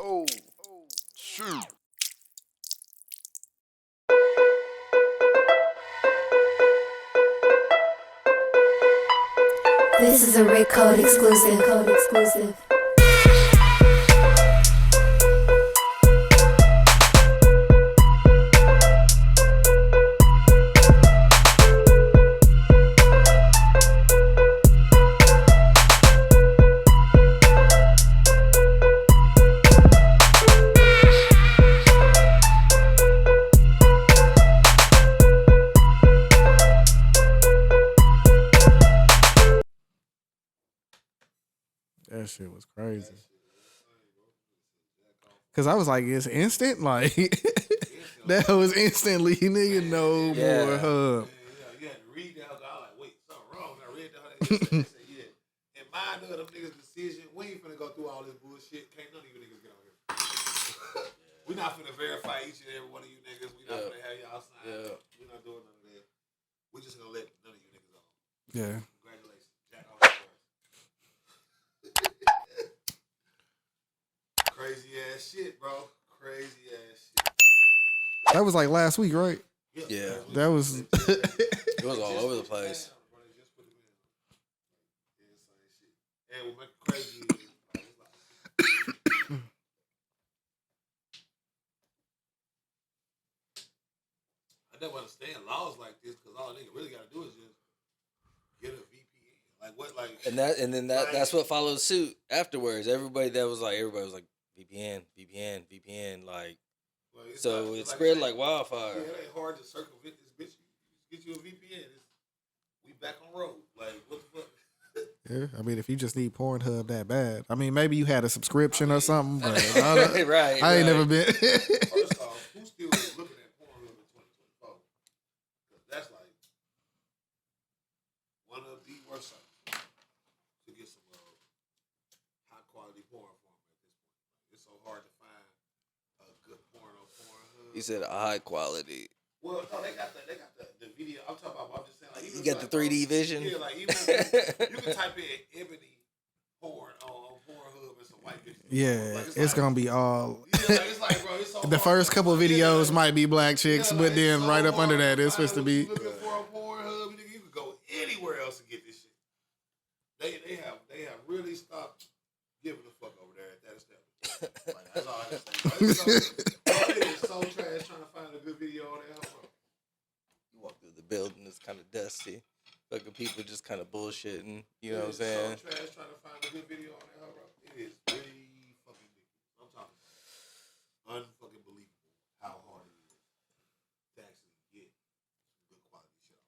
Oh, shoot. This is a Rick Code exclusive. That shit was crazy. Cause I was like, it's instant. Like that was instantly, nigga. No more hub. You had to read that. I was like, wait, something wrong. I read that. They said, yeah. In mind of them niggas' decision, we ain't finna go through all this bullshit. Can't none of you niggas get on here. We not finna verify each and every one of you niggas. We not finna have y'all sign. We not doing none of that. We just gonna let none of you niggas on. Yeah. Congratulations, Jack. Crazy ass shit, bro. Crazy ass shit. That was like last week, right? Yeah. That was. It was all over the place. And what crazy is, I never understand laws like this because all a nigga really gotta do is just get a VPN. Like what? Like And then that's what followed suit afterwards. Everybody was like VPN, like so it spread like wildfire. Yeah, it ain't hard to circumvent this bitch. You just get you a VPN. We back on road. Like what the fuck? Yeah, I mean, if you just need Pornhub that bad, I mean, maybe you had a subscription or something, but I ain't never been. First off, who's still looking at Pornhub in 2024? Because that's like one of the worst sites to get some high quality porn from at this point. It's so hard to find a good porn on Pornhub. You said a high quality. Well, no, they got the video. I'm talking about. I'm just saying, like, you got the 3D vision. Yeah, like even you can type in ebony porn on Pornhub and some white bitches. Yeah, like, it's gonna be all. It's like, bro, it's so The hard. first couple of videos might be black chicks, like, but then so right up under hard that, it's supposed to be. Looking for a Pornhub, nigga, you could go anywhere else and get this shit. They have really stopped giving a fuck over there at that establishment. Like, that's all I can say. It's so trash trying to find a good video on there, bro. You walk through the building, it's kind of dusty. Fucking people just kind of bullshitting. You know what I'm saying? It's so trash trying to find a good video on there, bro. It is really fucking ridiculous. I'm talking unfucking believable how hard it is to actually get good quality shit.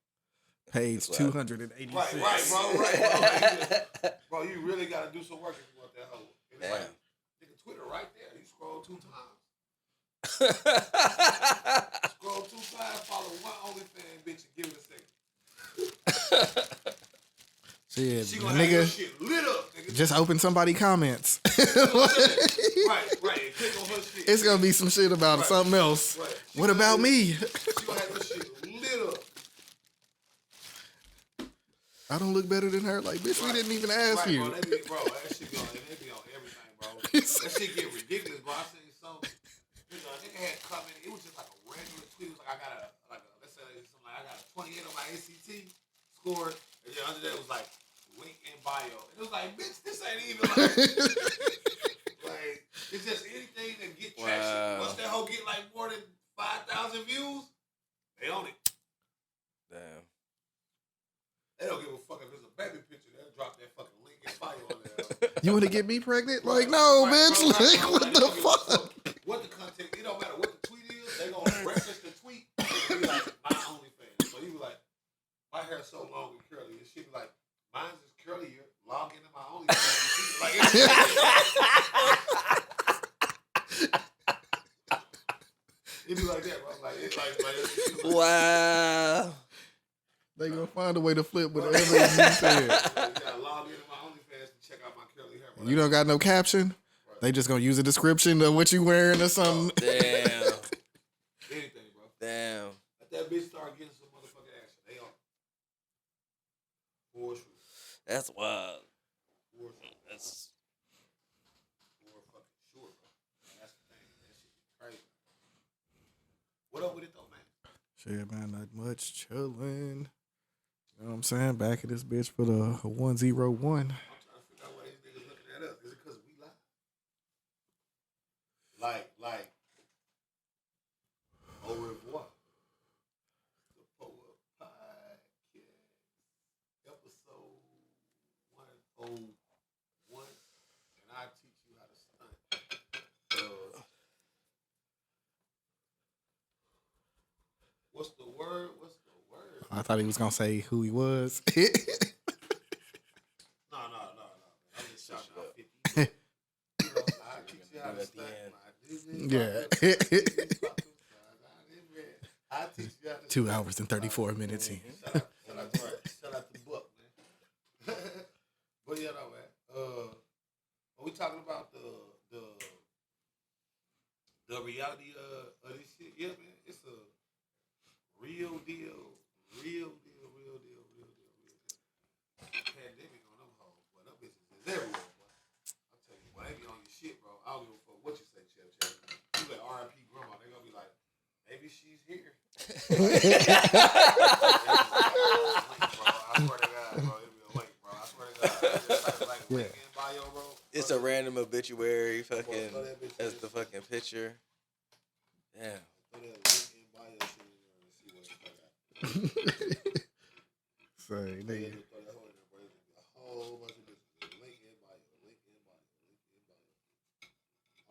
Page 286. Right, bro. Bro, you really got to do some work if you want that hoe. And it's like, nigga, Twitter right there. You scroll 2 times. Scroll 2 times, follow one OnlyFans bitch and give it a second. Shit, She gonna have your shit lit up, nigga. Just open somebody comments. Right. And click on her shit. It's gonna be some shit about something else. Right. What about me? She gonna have your shit lit up. I don't look better than her. Like, bitch, we didn't even ask you. Bro, that shit be on everything, bro. That shit get ridiculous, bro. I seen some, a nigga had commented. It was just like a regular tweet. It was like, let's say something like, I got a 28 on my ACT score. And then under that was like, link in bio. And it was like, bitch, this ain't even like, it's just anything that get traction. Once that hoe get like more than 5,000 views, they own it. Damn. They don't give a fuck if it's a baby picture. They'll drop that fucking link in bio on there. You want to get me pregnant? Like, no, bitch. Like, what the fuck? What the content? It don't matter what the tweet is. They gonna reference the tweet. And be like, my OnlyFans. So you be like, my hair's so long and curly. And she be like, mine's is curlier. Log into my OnlyFans. Like, it be like that, bro. Like, it's like Wow. They gonna find a way to flip whatever you said. You gotta log into my OnlyFans to check out my curly hair. Bro. You don't got no caption? They just gonna use a description of what you wearing or something. Damn. Anything, bro. Damn. Let that bitch start getting some motherfucking action. They on. For sure. That's wild. For sure. That's For fucking sure, bro. Shit, man, not much chilling. You know what I'm saying? Back at this bitch for the 101. I'm trying to figure out why these niggas looking at us. Is it because we lie? Like, au revoir. The Power Podcast, episode 101, and I teach you how to stunt. What's the word? I thought he was gonna say who he was. No. I'm just shouting out 50. I teach you how to stunt. Yeah. I teach you how to 2 hours and 34 minutes in. Shout out the book, man. But yeah, no, man. Are we talking about the reality of this shit? Yeah, man. It's a real deal. Pandemic on them hoes, but them bitches is everywhere, boy. I'll tell you, boy, they be on your shit, bro. I don't give a fuck what you say, Chef. You like R.I.P. grandma, they gonna be like, maybe she's here. I swear to God, bro. It'll be a link, bro. I swear to God. It's like link in bio, bro. It's a random obituary fucking as the fucking picture. Damn. Throw that link in bio shit in there and see what the fuck I Say, nigga. throw that hole in there, bro. It'll be a whole bunch of bitches. Link in bio.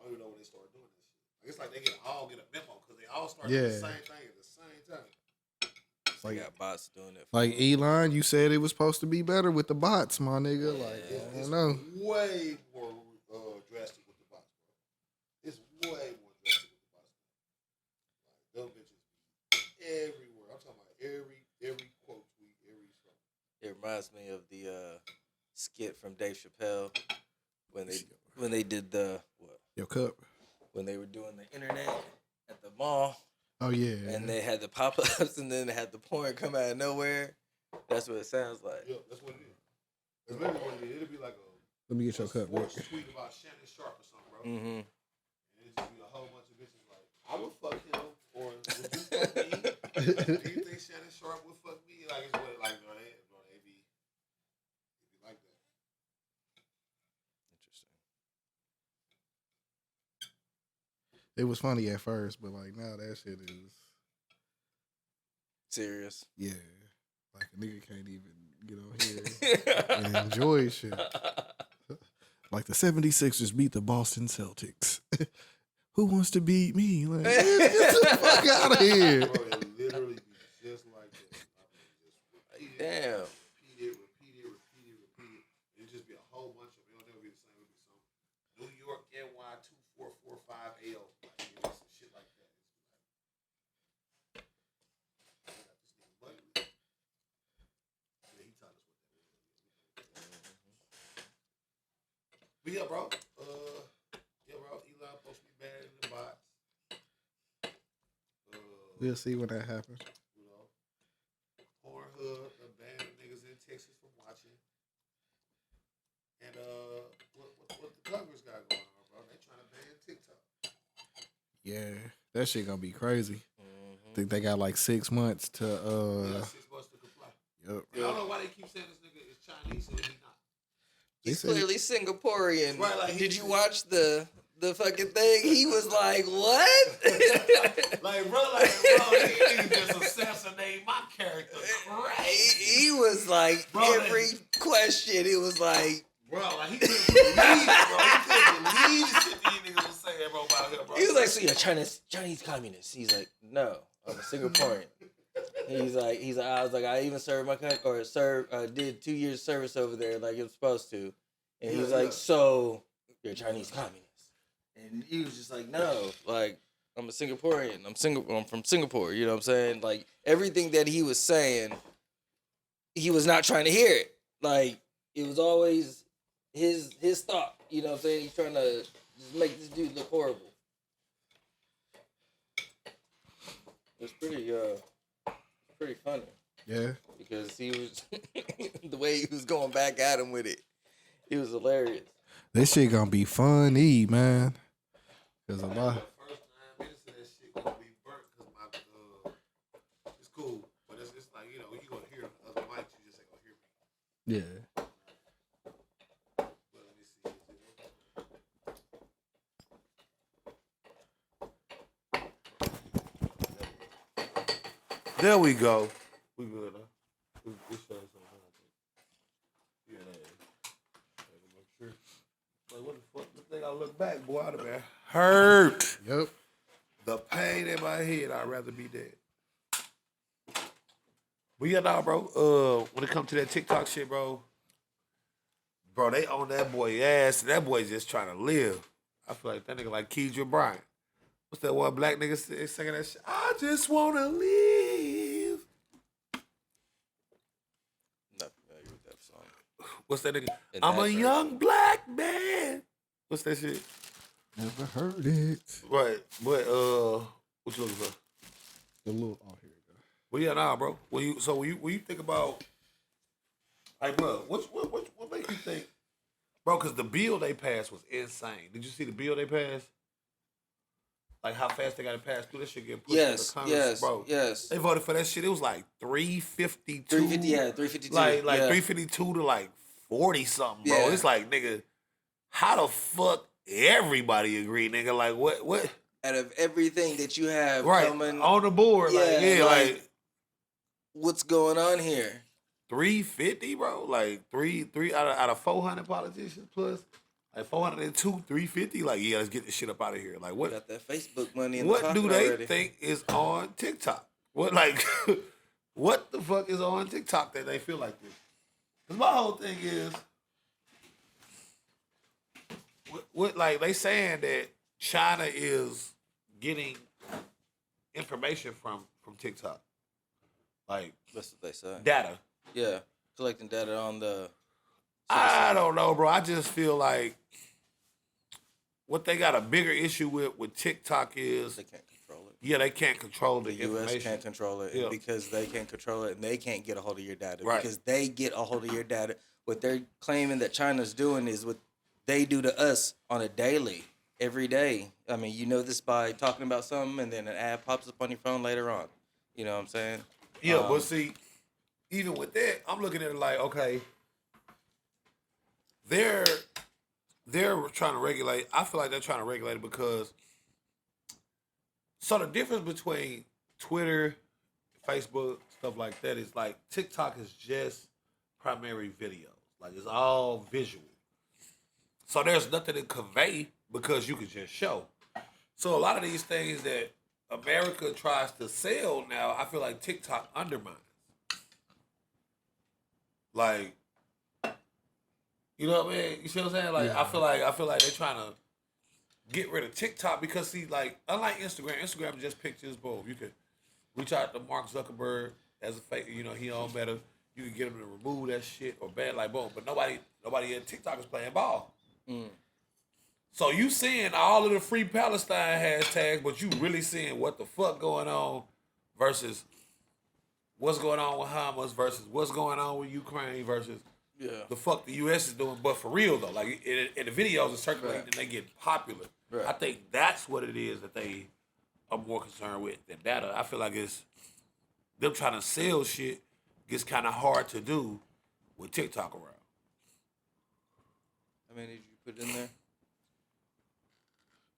I don't even know when they start doing this shit. Like, it's like they all get a memo because they all start doing the same thing at the same time. They got bots doing it. Like Elon, you said it was supposed to be better with the bots, my nigga. Like, I don't know. Way more drastic with the bots, bro. It's way more drastic with the bots. Like, them bitches everywhere. I'm talking about every quote tweet, every song. It reminds me of the skit from Dave Chappelle when they did the Your cup. when they were doing the internet at the mall. Oh yeah. And they had the pop-ups, and then they had the porn come out of nowhere. That's what it sounds like. Yeah, that's what it is. That's literally what it is. It'll be like Let me get your cup, Rick. sports tweet about Shannon Sharp or something, bro. Mm-hmm. And it just be a whole bunch of bitches like, I would fuck him, or would you fuck me? Do you think Shannon Sharp would fuck me? Like, it's what, like, bro, they be like that. Interesting. It was funny at first, but like now that shit is Serious. yeah. Like a nigga can't even get on here and enjoy shit. Like the 76ers beat the Boston Celtics. Who wants to beat me? Like, get the fuck out of here. Bro, it literally be just like that. I mean, just repeat it, Damn. repeat it. It'll just be a whole bunch of them. It'll never be the same. It'll be some New York NY2445AO. Like, some shit like that. Yeah, he taught us what that is. But yeah, bro. Elon supposed to be bad in the bots. We'll see when that happens. You know, Pornhub abandoned niggas in Texas from watching. And what the Congress got going on, bro? They trying to ban TikTok. Yeah, that shit gonna be crazy. Mm-hmm. Think they got like 6 months to 6 months to comply. Yep. I don't know why they keep saying this nigga is Chinese and he not. He's clearly Singaporean. Right, like, did you watch the fucking thing? He was like, what? Like, bro, he just assassinate my character. Crazy. He was like, Bro, every question, it was like, Bro, like, he couldn't believe it, bro. He couldn't believe the shit these niggas was saying, bro, about him, bro. he was like, so you're Chinese communist. He's like, no, I'm a Singaporean. He's like, I was like, I even served my country, or did 2 years service over there like you're supposed to. And he's like, so you're a Chinese communist. And he was just like, no, like, I'm a Singaporean. I'm from Singapore. You know what I'm saying? Like, everything that he was saying, he was not trying to hear it. Like, it was always his thought. You know what I'm saying? He's trying to just make this dude look horrible. It was pretty funny. Yeah. Because he was, the way he was going back at him with it, it was hilarious. This shit gonna be funny, man. Cause a lot. The first 9 minutes of that shit gonna be burnt because Yeah. There we go. We good, huh? We showed something, I think. Yeah, that is. Make sure. Like, what the fuck? The thing I look back, boy, I'd have been hurt. Yep. The pain in my head, I'd rather be dead. But yeah, nah, bro. When it comes to that TikTok shit, bro, they on that boy ass. That boy just trying to live. I feel like that nigga like Keedra Bryant. What's that one black nigga singing that shit? I just wanna live. Not familiar with that song. What's that nigga? In I'm that a version. young black man. What's that shit? Never heard it. Right, but what you looking for? The little. Oh, here we go. Well, yeah, nah, bro. When you think about, like, bro, what makes you think, bro? Because the bill they passed was insane. Did you see the bill they passed? Like how fast they got it passed through? That shit get pushed to Congress, bro. Yes. They voted for that shit. It was like 352. 350, yeah, 352. Like yeah. 352 to like 40 something, bro. Yeah. It's like, nigga, how the fuck everybody agree, nigga? Like what? Out of everything that you have Right coming on the board, like what's going on here? 350, bro. Like three out of 400 politicians plus. Like 402, 350. Like, yeah, let's get this shit up out of here. Like, what? Got that Facebook money in What the do pocket they already. think is on TikTok? What, like, what the fuck is on TikTok that they feel like this? Because my whole thing is, what like, they saying that China is getting information from TikTok. Like, That's what they say. data. Yeah, collecting data on the. I don't know, bro. I just feel like what they got a bigger issue with TikTok is They can't control it. yeah, they can't control the The U.S. information. can't control it, Yeah. and because they can't control it, and they can't get a hold of your data. Right. Because they get a hold of your data. What they're claiming that China's doing is what they do to us on a daily, every day. I mean, you know this by talking about something, and then an ad pops up on your phone later on. You know what I'm saying? Yeah, but see, even with that, I'm looking at it like, okay, they're trying to regulate. I feel like they're trying to regulate it because so the difference between Twitter, Facebook, stuff like that is like TikTok is just primary video. Like it's all visual. So there's nothing to convey because you can just show. So a lot of these things that America tries to sell now, I feel like TikTok undermines. Like, you know what I mean? You see what I'm saying? Like, Yeah. I feel like they're trying to get rid of TikTok because see, like, unlike Instagram is just pictures. Boom, you could reach out to Mark Zuckerberg as a fake. You know, he own better. You can get him to remove that shit or ban like boom. But nobody in TikTok is playing ball. So you seeing all of the free Palestine hashtags, but you really seeing what the fuck going on versus what's going on with Hamas versus what's going on with Ukraine versus the fuck the U.S. is doing. But for real though, like and the videos are circulating and they get popular. Right. I think that's what it is that they are more concerned with than data. I feel like it's them trying to sell shit gets kind of hard to do with TikTok around. How many did you put in there?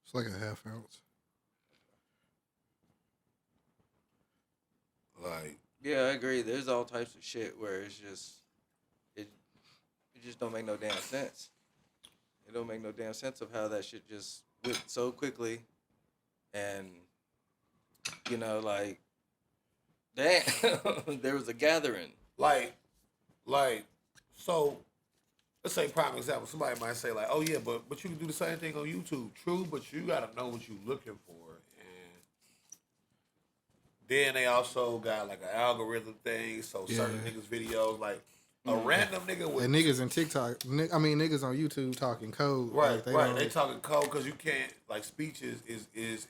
It's like a half ounce. Like, Yeah, I agree. There's all types of shit where it's just it just don't make no damn sense. It don't make no damn sense of how that shit just went so quickly, and you know, like, damn, there was a gathering. like, so, let's say prime example. Somebody might say like, oh yeah, but you can do the same thing on YouTube. True, but you gotta know what you're looking for. And then they also got like an algorithm thing. So certain niggas videos, like a random nigga with And niggas in TikTok, niggas on YouTube talking code. right, like, right. They talking code because you can't like speech is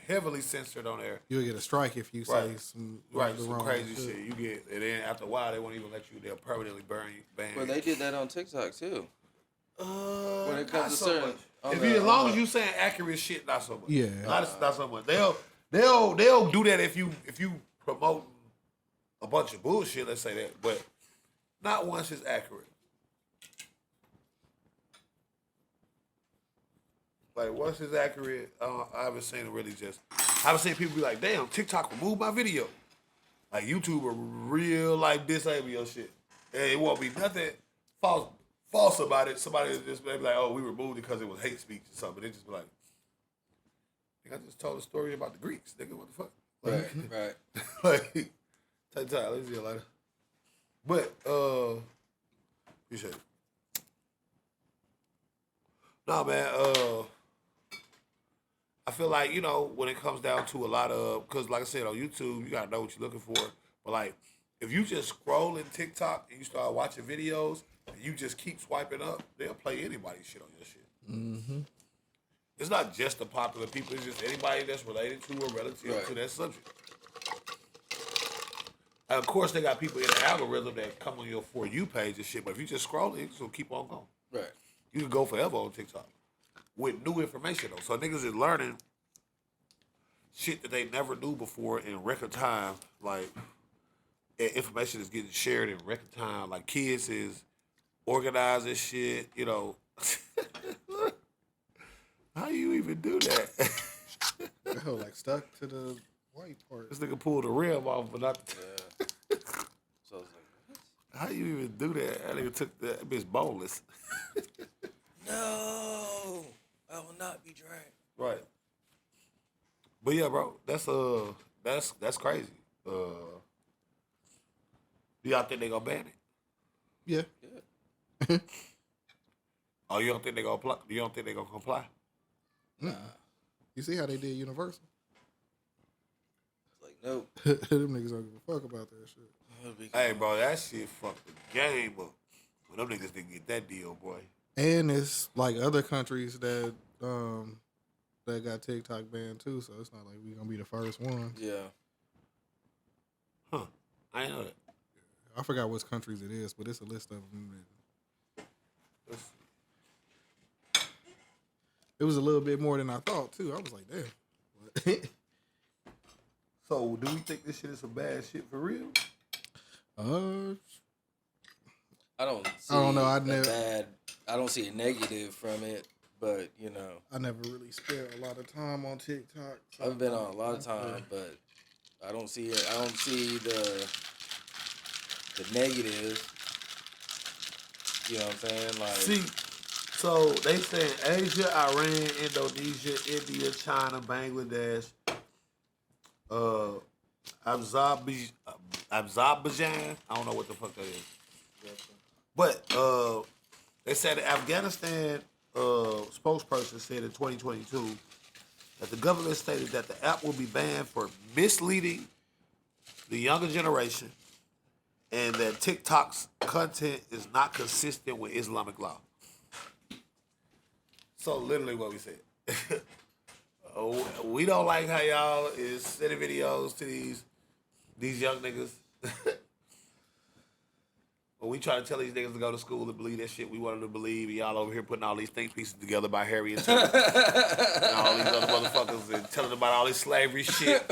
heavily censored on there. You'll get a strike if you say Right. some Right, some crazy shit. You get, and then after a while, they won't even let you. They'll permanently ban. Well, they did that on TikTok too. When it comes not to so certain, much. on If the- you, as long on as the- you saying accurate shit, not so much. Yeah. not so much. They'll do that if you promote a bunch of bullshit. Let's say that, but Not once is accurate. Like, once is accurate, I haven't seen it really just. I haven't seen people be like, damn, TikTok removed my video. Like, YouTube will real life disable your shit. And it won't be nothing false about it. Somebody will just be like, oh, we removed it because it was hate speech or something. They just be like, I just told a story about the Greeks. Nigga, what the fuck? Like, Right. like, take time. Let's see you later. But, appreciate it. Nah, man, I feel like, you know, when it comes down to a lot of, because like I said, on YouTube, you got to know what you're looking for. But, like, if you just scroll in TikTok and you start watching videos and you just keep swiping up, they'll play anybody's shit on your shit. Mm-hmm. It's not just the popular people. It's just anybody that's related to or relative to that subject. And, of course, they got people in the algorithm that come on your For You page and shit. But if you just scroll it, it's going to keep on going. Right. You can go forever on TikTok with new information, though. So niggas is learning shit that they never knew before in record time. Like, information is getting shared in record time. Like, kids is organizing shit, you know. How you even do that? Hell, like stuck to the white part. This nigga pulled the rim off, but not the So I was like, How you even do that? That nigga took that bitch boneless. no, I will not be drank. Right. But yeah, bro, that's crazy. Do y'all think they gonna ban it? Yeah. Oh, you don't think they gonna apply? You don't think they gonna comply? You see how they did Universal? It's like, nope. Them niggas don't give a fuck about that shit. Hey, bro, that shit fucked the game up. Well, them niggas didn't get that deal, boy. And it's like other countries that that got TikTok banned too, so it's not like we gonna be the first one. Yeah. Huh? I ain't know that. I forgot which countries it is, but it's a list of them. It was a little bit more than I thought too. I was like, damn. So, do we think this shit is some bad shit for real? I don't see I don't know. I don't see a negative from it, but you know, I never really spent a lot of time on TikTok. So I've been on a lot of time, but I don't see it. I don't see the negatives. You know what I'm saying? Like, See, so they saying Asia, Iran, Indonesia, India, China, Bangladesh, Azerbaijan. I don't know what the fuck that is. But they said the Afghanistan spokesperson said in 2022 that the government stated that the app will be banned for misleading the younger generation and that TikTok's content is not consistent with Islamic law. So literally what we said. We don't like how y'all is sending videos to these young niggas. When we try to tell these niggas to go to school and believe that shit we want them to believe, and y'all over here putting all these think pieces together by Harry and Taylor and all these other motherfuckers and telling them about all this slavery shit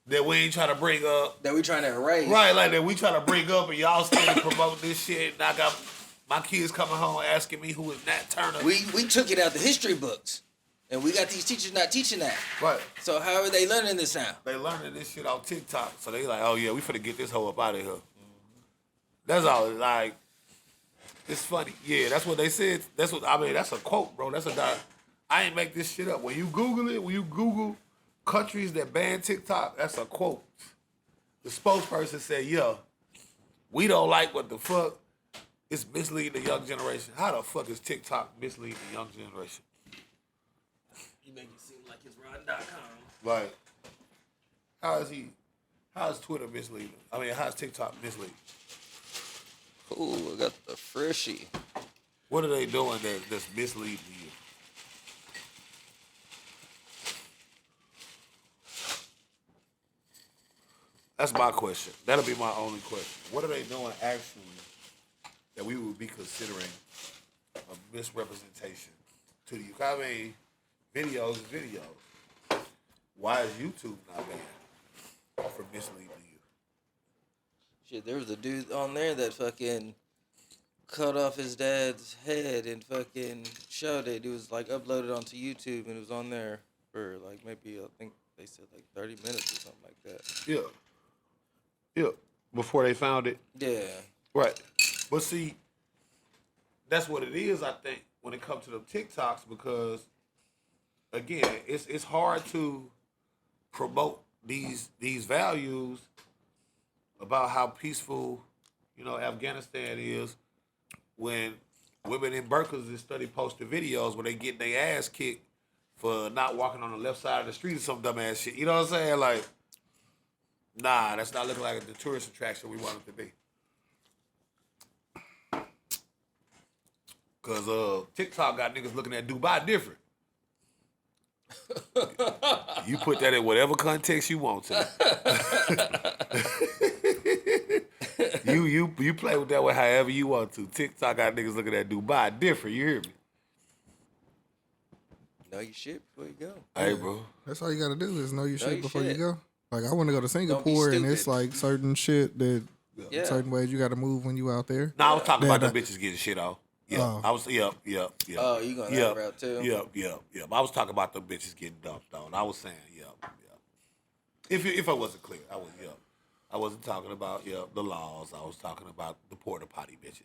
that we ain't trying to bring up. that we trying to erase. Right, like that we trying to bring up and y'all still promote this shit. And I got my kids coming home asking me who is Nat Turner. We took it out the history books, and we got these teachers not teaching that. Right. So how are they learning this now? They learning this shit on TikTok. So they like, oh yeah, we finna get this hoe up out of here. That's all. Like, it's funny. Yeah, that's what they said. That's what I mean. That's a quote, bro. I ain't make this shit up. When you Google it, when you Google countries that ban TikTok, that's a quote. The spokesperson said, "Yeah, we don't like what the fuck. It's misleading the young generation. How the fuck is TikTok misleading the young generation? You make it seem like it's rotten.com. Like, how is Twitter misleading? I mean, how is TikTok misleading? Ooh, I got the freshy. What are they doing that's misleading you? That's my question. That'll be my only question. What are they doing actually that we would be considering a misrepresentation to the youth? I mean, videos is videos. Why is YouTube not banned for misleading you? Shit, there was a dude on there that fucking cut off his dad's head and fucking showed it. It was like uploaded onto YouTube and it was on there for like maybe I think they said like 30 minutes or something like that. Yeah. Yeah. Before they found it. Yeah. Right. But see, that's what it is, I think, when it comes to the TikToks, because again, it's hard to promote these values about how peaceful, Afghanistan is when women in burqas and study posting videos where they getting their ass kicked for not walking on the left side of the street or some dumbass shit. You know what I'm saying? Like, nah, that's not looking like the tourist attraction we want it to be. Cause TikTok got niggas looking at Dubai different. You put that in whatever context you want to. you play with that way however you want to. TikTok got niggas looking at Dubai different. You hear me? Know your shit before you go. Hey, bro. That's all you gotta do is know your shit your before you shit. go. Like I want to go to Singapore, and it's stupid. like certain shit that Yeah. certain ways you got to move when you out there. No, I was talking about Yeah, them bitches getting shit off. Yeah, Oh. I was. Yep. Oh, you going that route too? Yep. I was talking about them bitches getting dumped on. I was saying, yep. If I wasn't clear, I was, yep. I wasn't talking about, the laws. I was talking about the porta potty bitches.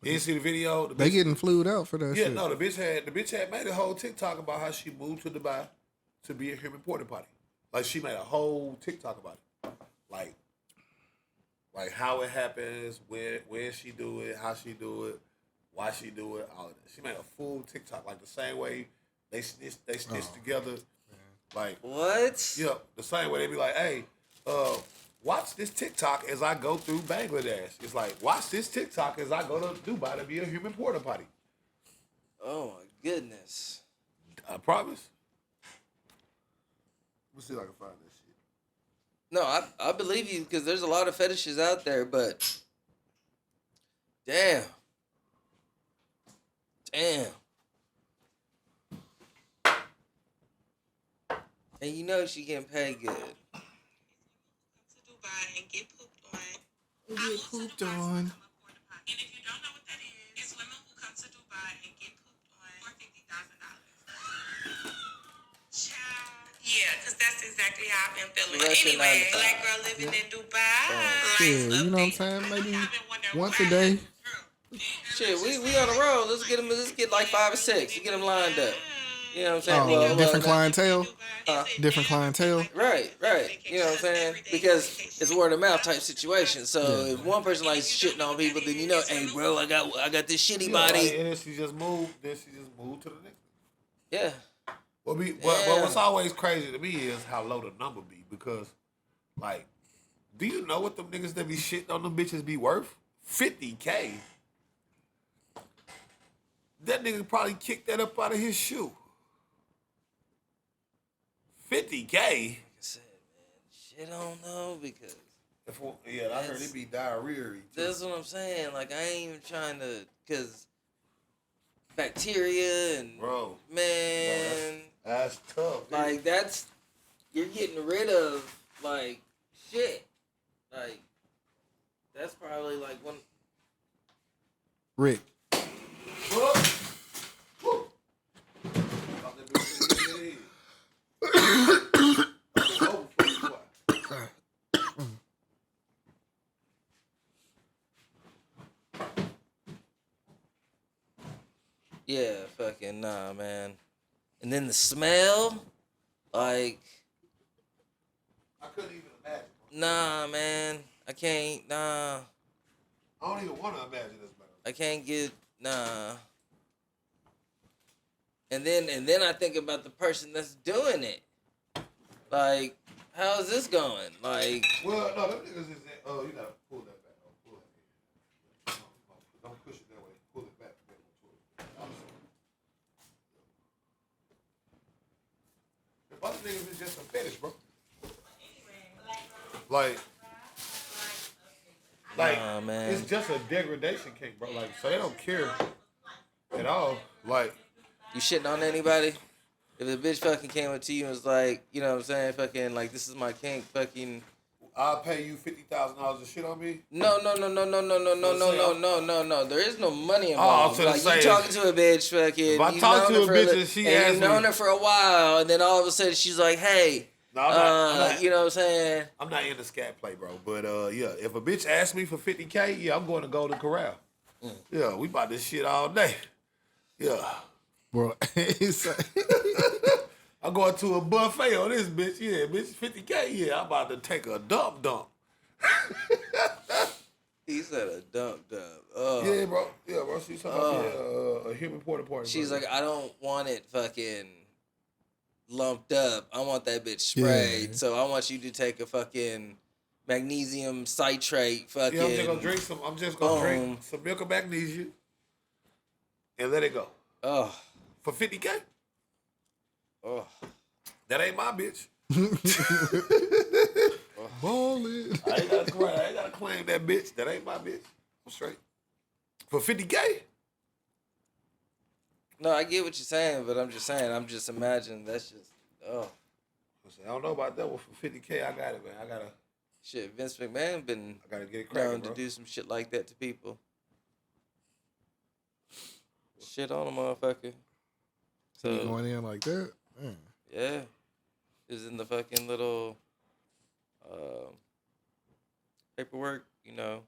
You didn't see the video? The They bitch- getting flued out for that Yeah, shit. no, the bitch had made a whole TikTok about how she moved to Dubai to be a human porta potty. Like she made a whole TikTok about it. Like how it happens, where she do it, how she do it, why she do it, all of that. She made a full TikTok, like the same way they stitch together. Like What? yeah, the same way they be like, hey, watch this TikTok as I go through Bangladesh. It's like, watch this TikTok as I go to Dubai to be a human porta potty. Oh my goodness. I promise. Let's see if I can find this shit. No, I believe you because there's a lot of fetishes out there, but damn. And you know she getting paid good. to Dubai and get pooped on. Get pooped on. And if you don't know what that is, it's women who come to Dubai and get pooped on for $50,000. Yeah, because that's exactly how I've been feeling. Russian Anyway, 9 to 5. black girl living in Dubai. Shit, you know what I'm saying? Maybe once a day. Shit, we on the road. Let's get like 5 or 6. Get them lined up. You know what I'm saying? Oh, different clientele. Huh? Different clientele. Right. You know what I'm saying? Because it's word of mouth type situation. So if one person likes shitting on people, then you know, hey bro, I got this shitty body. Like, and then she just moved. to the next. Yeah. But what's always crazy to me is how low the number be, because, like, do you know what them niggas that be shitting on them bitches be worth? $50K. That nigga probably kicked that up out of his shoe. $50K. Like I said, man, shit, I don't know because I heard it be diarrhea. that's what I'm saying. Like I ain't even trying to, cause bacteria and Bro, man, that's tough. Dude. like that's you're getting rid of like shit. Like that's probably like one. Rick. Whoa. Woo. Yeah, fucking nah, man. And then the smell, like, I couldn't even imagine. nah, man. I can't, nah. I don't even want to imagine this, man. I can't get, nah. And then I think about the person that's doing it. Like, how's this going? Like, Well, no, them niggas is. Oh, you gotta pull that back. Oh, pull that back. Don't push it that way. Pull it back. If other niggas is just a fetish, bro. Like, nah, man. it's just a degradation cake, bro. Like, so they don't care at all. Like, You shitting on anybody? If a bitch fucking came up to you and was like, you know what I'm saying, fucking, like, this is my kink, fucking, I'll pay you $50,000 to shit on me. No. There is no money involved. so to Like say, you talking to a bitch, fucking. if I you've talk known to her a for bitch li- and she and asks you've known me- her for a while, and then all of a sudden she's like, "Hey, No, I'm not. you know what I'm saying?" I'm not into scat play, bro. But yeah, if a bitch asks me for $50K, yeah, I'm going to Golden Corral. Yeah, we bought this shit all day. Yeah. Bro, it's I'm going to a buffet on this bitch. Yeah, bitch, $50K. Yeah, I'm about to take a dump. He said a dump. Yeah, bro. Yeah, bro. She's talking about a human porta potty. She's bro. like, I don't want it fucking lumped up. I want that bitch sprayed. Yeah. So I want you to take a fucking magnesium citrate fucking. Yeah, I'm just gonna drink some. I'm just gonna drink some milk of magnesia and let it go Oh, for $50K. oh. That ain't my bitch. ballin'. I ain't gotta claim that bitch. That ain't my bitch. I'm straight for $50K. No, I get what you're saying, but I'm just saying. I'm just imagining that's just I don't know about that one for $50K. I got it, man. I gotta shit. Vince McMahon been get it cracking, known bro. to do some shit like that to people. Shit on a motherfucker. So So going in like that? Man. yeah, is in the fucking little paperwork, you know,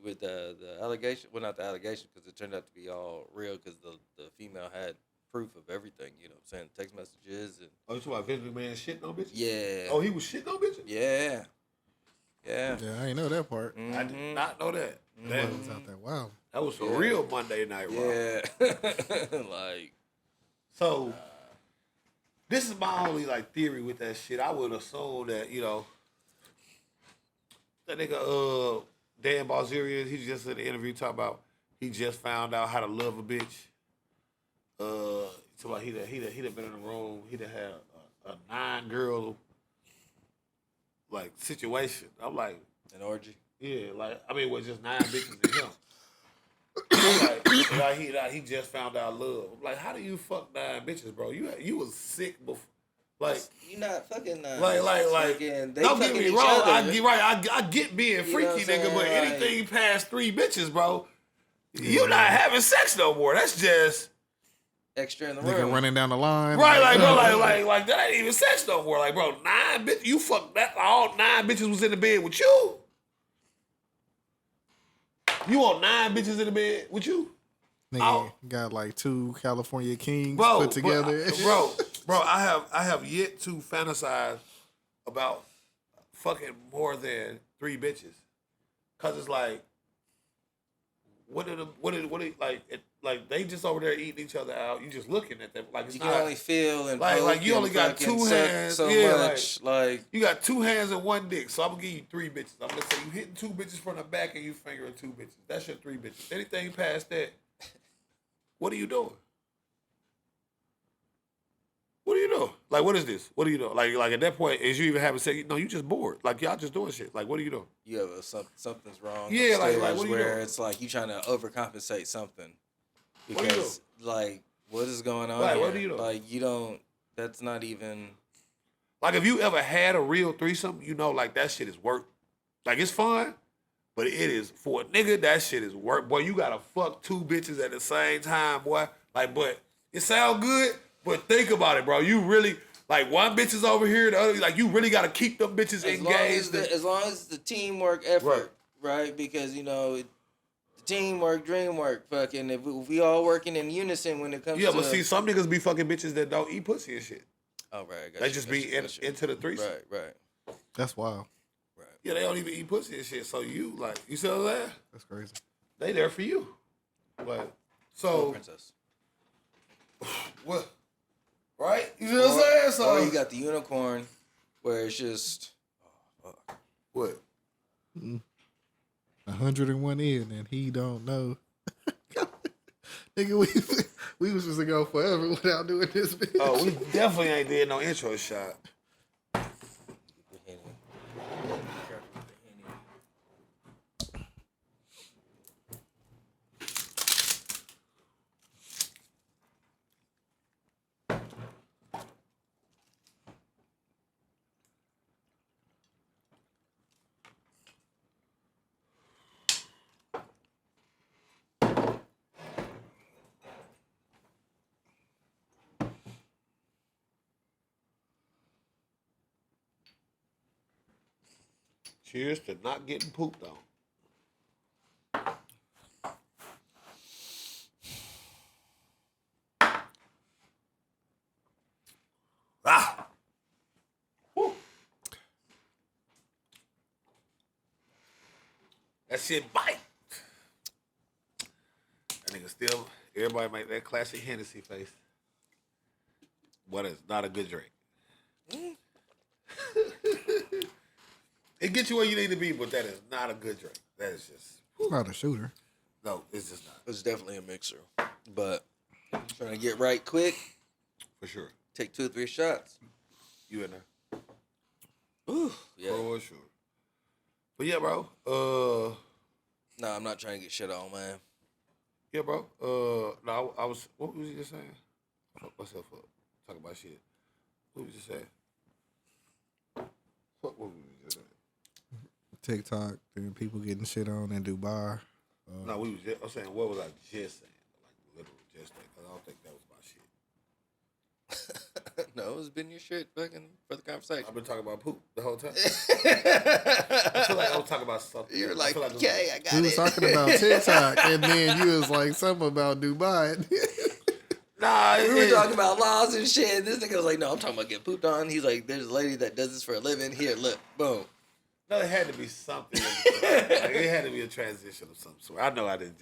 with the allegation. Well, not the allegation, because it turned out to be all real, because the female had proof of everything. You know what I'm saying? Text messages and Oh, you talking about Vince McMahon shitting on bitches? yeah. Oh, he was shitting on bitches? Yeah. Yeah. Yeah, I ain't know that part. I did not know that. That, It's out there. Wow. that was a real Monday Night Raw. Yeah. Like, So, this is my only like theory with that shit. I would assume that, you know, that nigga Dan Balzerian, he just in the interview talking about he just found out how to love a bitch. Talking about he'd have been in the room, he'd have had a 9-girl like situation. I'm like, an orgy. yeah, like I mean, it was just 9 bitches and him. I'm like, he just found out love. I'm like, how do you fuck 9 bitches, bro? You was sick before, like. You not fucking Like, fucking, they don't get fucking me each wrong. other. I get being You know freaky, what I'm nigga, but saying? anything past 3 bitches, bro, you not having sex no more. That's just Extra in the Nigga room. running down the line. right, like, bro, like that ain't even sex no more. Like, bro, 9 bitches, you fucked that. All 9 bitches was in the bed with you. You want 9 bitches in the bed with you, Nigga got like 2 California Kings bro? put together. Bro, I have yet to fantasize about fucking more than 3 bitches, cause it's like, like they just over there eating each other out. You just looking at them like it's You not. can only feel and Like poke you only and got fucking 2 suck hands. so Yeah, much. Like you got 2 hands and 1 dick. So I'm gonna give you 3 bitches. I'm gonna say you hitting 2 bitches from the back and you fingering 2 bitches. That's your 3 bitches. Anything past that, what are you doing? What are you doing? Like, what is this? What are you doing? Like at that point, is you even having sex? No, you just bored. Like y'all just doing shit. Like, what are you doing? you have something's wrong. Yeah, like, upstairs what are you where doing? it's like you trying to overcompensate something. What are you Because like, what is going on? Right, here? what are you doing? Like you don't. That's not even. Like, if you ever had a real threesome, you know, like that shit is work. Like it's fun, but it is for a nigga. That shit is work. Boy, you gotta fuck 2 bitches at the same time, boy. Like, but it sound good. But think about it, bro. You really like one bitch is over here, the other. Like you really gotta keep them bitches engaged. As long as the teamwork effort, right? Because you know, the teamwork, dream work, fucking. If we all working in unison when it comes. Yeah, to... but see, some niggas be fucking bitches that don't eat pussy and shit. Oh right, I got They you, just got be you, got you. into the threesome. Right. That's wild. Yeah, they don't even eat pussy and shit. So you like, you see what I'm saying? That's crazy. They there for you. Like, Oh, so princess. what? Right? You see what I'm saying? So Or you got the unicorn, where it's just. Oh, fuck. what? 101 in and he don't know. Nigga, we was just to go forever without doing this bitch. Oh, we definitely ain't did no intro shot. The Henny. Careful with the Henny. Cheers to not getting pooped on. Ah! Woo. That shit bite. That nigga still, everybody make that classic Hennessy face. But it's not a good drink. It gets you where you need to be, but that is not a good drink. That is just... It's not a shooter. No, it's just not. It's definitely a mixer. But trying to get right quick, For sure. take 2 or 3 shots. You in there. Ooh, yeah. For sure. But yeah, bro. Nah, I'm not trying to get shit on, man. Yeah, bro. No, I was... What was you just saying? Fuck myself up. Talk about shit. What was you just saying? What was you just saying? TikTok, and people getting shit on in Dubai. No, we was just... I'm saying, what was I just saying? Like, literal just saying. Because I don't think that was my shit. No, it's been your shit fucking for the conversation. I've been talking about poop the whole time. I feel like I was talking about something. You're like, I feel okay, I got We it. was talking about TikTok, and then you was like something about Dubai. Nah, We were talking about laws and shit. And this nigga was like, no, I'm talking about getting pooped on. He's like, there's a lady that does this for a living. Here, look, boom. No, it had to be something. Like, it had to be a transition of some sort. I know I didn't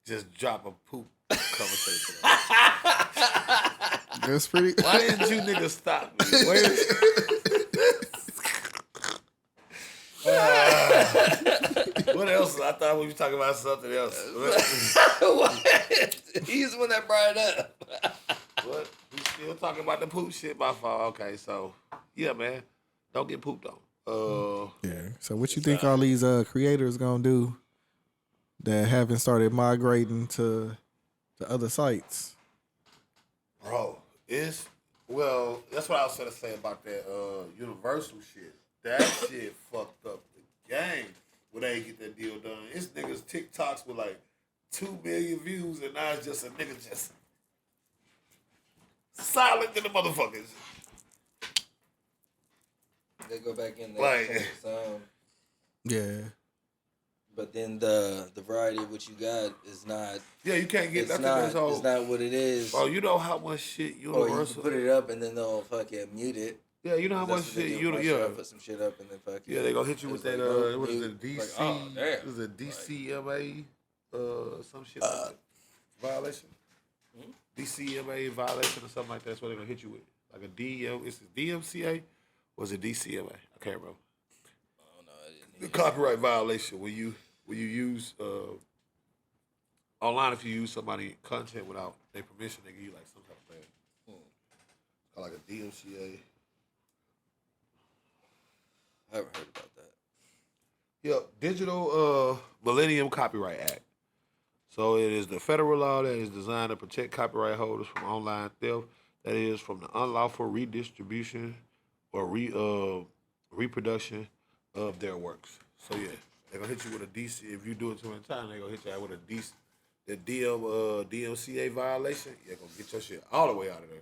just drop a poop conversation. That's pretty. Why didn't you niggas stop me? What else? I thought we were talking about something else. What? He's the one that brought it up. What? We still talking about the poop shit? My fault. Okay, so yeah, man, don't get pooped on. Yeah. So what you think all these creators gonna do that haven't started migrating to other sites? Bro, that's what I was gonna say about that Universal shit. That shit fucked up the game when they get that deal done. It's niggas TikToks with like 2 million views, and now it's just a nigga just silent to the motherfuckers. They go back in there Like- change the sound. Yeah. But then the variety of what you got is not. Yeah, you can't get It's that. not. It's all, It's not what it is. bro, you know how much shit Or you Universal. can put it up and then they'll fucking mute it. Yeah, you know how much That's what they shit do. Once you yeah. put some shit up and then fucking. Yeah, they gonna hit you with it's that. like, no, What is mute. it? DC. Like, oh, damn. What is it? DCMA. Some shit like that. Violation. DCMA violation or something like that. That's what they're gonna hit you with. Like a DM. Is it DMCA? Or is it DCMA? I can't remember. Oh no, I didn't. The copyright violation when you use online, if you use somebody content without their permission, they give you like some type of thing. Like a DMCA. I haven't heard about that. Yep, Digital Millennium Copyright Act. So it is the federal law that is designed to protect copyright holders from online theft. That is from the unlawful redistribution or reproduction of their works. So yeah, they're gonna hit you with a DC. If you do it too many times, they're gonna hit you out with a DC. The DMCA violation. Yeah, gonna get your shit all the way out of there,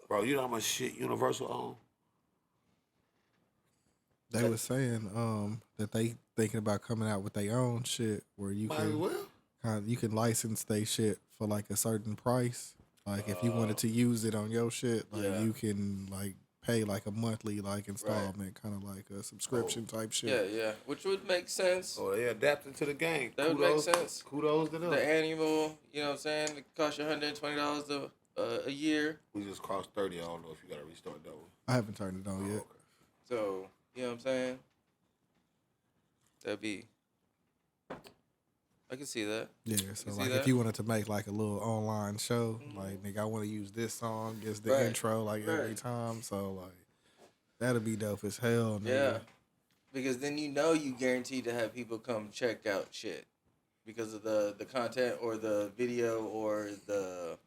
bro. You know how much shit Universal own? They was saying that they thinking about coming out with their own shit where you Might as can well. you can license their shit for like a certain price. Like if you wanted to use it on your shit, like Yeah. you can like pay like a monthly like installment, kind of like a subscription type shit. Yeah, which would make sense. Oh, they adapting to the game. That would make sense. Kudos to them. The annual, you know what I'm saying? It costs you $120 a year. We just crossed 30. I don't know if you got to restart that one. I haven't turned it on yet. So, you know what I'm saying? That'd be. I can see that. Yeah, so see like that? if you wanted to make like a little online show, like nigga, I want to use this song as the Right. intro like every Right. time. So like that'd be dope as hell. Nigga. Yeah. Because then you know you guaranteed to have people come check out shit. Because of the content or the video or the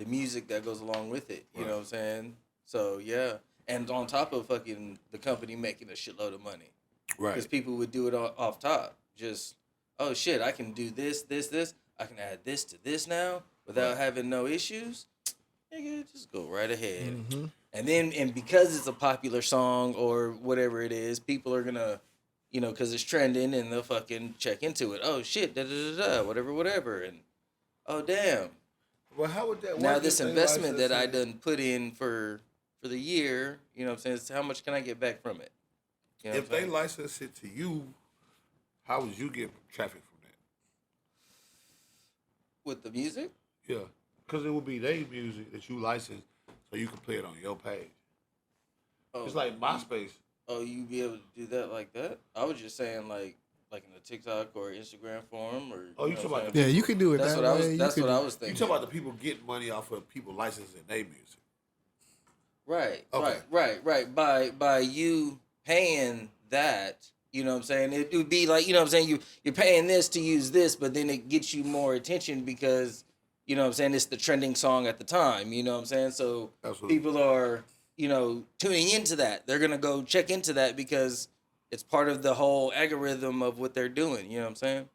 music that goes along with it. You know what I'm saying? So yeah. And on top of fucking the company making a shitload of money. Because Right. people would do it off top. Just, oh shit, I can do this. I can add this to this now without having no issues. Nigga, just go right ahead. And then, because it's a popular song or whatever it is, people are gonna, you know, because it's trending, and they'll fucking check into it. Oh shit, da da da da, whatever, and oh damn. Well, how would that work? Now if this they investment that I license it? done put in for the year, you know what I'm saying? It's how much can I get back from it? You know If what I'm they saying? license it to you, how would you get traffic from that? With the music? Yeah, because it would be their music that you license, so you can play it on your page. Oh, It's like MySpace. oh, you be able to do that like that? I was just saying like in the TikTok or Instagram form or. Oh, you know talking what about I'm the Yeah, saying? you can do it That's that what I way. was. You That's could what I do- was You thinking. talking about the people getting money off of people licensing their music? Right, Okay. right. By you paying that, you know what I'm saying? It would be like, you know what I'm saying, you're paying this to use this, but then it gets you more attention because, you know what I'm saying, it's the trending song at the time, you know what I'm saying? So Absolutely. people are, you know, tuning into that. They're gonna go check into that because it's part of the whole algorithm of what they're doing, you know what I'm saying?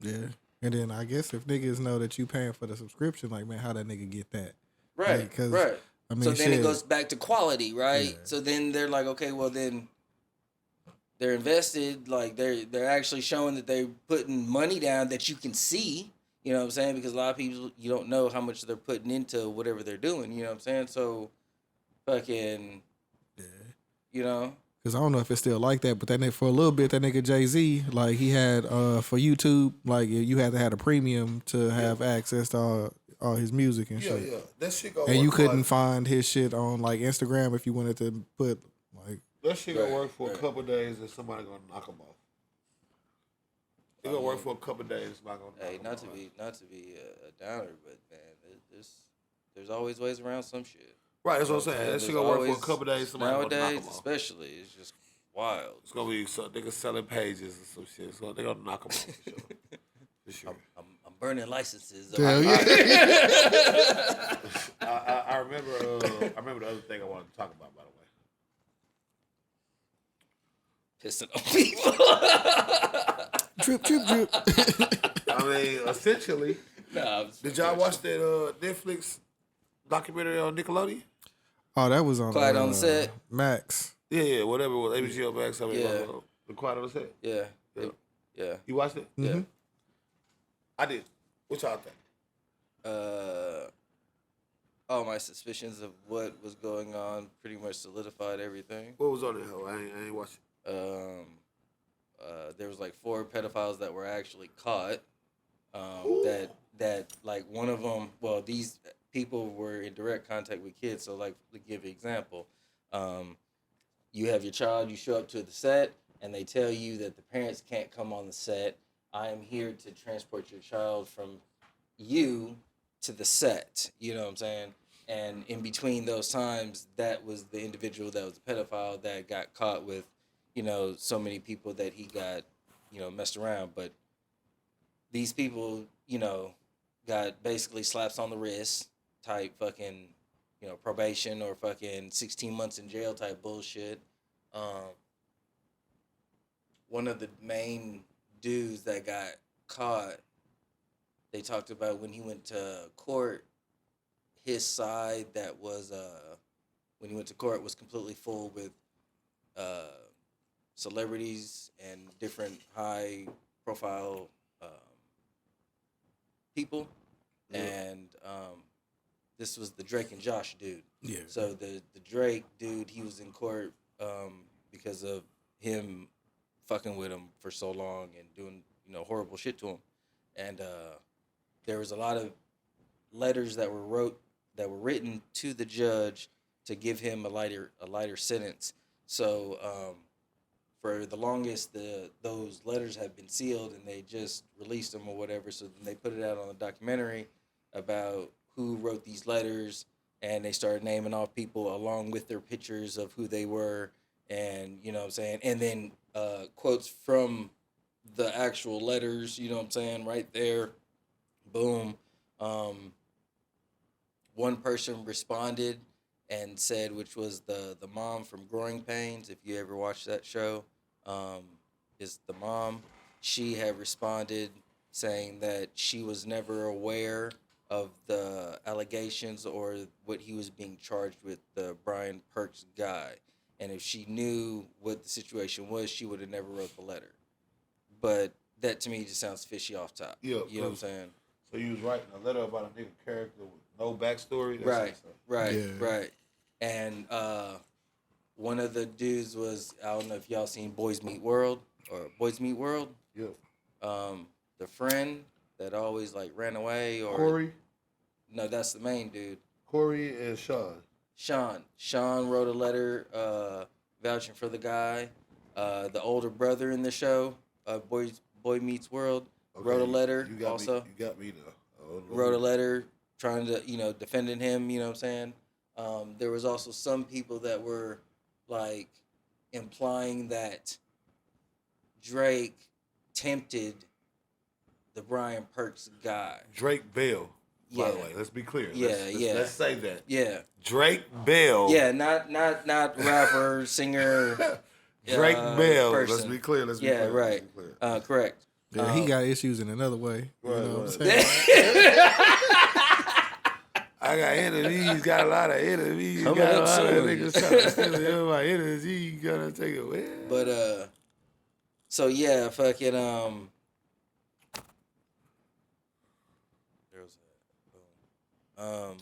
Yeah. And then I guess if niggas know that you paying for the subscription, like, man, how that nigga get that? Right, Like, 'cause, right. I mean, So then shit. it goes back to quality, right? Yeah. So then they're like, okay, well then they're invested, like they're actually showing that they're putting money down that you can see, you know what I'm saying? Because a lot of people, you don't know how much they're putting into whatever they're doing, you know what I'm saying? So fucking, Yeah. you know, Cause I don't know if it's still like that, but that nigga, for a little bit, that nigga Jay-Z, like he had for YouTube, like you had to have a premium to have access to all his music and Yeah, shit. yeah. That shit gonna And work you for couldn't like, find his shit on like Instagram if you wanted to put like. that shit gonna Right, work for a right. couple of days and somebody gonna knock them off. It gonna work for a couple of days. Somebody gonna knock hey, 'em not off. to be a downer, but man, there's always ways around some shit. Right, that's what I'm You know saying. That There's shit gonna work for a always- couple of days. Somebody gonna knock nowadays, them off. especially, it's just wild. It's gonna be so niggas selling pages and some shit. So they gonna knock them off for sure. For sure. I'm burning licenses. Hell yeah. I remember. I remember the other thing I wanted to talk about. By the way, Pissing on people. Drip, drip, drip. I mean, essentially, Nah, did y'all watch that Netflix documentary on Nickelodeon? Oh, that was on Quiet on the Set? Max. Yeah, whatever it was, ABC Max. I mean, Yeah. The Quiet on the Set. Yeah. Yeah. Yeah. You watched it? Yeah. I did. What y'all think? All my suspicions of what was going on pretty much solidified everything. What was on it? I ain't watched it. There was like 4 pedophiles that were actually caught. That like one of them. Well, these people were in direct contact with kids. So like, to give an example, you have your child. You show up to the set, and they tell you that the parents can't come on the set. I am here to transport your child from you to the set. You know what I'm saying? And in between those times, that was the individual that was a pedophile that got caught with, you know, so many people that he got, you know, messed around. But these people, you know, got basically slaps on the wrist type fucking, you know, probation or fucking 16 months in jail type bullshit. One of the main dudes that got caught, they talked about when he went to court, his side that was when he went to court was completely full with celebrities and different high profile people. Yeah. And this was the Drake and Josh dude. Yeah. So the Drake dude, he was in court because of him fucking with him for so long and doing, you know, horrible shit to him. And there was a lot of letters that were written to the judge to give him a lighter sentence. So for the longest, those letters have been sealed, and they just released them or whatever. So then they put it out on a documentary about who wrote these letters, and they started naming off people along with their pictures of who they were, and you know what I'm saying, and then quotes from the actual letters, you know what I'm saying, right there, boom. One person responded and said, which was the mom from Growing Pains, if you ever watched that show, is the mom. She had responded saying that she was never aware of the allegations or what he was being charged with, the Brian Perks guy. And if she knew what the situation was, she would have never wrote the letter. But that to me just sounds fishy off top. Yeah, you know what I'm saying? So you was writing a letter about a nigga character with no backstory. Right. Yeah. Right. And one of the dudes was, I don't know if y'all seen Boys Meet World. Yeah. The friend that always like ran away, or Corey. No, that's the main dude. Corey and Sean. Sean wrote a letter vouching for the guy. The older brother in the show, Boy Meets World, wrote a letter you got also. Me, you got me there. Wrote a letter trying to, defending him, you know what I'm saying? There was also some people that were like implying that Drake tempted the Brian Perks guy. Drake Bell, by the Yeah. way. Let's be clear. Yeah, Let's say that. Yeah. Drake Bell. Yeah, not rapper, singer. Drake Bell. Person. Let's be clear. Yeah, right. Correct. Yeah, he got issues in another way. You Right, know what I'm right. saying? I got enemies, got a lot of enemies, Coming got a up lot of soon. niggas trying to steal my energy. You gotta take it away. But so yeah, fucking Where was that?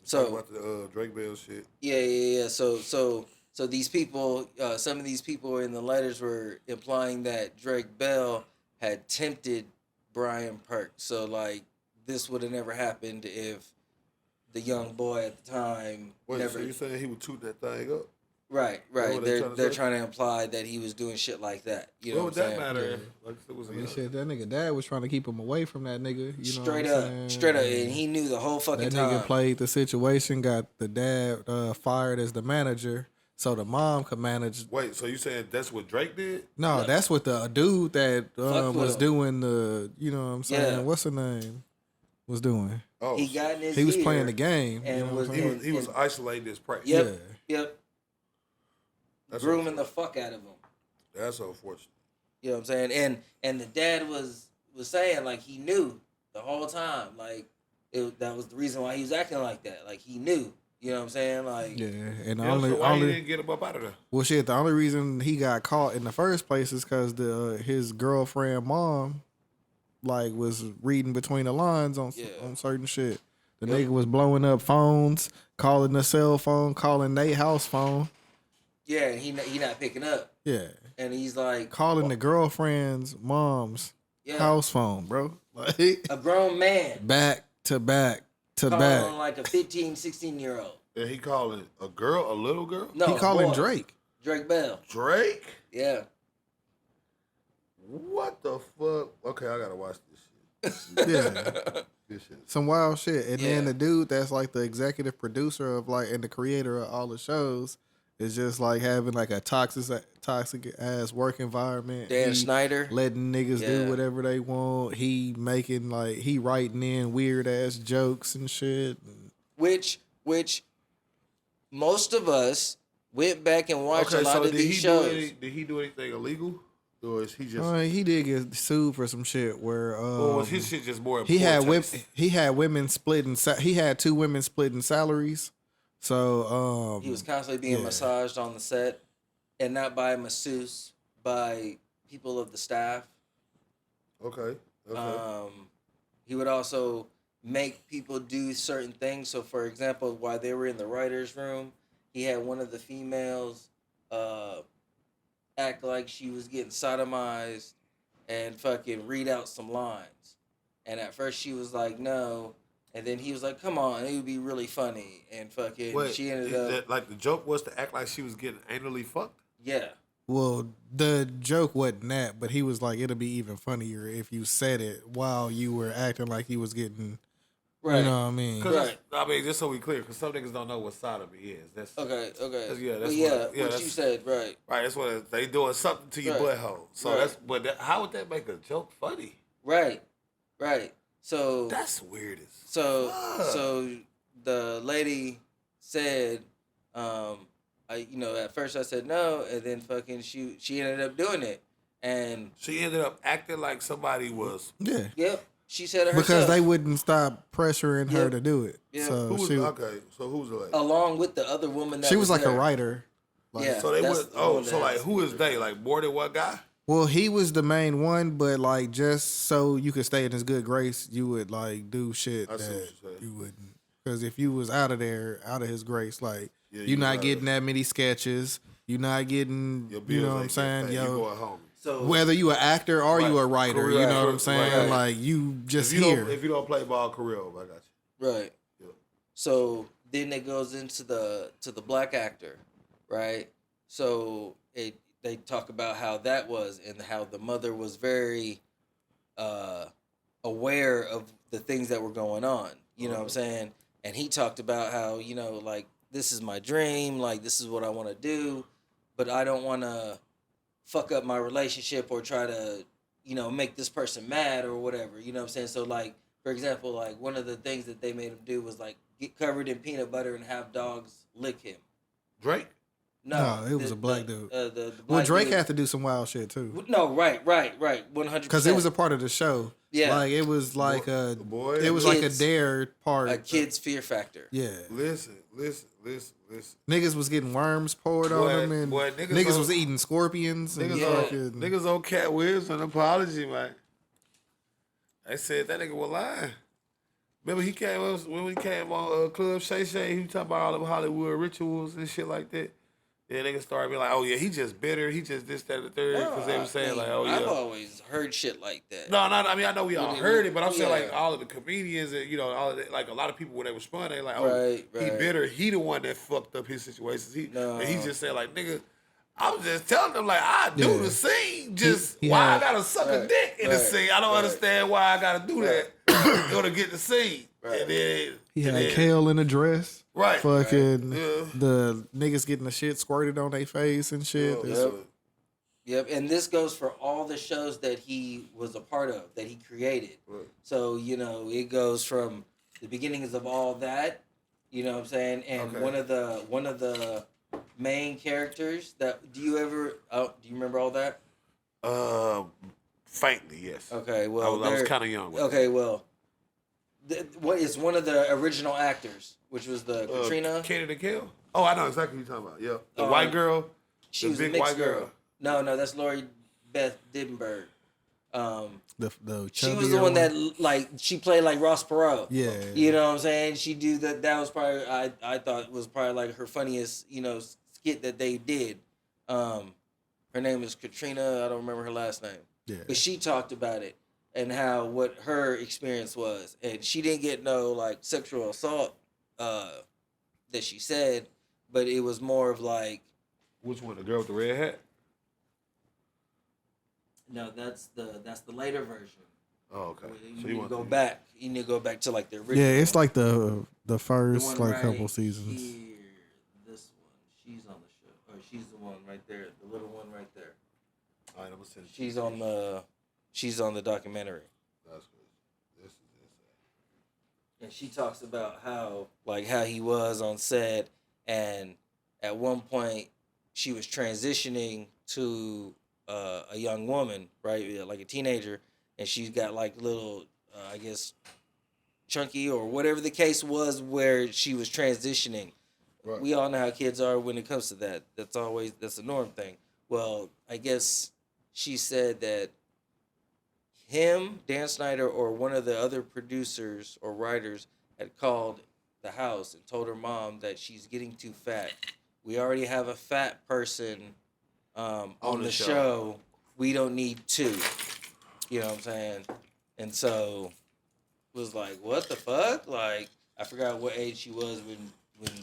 So So about the Drake Bell shit. yeah. So these people, some of these people in the letters were implying that Drake Bell had tempted Brian Perks. So like this would have never happened if the young boy at the time Wait, never. so you saying he would toot that thing up? Right. what they trying to They're say? trying to imply that he was doing shit like that. You know What what would I'm that saying? matter? Like if it was I mean, shit, that nigga dad was trying to keep him away from that nigga. You know Straight what I'm up, saying? straight up, and he knew the whole fucking That time. nigga played the situation, got the dad fired as the manager, so the mom could manage. Wait, so you saying that's what Drake did? No, that's what the dude that Fuck with was him. doing the, you know what I'm saying? Yeah. What's her name? Was doing. Oh, He got in his He was ear playing the game. and you know was what I'm saying? he was isolating his prey. Yep. Yep. That's Grooming the fuck out of him. That's unfortunate. You know what I'm saying? And the dad was saying like he knew the whole time. Like that was the reason why he was acting like that. Like he knew. You know what I'm saying? Like Yeah, and the Yeah, only so why you only didn't get him up out of there? well, shit. The only reason he got caught in the first place is because his girlfriend mom, like, was reading between the lines on certain shit. The nigga was blowing up phones, calling the cell phone, calling their house phone. yeah, he not picking up, Yeah, and he's like calling the girlfriend's mom's house phone, bro. Like a grown man back to back to calling back. like a 15, 16-year-old. And he calling a girl, a little girl? No, He calling boy. Drake. Drake Bell. Drake? Yeah. What the fuck? Okay, I gotta watch this shit. Yeah. This shit. Some wild shit. And Yeah. then the dude that's like the executive producer of like and the creator of all the shows is just like having like a toxic ass work environment. Dan He Snyder. letting niggas Yeah. do whatever they want. He making like he writing in weird ass jokes and shit. Which most of us went back and watched Okay, a lot so of these shows. did he do anything illegal? Or is he just He did get sued for some shit where or was his shit just more he had taste? he had women splitting he had two women splitting salaries. So He was constantly being yeah. massaged on the set, and not by a masseuse, by people of the staff. Okay. He would also make people do certain things. So, for example, while they were in the writer's room, he had one of the females act like she was getting sodomized and fucking read out some lines. And at first she was like, no. And then he was like, come on, it would be really funny. And fucking Wait, she ended is up, that, like the joke was to act like she was getting anally fucked? yeah. well, the joke wasn't that, but he was like, it'll be even funnier if you said it while you were acting like he was getting, Right. you know what I mean? Right. I mean, just so we clear, because some niggas don't know what sodomy is. That's Okay. Yeah, that's what yeah, you that's- said, right. right. That's what they doing something to your Right. butthole. So Right. that's but how would that make a joke funny? Right. So That's weird as So fuck. so the lady said, at first I said no, and then fucking she ended up doing it, and She ended up acting like somebody was. Yeah. yep, she said it herself. Because they wouldn't stop pressuring her Yep. to do it. Yep. So Who was she, okay? So who's the lady? along with the other woman that she was like there. a writer. Like, Yeah. So they That's would. the Oh, one so that like, has who is they? Like more than one guy? Well, he was the main one, but like just so you could stay in his good grace, you would like do shit I see what that you're saying. you wouldn't. Because if you was out of there, out of his grace, like Yeah, you're you was not out getting of- that many sketches. You're not getting, Your you bills know what I'm ain't saying? getting paid. You Yo, going home. So whether you an actor or you Right. a writer, Career you know what I'm actor, saying? right. Like you just if you here. if you don't play ball, career over. I got you. right. Yeah. So then it goes into the black actor, right? So they talk about how that was and how the mother was very aware of the things that were going on. You know what I'm saying? And he talked about how, you know, like, this is my dream, like this is what I want to do, but I don't want to fuck up my relationship or try to, you know, make this person mad or whatever. You know what I'm saying? So like, for example, like one of the things that they made him do was like get covered in peanut butter and have dogs lick him. Drake. No, it was a black dude. The Well, black Drake dude- had to do some wild shit too. No, right, 100%. Because it was a part of the show. Yeah. Like it was like a Boy, it was like a Kids. dare part. a kid's fear factor. Yeah. Listen. Niggas was getting worms poured on Boy, them and boy, niggas, niggas was on- eating scorpions and fucking Niggas on Cat Williams an apology, man. They said that nigga was lying. Remember he came when we came on Club Shay Shay, he was talking about all them Hollywood rituals and shit like that. Then niggas started being like, oh yeah, he just bitter, he just this, that, and the third. Because they were saying like, oh I've yeah. always heard shit like that. No, I mean I know we all heard it, but I'm saying like Yeah. all of the comedians and you know all of the, like a lot of people when they respond, they like, oh, Right, he right. bitter, he the one that fucked up his situations. No. And he just said like, nigga, I was just telling them like I do Yeah. the scene, just He why had- I gotta suck a Right, dick in the right, scene. I don't right. understand why I gotta do that in order to get the scene. Right. And then he and had then- kale in a dress. Right. Fucking Yeah. the niggas getting the shit squirted on their face and shit. Oh, It's- Yep, and this goes for all the shows that he was a part of, that he created. Right. So, you know, it goes from the beginnings of all that, you know what I'm saying? And Okay. one of the main characters that do you remember all that? Faintly, yes. Okay, I well, was they're- kind of young. With Okay, well, what is one of the original actors, which was the that. Katrina? Kenny the Kill. Oh, I know exactly what you're talking about. Yeah, the white girl. She the was a big mixed white girl. No, that's Lori Beth Dittenberg. the She was chubbier the one that like she played like Ross Perot. Yeah. You know what I'm saying? She do that. That was probably I thought was probably like her funniest skit that they did. Her name is Katrina. I don't remember her last name. Yeah. But she talked about it and how what her experience was, and she didn't get no like sexual assault that she said, but it was more of like Which one? The girl with the red hat? no, that's the later version. Oh, okay. You So need to want go to- back. You need to go back to like the original. Yeah, it's like the The first one like right couple seasons. Here, this one. She's on the show. Or she's the one right there. The little one right there. All right, I'm gonna send it. She's on the documentary. That's good. This is And she talks about how he was on set, and at one point she was transitioning to a young woman, right, yeah, like a teenager, and she's got like little, I guess, chunky or whatever the case was, where she was transitioning. Right. We all know how kids are when it comes to that. That's a norm thing. Well, I guess she said that him, Dan Snyder, or one of the other producers or writers had called the house and told her mom that she's getting too fat. We already have a fat person on the show. We don't need two. You know what I'm saying? And so was like, what the fuck? Like, I forgot what age she was when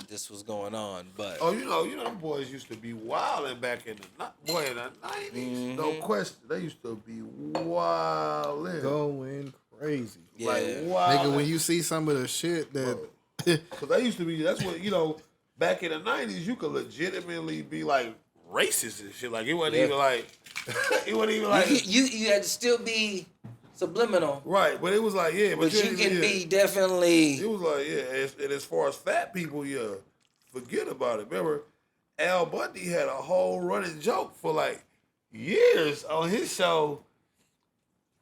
this was going on, but Oh, you know, them boys used to be wilding back in the 90s. No question, they used to be wilding. Going crazy. yeah. Like Nigga, wilding. when you see some of the shit that Because they used to be, that's what, back in the 90s, you could legitimately be like racist and shit. Like, it wasn't even like, it wasn't even like, you had to still be subliminal, right, but it was like, yeah, but you can yeah. be definitely. It was like, yeah, and as far as fat people, yeah, forget about it. Remember, Al Bundy had a whole running joke for like years on his show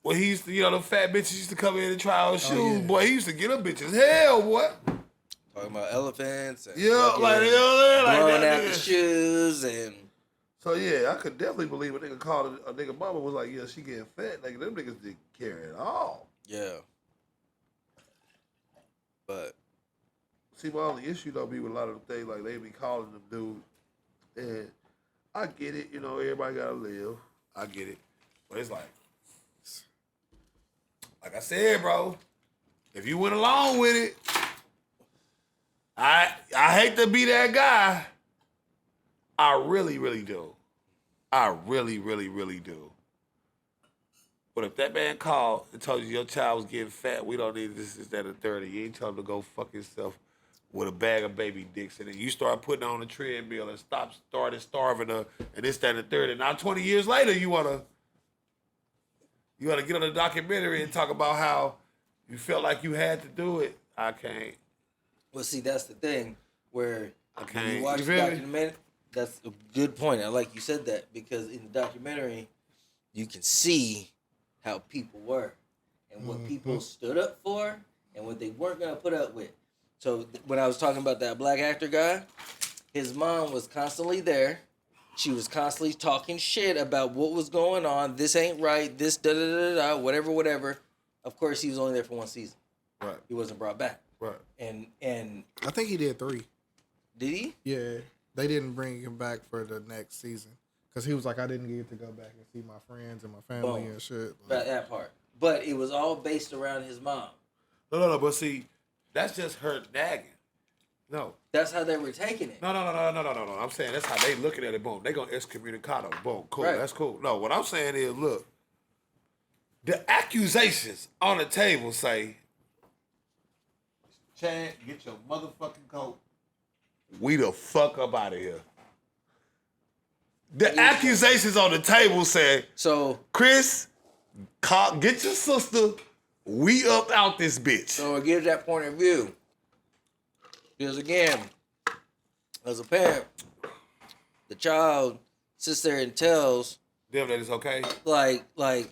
where he used to, the fat bitches used to come in and try on shoes. yeah. Boy, he used to get them bitches hell, boy. Talking about elephants. And Yeah, fucking like, like blowing that out the issues and. So yeah, I could definitely believe a nigga called a nigga mama was like, yeah, she getting fat. Like them niggas didn't care at all. Yeah. But See, my only issue though be with a lot of the things like they be calling them dudes, and I get it. You know, everybody gotta live. I get it, but it's like I said, bro. If you went along with it, I hate to be that guy. I really, really do. I really, really, really do. But if that man called and told you your child was getting fat, we don't need this, that, and 30. You ain't telling him to go fuck himself with a bag of baby dicks. And then you start putting on a treadmill and started starving her and this, that, and the 30. Now 20 years later, you wanna get on a documentary and talk about how you felt like you had to do it. I can't. well, see, that's the thing where can't. you watch You the feel me? documentary. That's a good point. I like you said that because in the documentary, you can see how people were and what people stood up for and what they weren't gonna put up with. So when I was talking about that black actor guy, his mom was constantly there. She was constantly talking shit about what was going on. This ain't right. This da da da da. Whatever. Of course, he was only there for one season. Right. He wasn't brought back. Right. And I think he did 3. did he? Yeah, they didn't bring him back for the next season because he was like, I didn't get to go back and see my friends and my family Boom. and shit. That part. But it was all based around his mom. No. But see, that's just her nagging. No. That's how they were taking it. No. I'm saying that's how they looking at it. Boom. They gonna excommunicado. Boom. Cool. Right. That's cool. No, what I'm saying is, look, the accusations on the table say, Chad, get your motherfucking coat. We the fuck up out of here. The accusations on the table say, So Chris, get your sister. We up out this bitch. So it gives that point of view. Because again, as a parent, the child sits there and tells, Them that it's okay. like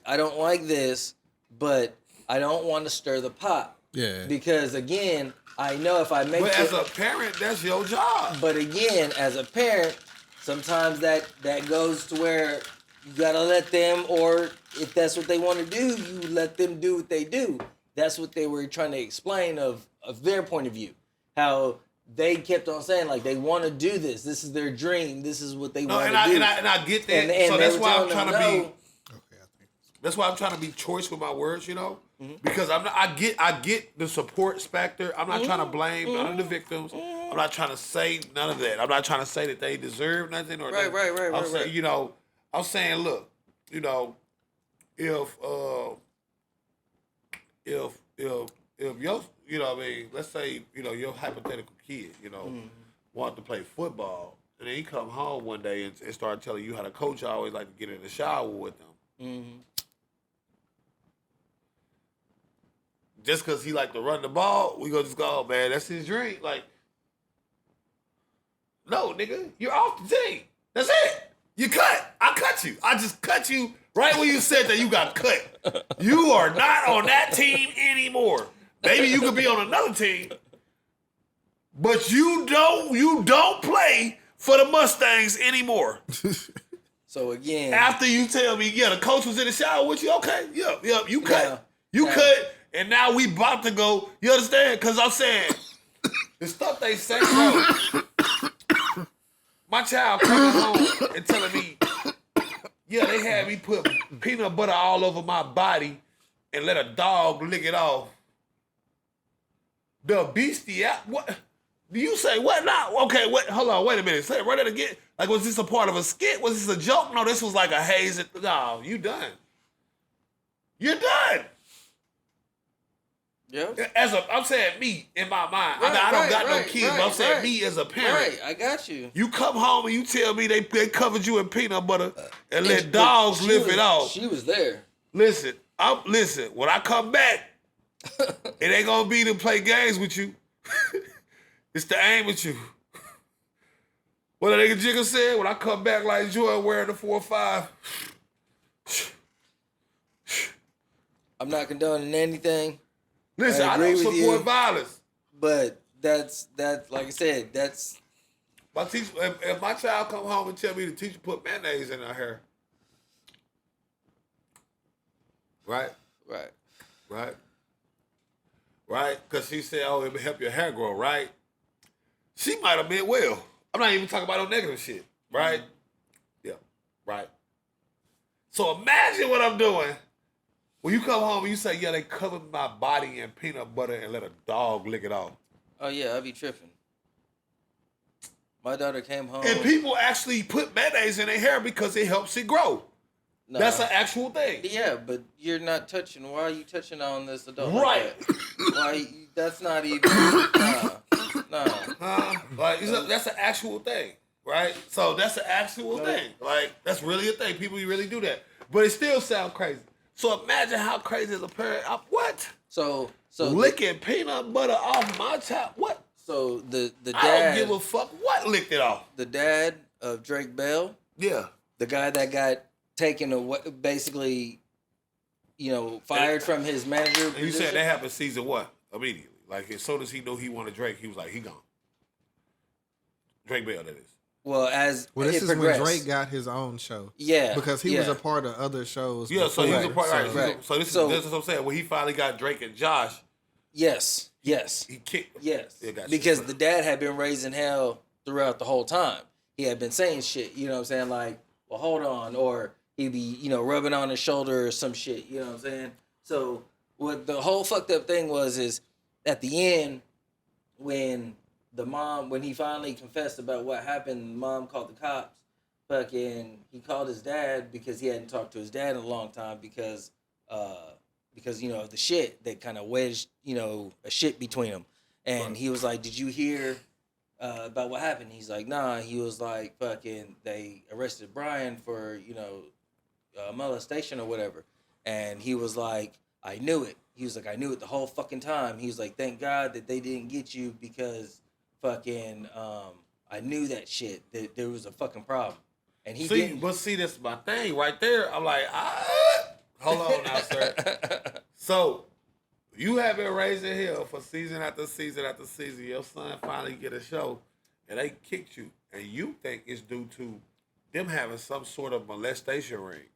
I don't like this, but I don't want to stir the pot. Yeah. Because again, I know if I make But it, as a parent, that's your job. but again, as a parent, sometimes that goes to where you gotta let them, or if that's what they want to do, you let them do what they do. That's what they were trying to explain of their point of view. How they kept on saying like they want to do this. This is their dream. This is what they want to do. And I get that. And so they that's were why I'm telling trying to them be. no. Okay, I think. That's why I'm trying to be choice with my words, you know, Mm-hmm. because I'm not. I get the support factor. I'm not trying to blame none of the victims. I'm not trying to say none of that. I'm not trying to say that they deserve nothing or Right, nothing. right. I'm saying, you know, I'm saying, look, you know, if your, you know, what I mean, let's say, you know, your hypothetical kid, you know, wanted to play football, and then he come home one day and start telling you how the coach always like to get in the shower with them. Mm-hmm. Just because he like to run the ball, we gonna just go, oh, man, that's his dream. Like, no, nigga, you're off the team. That's it. You cut. I cut you. I just cut you right when you said that you got cut. You are not on that team anymore. Maybe you could be on another team, but you don't play for the Mustangs anymore. So again, After you tell me, yeah, the coach was in the shower with you, okay, yep, you cut. Yeah. You Yeah. cut, and now we about to go, you understand? Because I'm saying, the stuff they say, bro, my child coming home and telling me, yeah, they had me put peanut butter all over my body and let a dog lick it off. The beastie, what? Do you say what now? Okay, wait, hold on, wait a minute. Say it, run it again. Like, was this a part of a skit? Was this a joke? No, this was like a haze. No, you done. You're done. yeah. I'm saying me in my mind. Right, I don't right, got no right, kids, but right, I'm saying right. me as a parent. Right, I got you. You come home and you tell me they covered you in peanut butter and let dogs She lift was- it off. She was there. Listen, when I come back, it ain't gonna be to play games with you. It's to aim at you. What that nigga Jigga said, when I come back like Jordan wearing the 4-5. I'm not condoning anything, Listen, I agree don't with support you. violence. but that's like I said, that's My teacher, if my child come home and tell me the teacher put mayonnaise in her hair, right? Because she said, "Oh, it will help your hair grow," right? She might have meant well. I'm not even talking about no negative shit, right? Yeah, right. So imagine what I'm doing when you come home and you say, "Yeah, they covered my body in peanut butter and let a dog lick it off." Oh yeah, I be tripping. My daughter came home. And people actually put mayonnaise in their hair because it helps it grow. No. That's an actual thing. Yeah, but you're not touching. Why are you touching on this adult? Right. Like that? Why? That's not even. Nah. Like that's an actual thing, right? So that's an actual thing. Like that's really a thing. People really do that, but it still sounds crazy. So imagine how crazy as a parent. What? So licking peanut butter off my child. What? So the dad. I don't give a fuck what licked it off. The dad of Drake Bell. Yeah. The guy that got taken away, basically, fired from his manager. And you said that happened season 1 immediately. Like as soon as he knew he wanted Drake, he was like, he gone. Drake Bell, that is. Well, this is progressed. when Drake got his own show. Yeah, because he was a part of other shows. Yeah, so he was a part. Right. So this is what I'm saying. When he finally got Drake and Josh. Yes. He kicked. Yes. Yeah, gotcha. Because the dad had been raising hell throughout the whole time. He had been saying shit. You know what I'm saying? Like, well, hold on, or he'd be rubbing on his shoulder or some shit. You know what I'm saying? So what the whole fucked up thing is at the end when he finally confessed about what happened, mom called the cops. He called his dad because he hadn't talked to his dad in a long time because of the shit that kind of wedged a shit between them. And he was like, "Did you hear about what happened?" He's like, "Nah." He was like, they arrested Brian for molestation or whatever. And he was like, "I knew it." He was like, "I knew it the whole fucking time." He was like, "Thank God that they didn't get you because I knew that shit, that there was a fucking problem." And he didn't. But see, that's my thing right there. I'm like, hold on now, sir. So you have been raising hell for season after season after season. Your son finally get a show, and they kicked you, and you think it's due to them having some sort of molestation ring.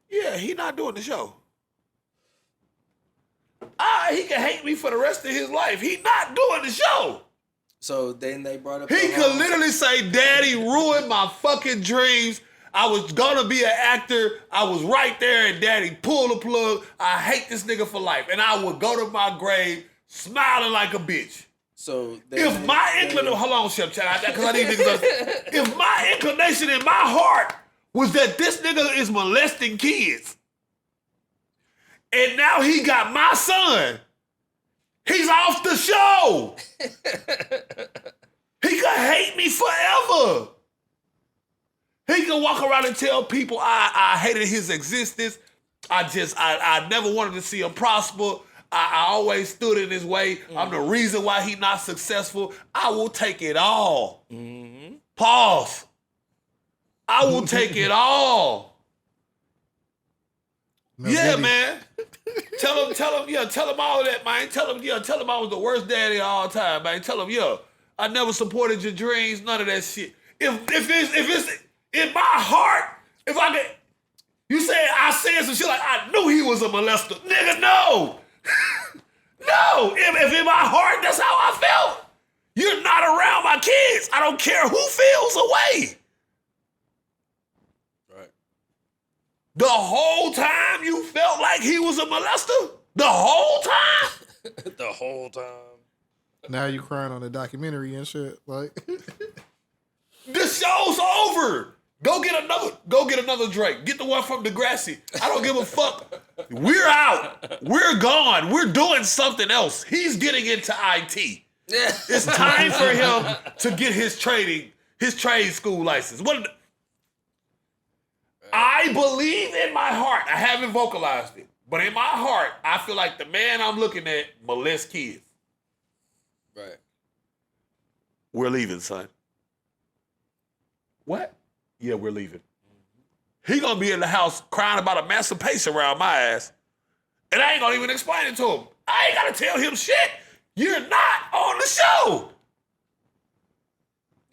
Yeah, he not doing the show. He can hate me for the rest of his life. He not doing the show. So then they brought up. He could literally say, "Daddy ruined my fucking dreams. I was gonna be an actor. I was right there, and Daddy pulled the plug. I hate this nigga for life." And I would go to my grave smiling like a bitch. So if my inclination, hold on, Chef Chat, because I need niggas. If my inclination in my heart was that this nigga is molesting kids, and now he got my son, he's off the show. He could hate me forever. He can walk around and tell people I hated his existence. I never wanted to see him prosper. I always stood in his way. I'm the reason why he's not successful. I will take it all. Mm-hmm. Pause. I will take it all. No, yeah, Diddy. man. Tell him all of that, man. Tell him I was the worst daddy of all time, man. Tell him, I never supported your dreams, none of that shit. If it's in my heart, if I could, you say I said some shit like I knew he was a molester. Nigga, no. No. If in my heart, that's how I felt. You're not around my kids. I don't care who feels away. Right. The whole time you felt like he was a molester? The whole time? The whole time. Now you crying on the documentary and shit. Like, the show's over. Go get another Drake. Get the one from Degrassi. I don't give a fuck. We're out. We're gone. We're doing something else. He's getting into IT. It's time for him to get his trade school license. I believe in my heart. I haven't vocalized it, but in my heart, I feel like the man I'm looking at molests kids. Right. We're leaving, son. What? Yeah, we're leaving. He gonna be in the house crying about emancipation around my ass. And I ain't gonna even explain it to him. I ain't gotta tell him shit. You're not on the show.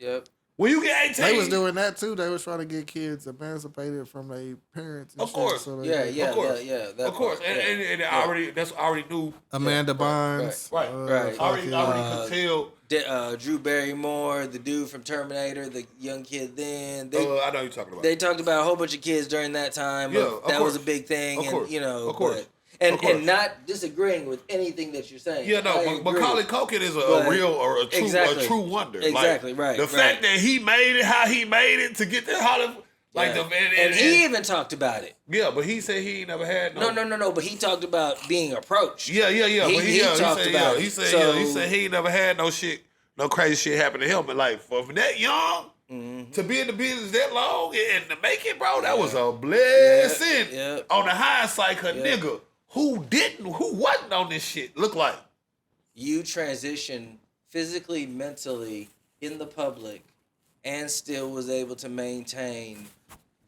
Yep. When you get 18, They was doing that too. They was trying to get kids emancipated from their parents. And Of course. shit, so they Yeah, could- yeah, Of course. that of course, part, and yeah. already that's already knew. Amanda Bynes. Right. Right. Already could tell. Drew Barrymore, the dude from Terminator, the young kid. Then I know what you're talking about. they talked about a whole bunch of kids during that time. Yeah, That of was a course. big thing, Of course. and Of course. but- and Of course. and not disagreeing with anything that you're saying. Yeah, no, I but agree. Macaulay Culkin is a But- real or a true Exactly. a true wonder. Exactly, Like, right, The right. fact that he made it, how he made it to get to Hollywood, like Yeah. the and he even talked about it. yeah, but he said he ain't never had no. No. But he talked about being approached. Yeah. He- But he talked said, about he it. said, So- he said he ain't never had no shit, no crazy shit happen to him. But like for that young to be in the business that long and to make it, bro, that was a blessing. Yeah. On the hindsight, cause Yeah. nigga, who wasn't on this shit look like. You transition physically, mentally in the public, and still was able to maintain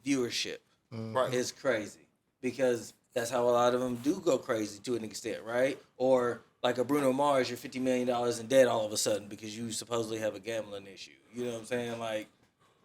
viewership. Right. Is crazy because that's how a lot of them do go crazy to an extent, right? Or like a Bruno Mars, you're $50 million in debt all of a sudden because you supposedly have a gambling issue. You know what I'm saying? Like,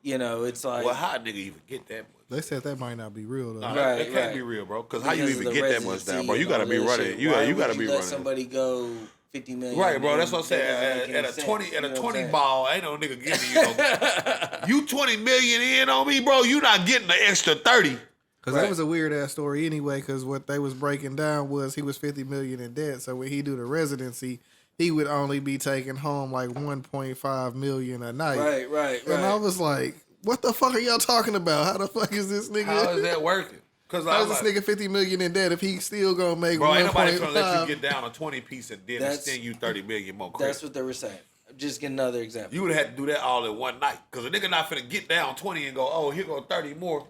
it's like Well, how a nigga even get that much? They said that might not be real though. Nah, Right, that can't right. be real, bro. Because how you because of even the get that much down, bro? You residency gotta and be all that running. shit. You Why gotta would be let running. somebody go 50 million. Right, bro. and That's what I'm that doesn't saying. make At any a sense, 20 you know what I'm 20 saying? ball, ain't no nigga giving you you 20 million in on me, bro. You not getting the extra 30. Because that was a weird ass story anyway. Because what they was breaking down was he was $50 million in debt. So when he do the residency, he would only be taking home like $1.5 million a night. Right. And I was like, "What the fuck are y'all talking about? How the fuck is this nigga? How is that working? Because How is this nigga $50 million in debt if he still gonna make bro, ain't nobody gonna let 1.5? you get down a 20 piece and then That's- extend you 30 million more. That's Credit. what they were saying. Just get another example. You would have had to do that all in one night. Because a nigga not finna get down 20 and go, oh, here go 30 more.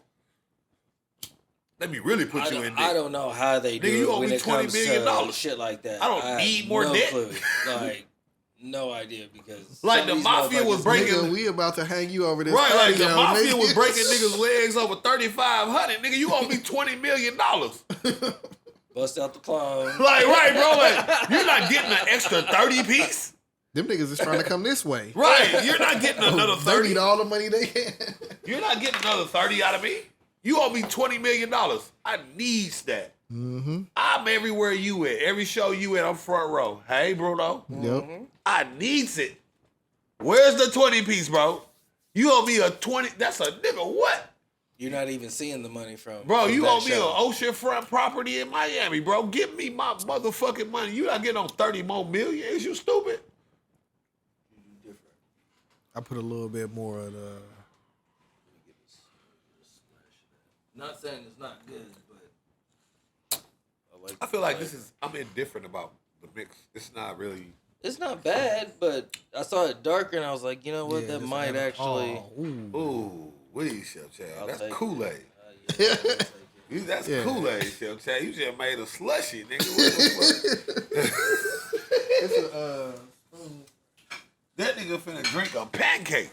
Let me really put you in I debt. don't know how they do Nigga, you it owe when me it comes $20 million. to shit like that. I don't have need more no debt. clue. Like, no idea because Like some the of these mafia was motherfuckers- breaking- Nigga, we about to hang you over this. Right, like the patio, mafia nigga. was breaking niggas' legs over 3,500. Nigga, you owe me $20 million. Bust out the clone. Like, right, bro. Like, you're not getting an extra 30 piece. Them niggas is trying to come this way. Right. You're not getting another They 30. need all the money they can. You're not getting another 30 out of me. You owe me $20 million. I needs that. Mm-hmm. I'm everywhere you at. Every show you at, I'm front row. Hey, Bruno. Yep. I needs it. Where's the 20 piece, bro? You owe me a 20. That's a nigga what? You're not even seeing the money from. Bro, from you that owe me an show. oceanfront property in Miami, bro. Give me my motherfucking money. You not getting on 30 more million. Is you stupid? I put a little bit more of the. Not saying it's not good, but I feel like I'm indifferent about the mix. It's not really. it's not bad. But I saw it darker, and I was like, you know what? Yeah, that this might animal- actually. Oh, ooh. Ooh, what are you, Chef Chad? I'll That's take it. Kool-Aid. Yeah, I'll take it. That's Yeah. Kool-Aid, Chef Chad. You just made a slushy, nigga. What the fuck? It's a, That nigga finna drink a pancake.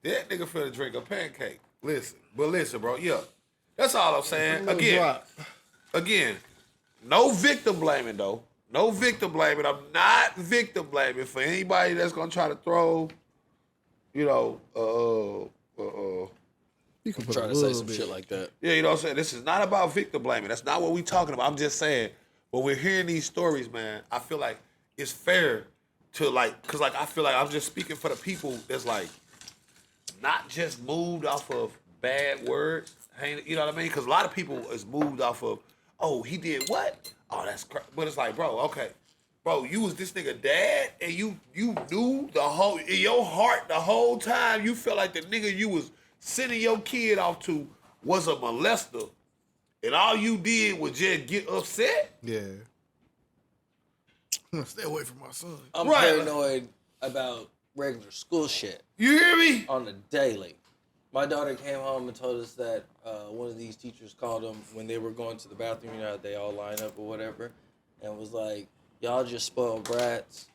That nigga finna drink a pancake. Listen, bro. Yeah, that's all I'm saying. Again, no victim blaming though. No victim blaming. I'm not victim blaming for anybody that's gonna try to throw, you can put Trying a to say little some bit. shit like that. Yeah, you know what I'm saying? This is not about victim blaming. That's not what we talking about. I'm just saying, when we're hearing these stories, man, I feel like it's fair to because I feel like I'm just speaking for the people that's like not just moved off of bad words. You know what I mean? Because a lot of people is moved off of, oh, he did what? Oh, that's but it's like, bro, okay. Bro, you was this nigga dad, and you knew in your heart the whole time you felt like the nigga you was sending your kid off to was a molester, and all you did was just get upset. Yeah. Stay away from my son. I'm Right. paranoid about regular school shit You hear me? on the daily. My daughter came home and told us that one of these teachers called them when they were going to the bathroom. You know how they all line up or whatever, and was like, "Y'all just spoiled brats."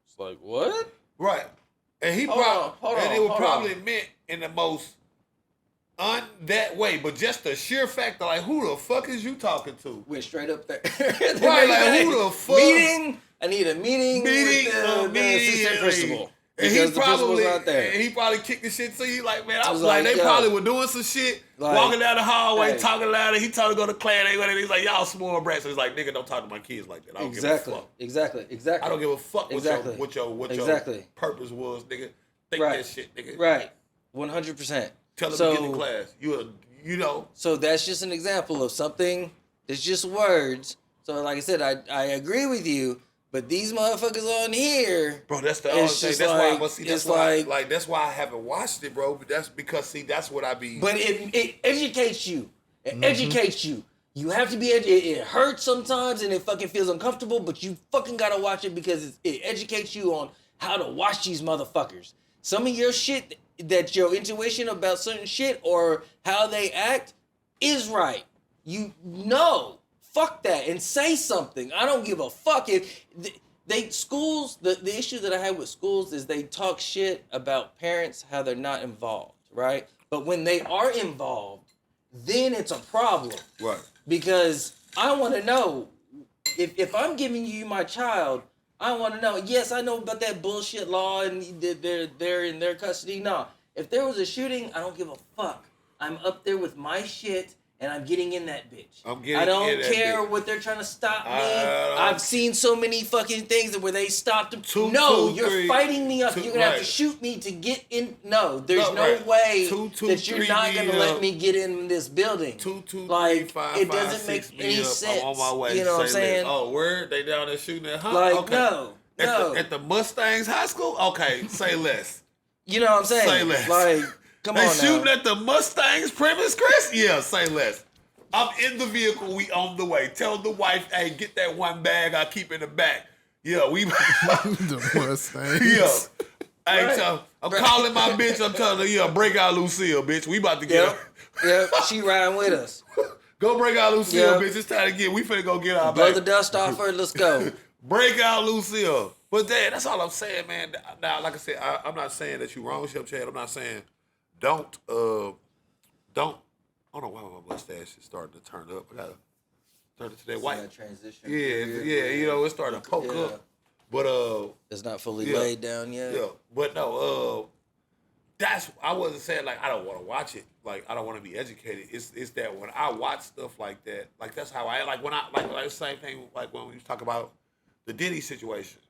It's like, what? Right. And he Hold it was on. probably meant in the most that way, but just the sheer fact of like, who the fuck is you talking to? Went straight up there. Right, like, who the fuck? Meeting I need a meeting with the assistant principal. And Because the principal's not there. And he probably kicked the shit to you like, man, I was like, they yo. probably were doing some shit, Like, walking down the hallway, hey. talking loud, and he told to go to class, and he's like, y'all small brats. So he's like, nigga, don't talk to my kids like that. I don't give a fuck. Exactly. I don't give a fuck what your purpose was, nigga. Think that shit, nigga. Right. 100%. Tell them to get in class. You know. So that's just an example of something that's just words. So like I said, I agree with you, but these motherfuckers on here, bro, that's the other thing. That's why that's why I haven't watched it, bro. But that's because that's what I be. But it educates you. It educates you. You have to be it hurts sometimes and it fucking feels uncomfortable, but you fucking gotta watch it because it educates you on how to watch these motherfuckers. Some of your shit that your intuition about certain shit or how they act is right. You know. Fuck that and say something. I don't give a fuck if schools. The issue that I have with schools is they talk shit about parents how they're not involved, right? But when they are involved, then it's a problem, right? Because I want to know if I'm giving you my child, I want to know. Yes, I know about that bullshit law and they're in their custody. No, if there was a shooting, I don't give a fuck. I'm up there with my shit. And I'm getting in that bitch. I don't care what they're trying to stop me. I've seen so many fucking things where they stopped them. You're fighting me up. You're going to have to shoot me to get in. No, there's no way that you're not going to let me get in this building. It doesn't make any sense. I'm on my way. You know what I'm saying? Oh, where? They down there shooting at no. At the Mustangs High School? Okay, say less. You know what I'm saying? Say less. Come they on shooting now. at the Mustangs premise, Chris? Yeah, say less. I'm in the vehicle. We on the way. Tell the wife, hey, get that one bag I keep in the back. Yeah, we. The Mustangs. Yeah. Hey, I'm calling my bitch. I'm telling her, break out Lucille, bitch. We about to get her. Yep, she riding with us. Go break out Lucille, bitch. It's time to get. We finna go get our blow back. the dust off her. Let's go. Break out Lucille. But that's all I'm saying, man. Now, like I said, I'm not saying that you wrong, Chef Chad. I'm not saying don't. I don't know why my mustache is starting to turn up. I gotta turn it to that white. That transition. Yeah, it's starting to poke up. But it's not fully laid down yet. Yeah, but no, I wasn't saying like I don't want to watch it. Like I don't want to be educated. It's that when I watch stuff like that, like that's how I like when I like the same thing like when we talk about the Diddy situation.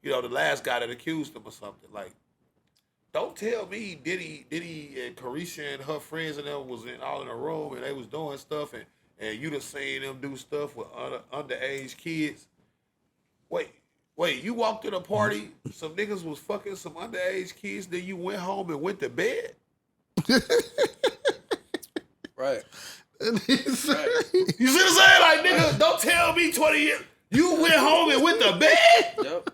You know, the last guy that accused him or something like. Don't tell me Diddy and Carisha and her friends and them was all in a room and they was doing stuff and you done seen them do stuff with underage kids. Wait, you walked to the party, some niggas was fucking some underage kids, then you went home and went to bed? Right. You see what I'm saying? Like, nigga, don't tell me 20 years. You went home and went to bed? Yep.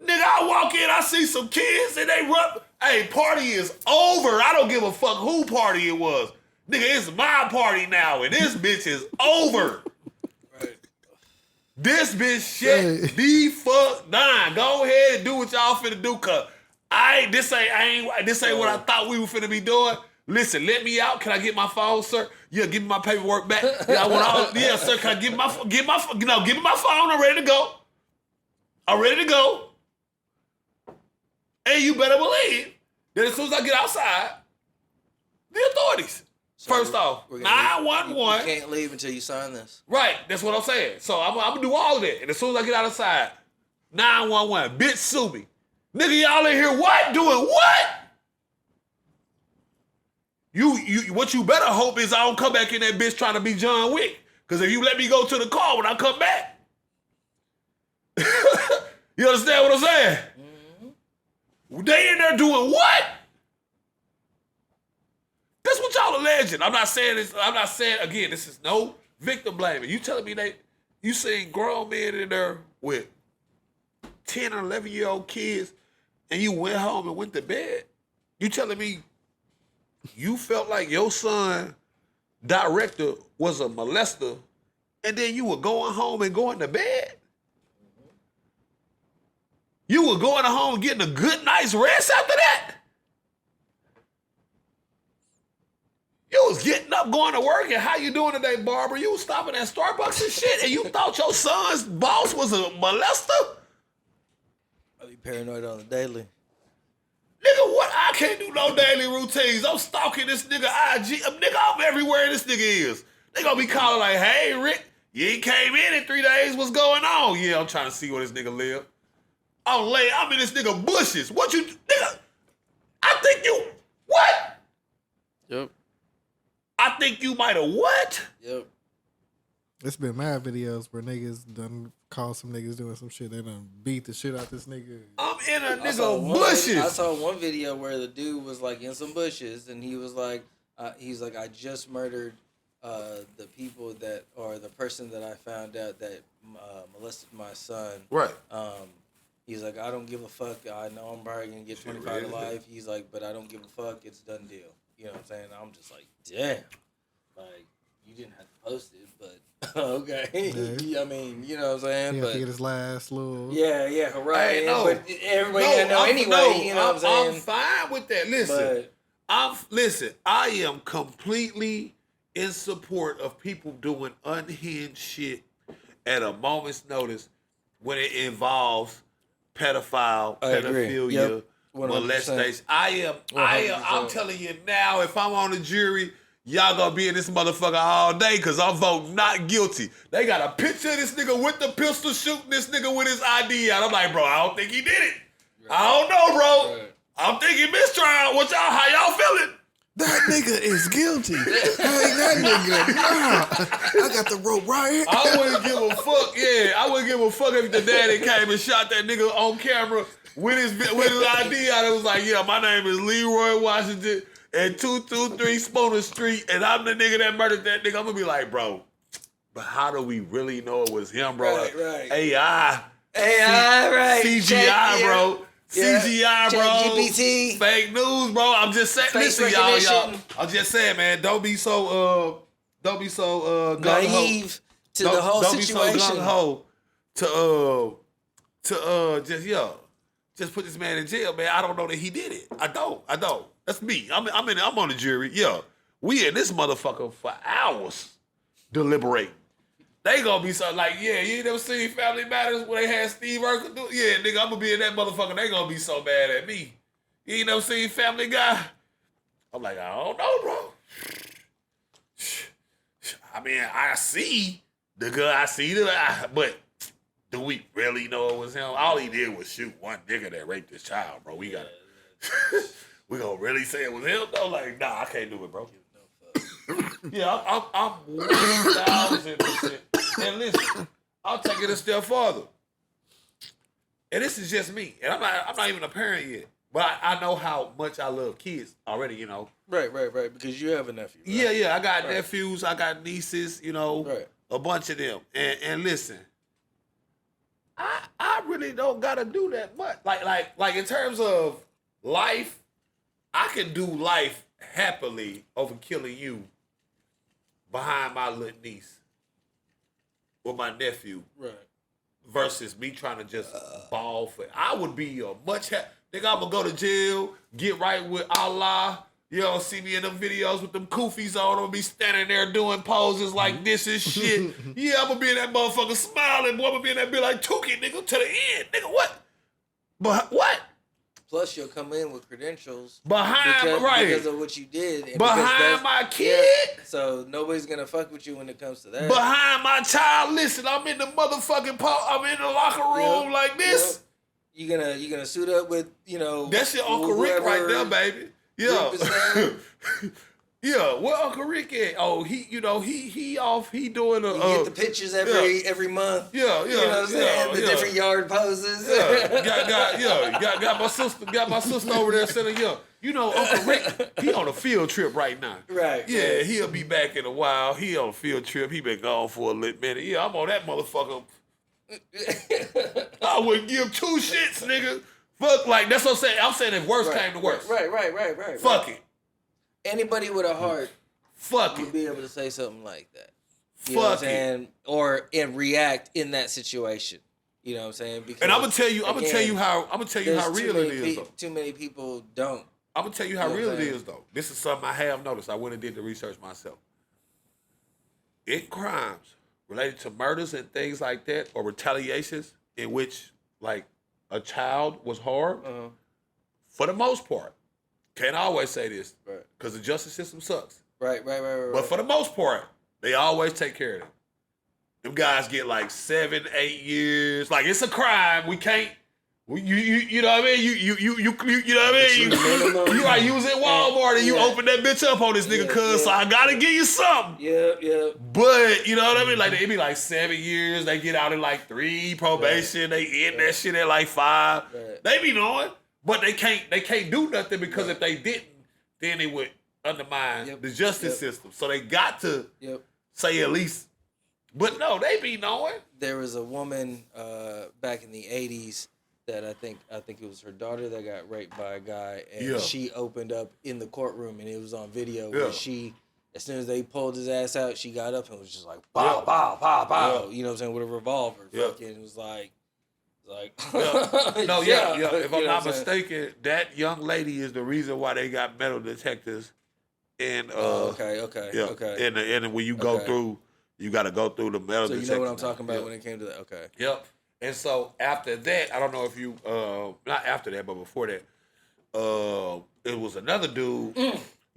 Nigga, I walk in, I see some kids, and they run. Hey, party is over. I don't give a fuck who party it was. Nigga, it's my party now, and this bitch is over. Right. This bitch shit the fuck down. Go ahead and do what y'all finna do, cause this ain't what I thought we were finna be doing. Listen, let me out. Can I get my phone, sir? Yeah, give me my paperwork back. Yeah, sir. Can I give me my phone? I'm ready to go. And you better believe that as soon as I get outside, the authorities. So first off, 911. You can't leave until you sign this. Right, that's what I'm saying. So I'm gonna do all of that. And as soon as I get outside, 911, bitch, sue me. Nigga, y'all in here what? Doing what? You what you better hope is I don't come back in that bitch trying to be John Wick. Because if you let me go to the car when I come back, you understand what I'm saying? They in there doing what? That's what y'all alleging. I'm not saying again, this is no victim blaming. You telling me you seen grown men in there with 10 or 11-year-old kids and you went home and went to bed? You telling me you felt like your son director was a molester and then you were going home and going to bed? You were going home and getting a good night's rest after that? You was getting up up going to work and how you doing today, Barbara? You was stopping at Starbucks and shit, and you thought your son's boss was a molester? I be paranoid on the daily. Nigga, what? I can't do no daily routines. I'm stalking this nigga IG. Nigga, I'm everywhere this nigga is. They gonna be calling like, hey, Rick, you ain't came in 3 days. What's going on? Yeah, I'm trying to see where this nigga live. I'm in this nigga bushes. What you, nigga? I think you, what? Yep. I think you might have what? Yep. It's been mad videos where niggas done call some niggas doing some shit. They done beat the shit out this nigga. I'm in a I saw nigga bushes. I saw one video where the dude was like in some bushes, and he was like, I just murdered the people that, or the person that I found out that molested my son. Right. He's like, I don't give a fuck. I know I'm probably gonna get 25 to life. He's like, but I don't give a fuck. It's a done deal. You know what I'm saying? I'm just like, damn. Like, you didn't have to post it, but okay. Yeah. I mean, you know what I'm saying? He but had to get his last little. yeah, right. Hey, no. But everybody gotta know anyway. You know what I'm saying? I'm fine with that. Listen, I am completely in support of people doing unhinged shit at a moment's notice when it involves pedophilia, Yep. 100%. molestation. I'm telling you now, if I'm on the jury, y'all gonna be in this motherfucker all day because I'm voting not guilty. They got a picture of this nigga with the pistol shooting this nigga with his ID out. I'm like, bro, I don't think he did it. Right. I don't know, bro. Right. I'm thinking mistrial. How y'all feeling? That nigga is guilty. Hey, that nigga, nah. I got the rope right here. I wouldn't give a fuck. Yeah, I wouldn't give a fuck if the daddy came and shot that nigga on camera with his ID out. It was like, yeah, my name is Leroy Washington and 223 Spooner Street, and I'm the nigga that murdered that nigga. I'm gonna be like, bro, but how do we really know it was him, bro? Right. AI, right. CGI, bro. Yeah. CGI, bro. GPT. Fake news, bro. I'm just saying. Listen, y'all. I'm just saying, man. Don't be so naive to the whole situation. Don't be so gung ho to just put this man in jail, man. I don't know that he did it. I don't. That's me. I'm on the jury. Yeah, we in this motherfucker for hours deliberating. They gonna be so like, yeah, you ain't never seen Family Matters where they had Steve Urkel do? Yeah, nigga, I'm gonna be in that motherfucker. They gonna be so mad at me. You ain't never seen Family Guy? I'm like, I don't know, bro. I mean, I see the guy, but do we really know it was him? All he did was shoot one nigga that raped his child, bro. We gotta, we gonna really say it was him? though? Like, nah, I can't do it, bro. Yeah, I'm 1,000%. And listen, I'll take it a step further. And this is just me. And I'm not even a parent yet. But I know how much I love kids already, you know. Right. Because you have a nephew. Right? Yeah. I got nephews. I got nieces, you know. Right. A bunch of them. And listen, I really don't gotta do that much. Like in terms of life, I can do life happily over killing you behind my little niece or my nephew, right? Versus me trying to just ball for it. I would be a much nigga. I'm gonna go to jail, get right with Allah. You know, see me in them videos with them koofies on. I'm gonna be standing there doing poses like this and shit. Yeah, I'm gonna be in that motherfucker smiling. Boy, I'm gonna be in that bitch like Tukey, nigga, to the end, nigga. What? But what? Plus, you'll come in with credentials because of what you did. And behind my kid. Yeah, so nobody's gonna fuck with you when it comes to that. Behind my child. Listen, I'm in the motherfucking I'm in the locker room like this. Yep. You gonna suit up with, you know. That's your Uncle Rick right there, baby. Yeah. Yeah, where Uncle Rick at? Oh, he off. He doing a. You get the pictures every month. Yeah. You know what I'm saying? The different yard poses. Got my sister over there sitting. You know, Uncle Rick, he on a field trip right now. Right. Yeah, he'll be back in a while. He on a field trip. He been gone for a little minute. Yeah, I'm on that motherfucker. I wouldn't give two shits, nigga. Fuck, like that's what I'm saying. I'm saying if worst came to worst. Right. Fuck it. Anybody with a heart would be able to say something like that. You know what I'm saying? And react in that situation. You know what I'm saying? Because and I'm gonna tell you how real it is though. Too many people don't. I'm gonna tell you how real it is though. This is something I have noticed. I went and did the research myself. in crimes related to murders and things like that, or retaliations in which like a child was harmed, for the most part, can't always say this, Right. because the justice system sucks. Right. But for the most part, they always take care of them. Them guys get like 7, 8 years. Like, it's a crime. We can't. You know what I mean? You know what I mean? You like, you was at Walmart and you opened that bitch up on this nigga, cuz, so I gotta give you something. Yeah. But you know what I mean? Like, it be like 7 years. They get out in like 3 probation. They end that shit at like 5. Right. They be knowing, but they can't do nothing, because if they didn't, then it would undermine the justice system. So they got to say at least. But no, they be knowing. There was a woman back in the 80s that I think it was her daughter that got raped by a guy, and she opened up in the courtroom, and it was on video where she, as soon as they pulled his ass out, she got up and was just like pow, pow, pow, pow. You know what I'm saying, with a revolver. Fucking, it was like. If I'm not mistaken, that young lady is the reason why they got metal detectors. And okay. And when you go through, you got to go through the metal detectors. So you know what I'm talking about when it came to that. Okay. Yep. And so after that, I don't know if you not after that, but before that, it was another dude.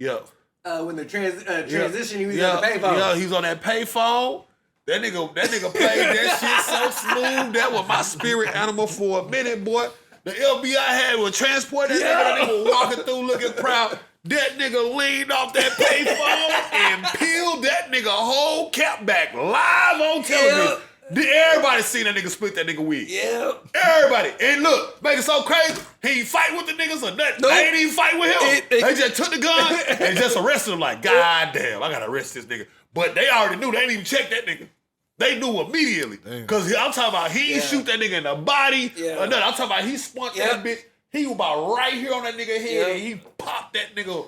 Yep. When the transition, he was on the payphone. Yeah, he's on that payphone. That nigga played that shit so smooth. That was my spirit animal for a minute, boy. The FBI had was transport that nigga walking through looking proud. That nigga leaned off that payphone and peeled that nigga whole cap back live on television. Everybody seen that nigga split that nigga wig. Yeah. Everybody. And look, make it so crazy. He ain't fight with the niggas or nothing. Nope. They ain't even fight with him. They just took the gun and just arrested him like, God damn, I gotta arrest this nigga. But they already knew. They didn't even check that nigga. They knew immediately. Because I'm talking about he didn't shoot that nigga in the body or nothing. I'm talking about he spun that bitch. He was about right here on that nigga head and he popped that nigga.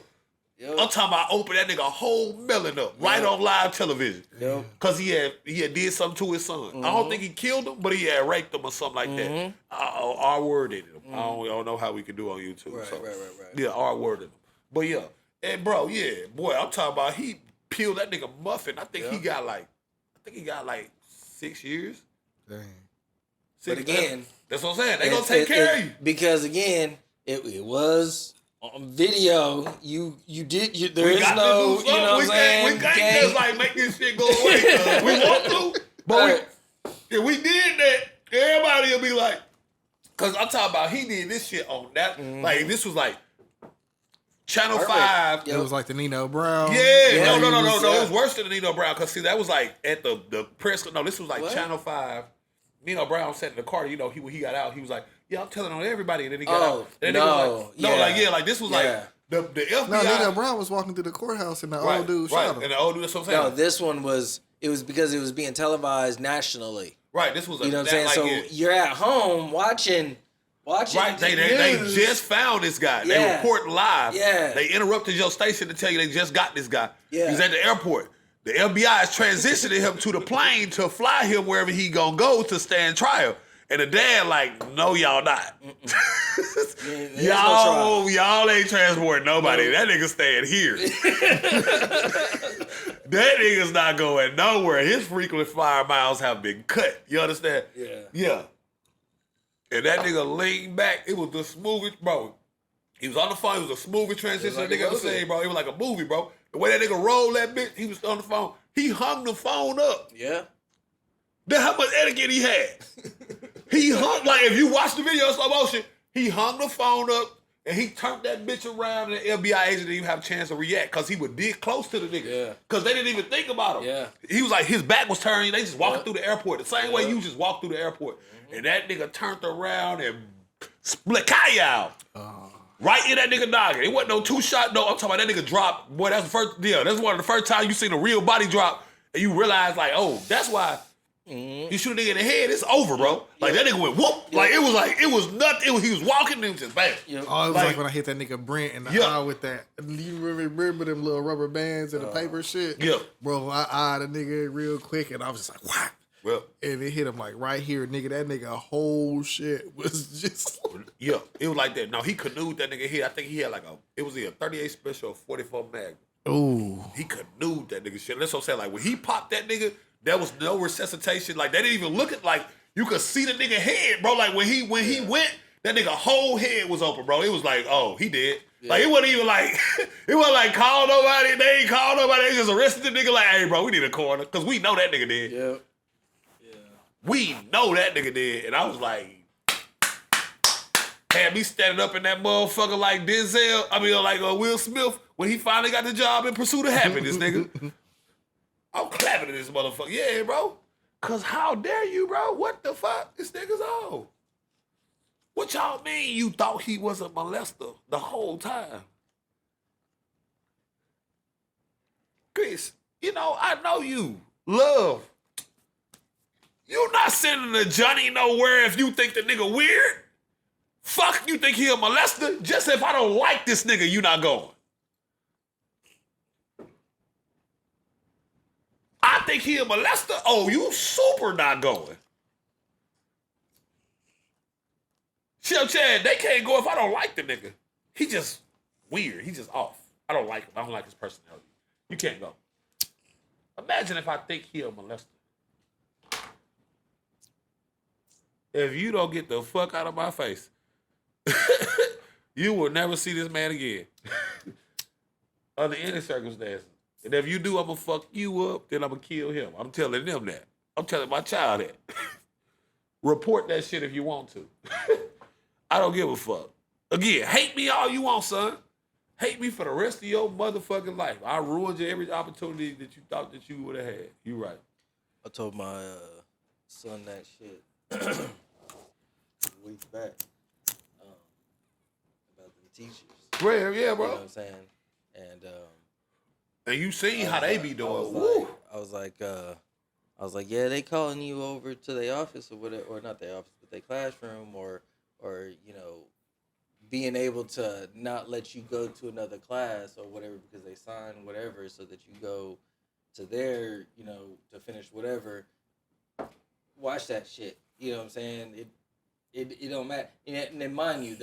I'm talking about open that nigga whole melon up right on live television. Because he had did something to his son. I don't think he killed him, but he had raped him or something like that. R worded him. I don't know how we can do on YouTube. Right. Yeah, R worded him. But yeah. And bro, boy, I'm talking about he peeled that nigga muffin. I think he got like 6 years. Dang. But again, that's what I'm saying. They gonna take care of you. Because again, it was on video. There is no, you know what I'm saying? We can't just like make this shit go away. We want to, but if we did that, everybody will be like, because I'm talking about he did this shit on that. Like this was like Channel 5. It was like the Nino Brown. No. It was worse than the Nino Brown. Because see, that was like at the press. No, this was like Channel 5. Nino Brown sat in the car. You know, when he got out, he was like, "Yeah, I'm telling on everybody." And then he got out. And this was like the FBI. No, Nino Brown was walking through the courthouse and the old dude shot him. And the old dude, that's what I'm saying. No, this one was. It was because it was being televised nationally. Right. This was. You know what I'm saying? So you're at home watching. Right, they just found this guy. Yeah. They reporting live. Yeah. They interrupted your station to tell you they just got this guy. Yeah. He's at the airport. The FBI is transitioning him to the plane to fly him wherever he gonna go to stand trial. And the dad like, no, y'all not. y'all ain't transporting nobody. That nigga staying here. That nigga's not going nowhere. His frequent flyer miles have been cut. You understand? Yeah. And that nigga leaned back. It was the smoothest, bro. He was on the phone. It was the smoothest transition nigga ever seen, bro. It was like a movie, bro. The way that nigga rolled that bitch, he was on the phone. He hung the phone up. Yeah. Then how much etiquette he had? He hung, like if you watch the video in slow motion, he hung the phone up and he turned that bitch around and the FBI agent didn't even have a chance to react because he was dead close to the nigga. Yeah. Because they didn't even think about him. Yeah. He was like, his back was turned. They just walking through the airport. The same way you just walk through the airport. And that nigga turned around and split Kaya out. Right in that nigga noggin. It wasn't no 2-shot. No, I'm talking about that nigga drop. Boy, that's the first deal. That's one of the first times you seen a real body drop and you realize like, oh, that's why you shoot a nigga in the head, it's over, bro. Like that nigga went whoop. Like it was nothing. He was walking and it was just bam. Oh, it was like when I hit that nigga Brent in the eye with that. You remember them little rubber bands and the paper shit? Yeah. Bro, I eyed a nigga real quick and I was just like, what? Well, and it hit him like right here, nigga. That nigga whole shit was just it was like that. No, he canoed that nigga here. I think he had like it was a 38 special 44 mag. Ooh. He canoed that nigga shit. That's what I'm saying. Like when he popped that nigga, there was no resuscitation. Like they didn't even look at like you could see the nigga head, bro. Like when he went, that nigga whole head was open, bro. It was like, oh, he dead. Yeah. Like it wasn't even like it wasn't like call nobody. They ain't call nobody. They just arrested the nigga. Like, hey, bro, we need a coroner because we know that nigga dead. Yeah. We know that nigga dead. And I was like, had me standing up in that motherfucker like Denzel. I mean, like Will Smith when he finally got the job in Pursuit of Happiness, nigga. I'm clapping at this motherfucker. Yeah, bro. Cause how dare you, bro? What the fuck? This nigga's on. What y'all mean you thought he was a molester the whole time? Chris, you know, I know you. Love. You not sending a Johnny nowhere if you think the nigga weird. Fuck, you think he a molester? Just if I don't like this nigga, you not going. I think he a molester. Oh, you super not going. Shell Chad, they can't go if I don't like the nigga. He just weird. He just off. I don't like him. I don't like his personality. You can't go. Imagine if I think he a molester. If you don't get the fuck out of my face, you will never see this man again. Under any circumstances. And if you do, I'm going to fuck you up, then I'm going to kill him. I'm telling them that. I'm telling my child that. Report that shit if you want to. I don't give a fuck. Again, hate me all you want, son. Hate me for the rest of your motherfucking life. I ruined you every opportunity that you thought that you would have had. You right. I told my son that shit a week back about the teachers. Well, yeah, bro. You know what I'm saying? And you seen how they be doing. I was like, yeah, they calling you over to their office or whatever, or not their office, but their classroom, or you know, being able to not let you go to another class or whatever because they sign whatever so that you go to their, you know, to finish whatever. Watch that shit. You know what I'm saying? It don't matter. And then mind you,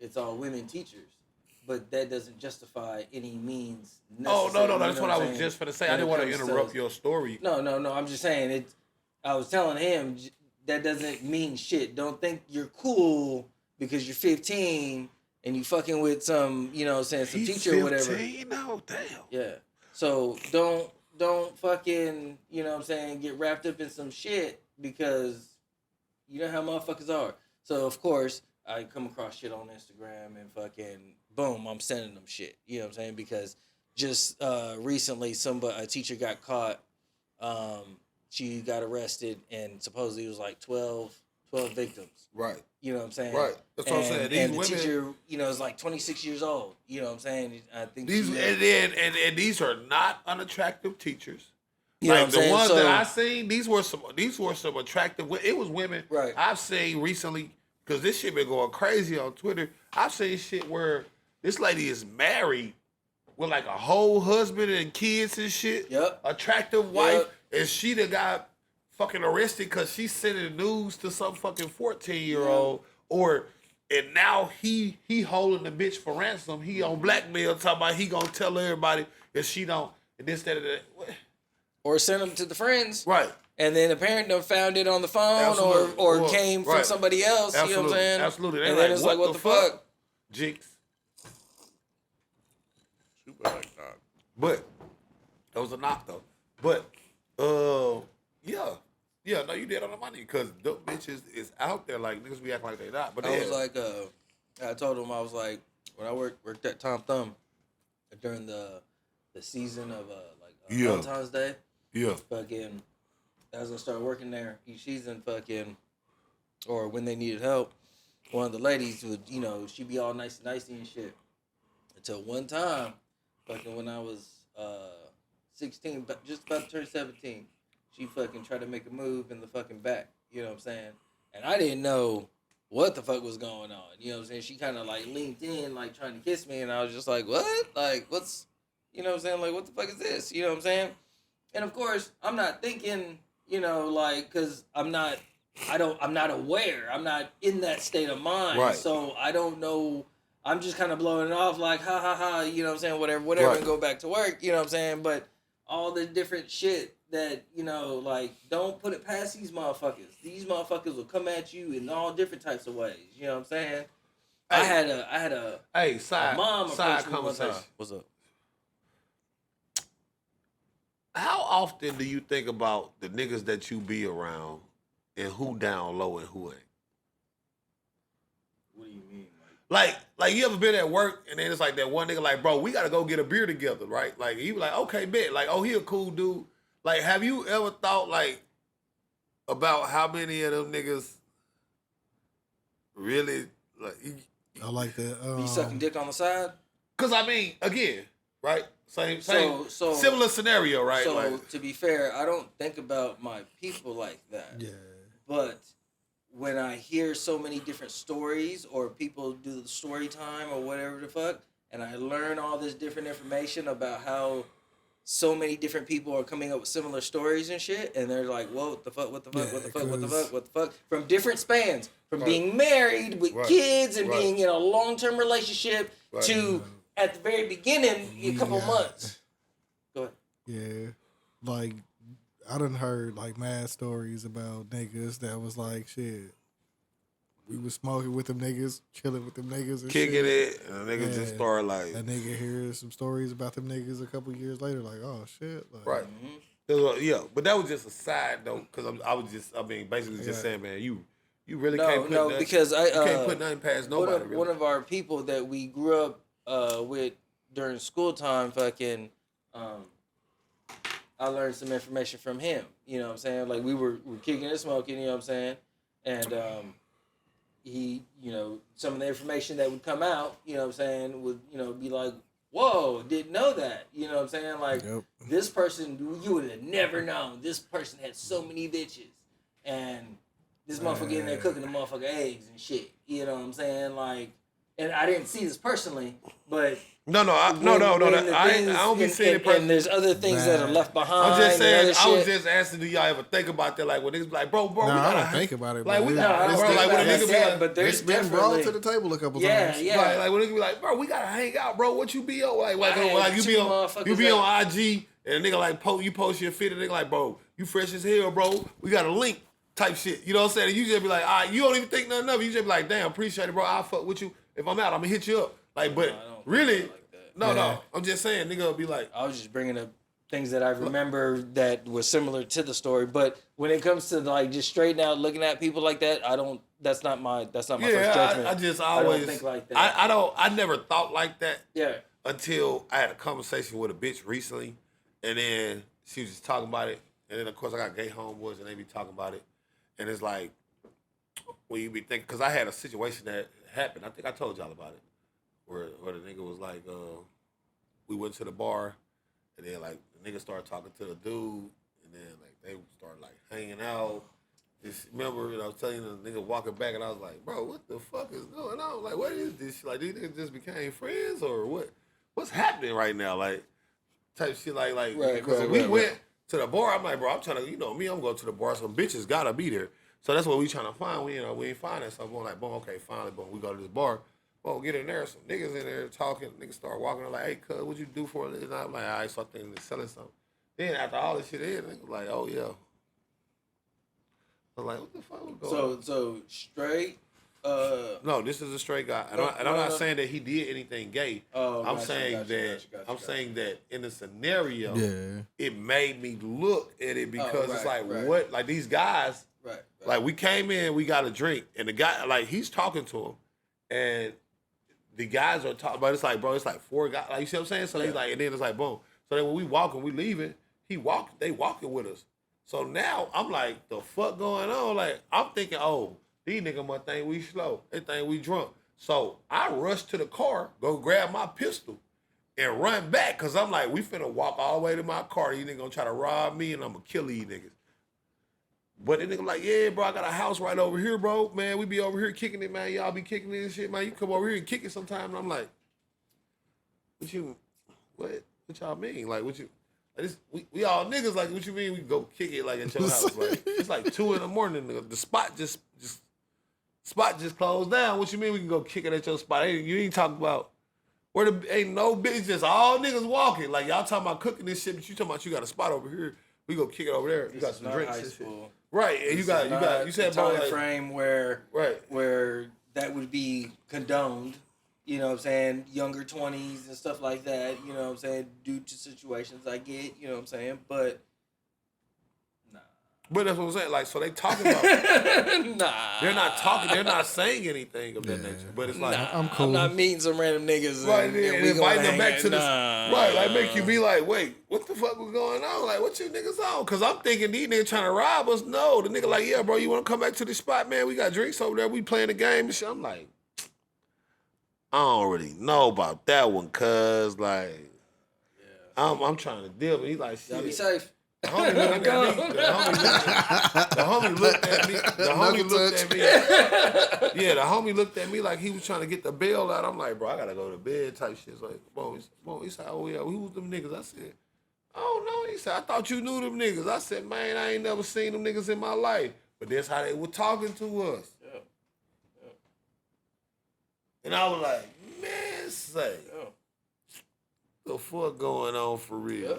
it's all women teachers. But that doesn't justify any means necessary. No. That's what I was just going to say. I didn't want to interrupt your story. No. I'm just saying I was telling him that doesn't mean shit. Don't think you're cool because you're 15 and you fucking with some, you know what I'm saying, some teacher or whatever. 15? No, damn. Yeah. So don't fucking, you know what I'm saying, get wrapped up in some shit because you know how motherfuckers are. So, of course, I come across shit on Instagram and fucking boom, I'm sending them shit. You know what I'm saying? Because just recently, a teacher got caught. She got arrested, and supposedly it was like 12 victims. Right. You know what I'm saying? Right. That's what I'm saying. These and the women, teacher, you know, is like 26 years old. You know what I'm saying? I think these and these are not unattractive teachers. You know like what I'm the ones saying? that I seen, these were some attractive. It was women. Right. I've seen recently because this shit been going crazy on Twitter. I've seen shit where this lady is married with like a whole husband and kids and shit. Yep. Attractive wife, and she done got fucking arrested because she's sending news to some fucking 14-year-old, and now he holding the bitch for ransom. He on blackmail, talking about he gonna tell everybody if she don't, and this, that, and that. What? Or send them to the friends. Right. And then the parent done found it on the phone. Absolutely. or came from somebody else. Absolutely. You know what I'm saying? Absolutely. They And then it's like, what the fuck? Jinx. But that was a knock though. But yeah, no, you did on the money because them bitches is out there like niggas be acting like they not. But I was like, I told him I was like, when I worked at Tom Thumb during the season of Valentine's Day. Yeah. Fucking, as I started working there each season, or when they needed help, one of the ladies would, you know, she'd be all nicey and shit. Until one time, fucking when I was 16, but just about to turn 17, she fucking tried to make a move in the fucking back. You know what I'm saying? And I didn't know what the fuck was going on. You know what I'm saying? She kind of like leaned in, like trying to kiss me, and I was just like, what? Like, what's, you know what I'm saying? Like, what the fuck is this? You know what I'm saying? And of course, I'm not thinking, you know, like, cause I'm not aware. I'm not in that state of mind. Right. So I don't know. I'm just kind of blowing it off like, ha ha ha, you know what I'm saying, whatever, Right. and go back to work, you know what I'm saying? But all the different shit that, you know, like, don't put it past these motherfuckers. These motherfuckers will come at you in all different types of ways, you know what I'm saying? I had a Hey, side mom side approached me one conversation. time. What's up? How often do you think about the niggas that you be around and who down low and who ain't? What do you mean? Like you ever been at work and then it's like that one nigga like, bro, we gotta go get a beer together, right? Like he was like, okay, bet. Like, oh, he a cool dude. Like, have you ever thought like about how many of them niggas really like? I like that. Be sucking dick on the side? Cause I mean, again, right? Same So- similar scenario, right? So, like, to be fair, I don't think about my people like that. Yeah. But when I hear so many different stories or people do the story time or whatever the fuck, and I learn all this different information about how so many different people are coming up with similar stories and shit, and they're like, whoa, what the fuck, what the fuck, what the fuck, what the fuck, what the fuck, from different spans, from being married with kids and being in a long-term relationship to at the very beginning, a couple months. Go ahead. Yeah. Like, I done heard like mad stories about niggas that was like, shit, we was smoking with them niggas, chilling with them niggas and kicking shit. it, and the nigga just Yeah. start like, That nigga hears some stories about them niggas a couple years later, like, oh shit. Like, right. Yeah, but that was just a side note because I mean, basically just saying, man, you really can't put nothing, because you can't put nothing past nobody. Really. One of our people that we grew up with during school time, fucking, I learned some information from him. You know what I'm saying? Like we were kicking and smoking. You know what I'm saying? And he, you know, some of the information that would come out, you know what I'm saying, would, you know, be like, whoa, didn't know that. You know what I'm saying? Like, this person, you would have never known. This person had so many bitches. And this motherfucker in there cooking the motherfucker eggs and shit. You know what I'm saying? Like, and I didn't see this personally, but... No, I don't be seeing it personally. And there's other things that are left behind. I'm just saying, and I was shit. just asking, do y'all ever think about that? Like, when niggas be like, bro, we Nah, I gotta don't think about it. Like, we but gotta, I don't bro, think like, when a about nigga be that, like, but there's it's been brought to the table a couple times. Yeah. like when niggas be like, bro, we gotta hang out, bro. What you be on? Like you two be on motherfuckers IG and a nigga like you post your fit and nigga like, bro, you fresh as hell, bro. We got a link type shit. You know what I'm saying? And you just be like, all right, you don't even think nothing of it. You just be like, damn, appreciate it, bro. I'll fuck with you. If I'm out, I'm gonna hit you up. Like, but really, no. I'm just saying, nigga will be like, I was just bringing up things that I remember that were similar to the story. But when it comes to like just straight out looking at people like that, I don't. That's not my first judgment. I just always don't think like that. I never thought like that. Yeah. Until I had a conversation with a bitch recently, and then she was just talking about it, and then of course I got gay homeboys and they be talking about it, and it's like when you be thinking, because I had a situation that happened. I think I told y'all about it, where the nigga was like, we went to the bar, and then like the nigga started talking to the dude, and then like they started like hanging out. Just remember, I was telling you the nigga walking back, and I was like, bro, what the fuck is going on? Like, what is this? Like, these niggas just became friends, or what? What's happening right now? Like, type shit, like, because we went to the bar. I'm like, bro, I'm trying to, you know me, I'm going to the bar. Some bitches gotta be there. So that's what we trying to find. We ain't finding. So I'm going like, boom, okay, finally, boom, we go to this bar. Boom, get in there. Some niggas in there talking. Niggas start walking. They're like, hey, cuz, what you do for a living? I'm like, all right, so I think they're selling something. Then after all this shit in, niggas like, oh yeah. I was like, what the fuck was going on? So straight. No, this is a straight guy, and I'm not saying that he did anything gay. I'm saying that in the scenario, it made me look at it because it's like what, like these guys, like we came in, we got a drink, and the guy, like he's talking to him, and the guys are talking, but it's like, bro, it's like four guys, like you see what I'm saying? So he's like, and then it's like, boom. So then when we walking, we leaving, they walking with us. So now I'm like, the fuck going on? Like I'm thinking, oh. These niggas must think we slow. They think we drunk. So I rush to the car, go grab my pistol, and run back. Because I'm like, we finna walk all the way to my car. These niggas gonna try to rob me, and I'm gonna kill these niggas. But the nigga like, yeah, bro, I got a house right over here, bro. Man, we be over here kicking it, man. Y'all be kicking it and shit, man. You come over here and kick it sometime. And I'm like, what y'all mean? Like, what you... Like this, we all niggas, like, what you mean we go kick it, like, at your house? Like, it's like 2 a.m. The spot just spot just closed down. What you mean we can go kick it at your spot? You ain't talking about where ain't no bitch, just all niggas walking. Like y'all talking about cooking this shit, but you talking about you got a spot over here. We go kick it over there. You got some drinks and shit. Right, and you said time like, frame where that would be condoned. You know what I'm saying? Younger 20s and stuff like that. You know what I'm saying? Due to situations I get. You know what I'm saying? But nah. But that's what I'm saying. Like, so they talking about. Nah. They're not talking. They're not saying anything of that nature. But it's like, I'm cool. I'm not meeting some random niggas. Right, and and we inviting gonna them back hang to out. this. Nah. Right, like make you be like, wait, what the fuck was going on? Like, what you niggas on? Because I'm thinking these niggas trying to rob us. No, the nigga like, yeah, bro, you want to come back to the spot, man? We got drinks over there. We playing the game and shit. I'm like, I don't really know about that one, cuz, like, I'm trying to deal with it. He like, shit. Y'all be safe. The homie looking at me. The homie looked at me. The homie looked at me. Yeah, the homie looked at me like he was trying to get the bail out. I'm like, bro, I gotta go to bed type shit. It's like, bro, he said, oh yeah, who was them niggas? I said, oh no. He said, I thought you knew them niggas. I said, man, I ain't never seen them niggas in my life. But that's how they were talking to us. Yeah. And I was like, man, say, the fuck going on for real? Yeah.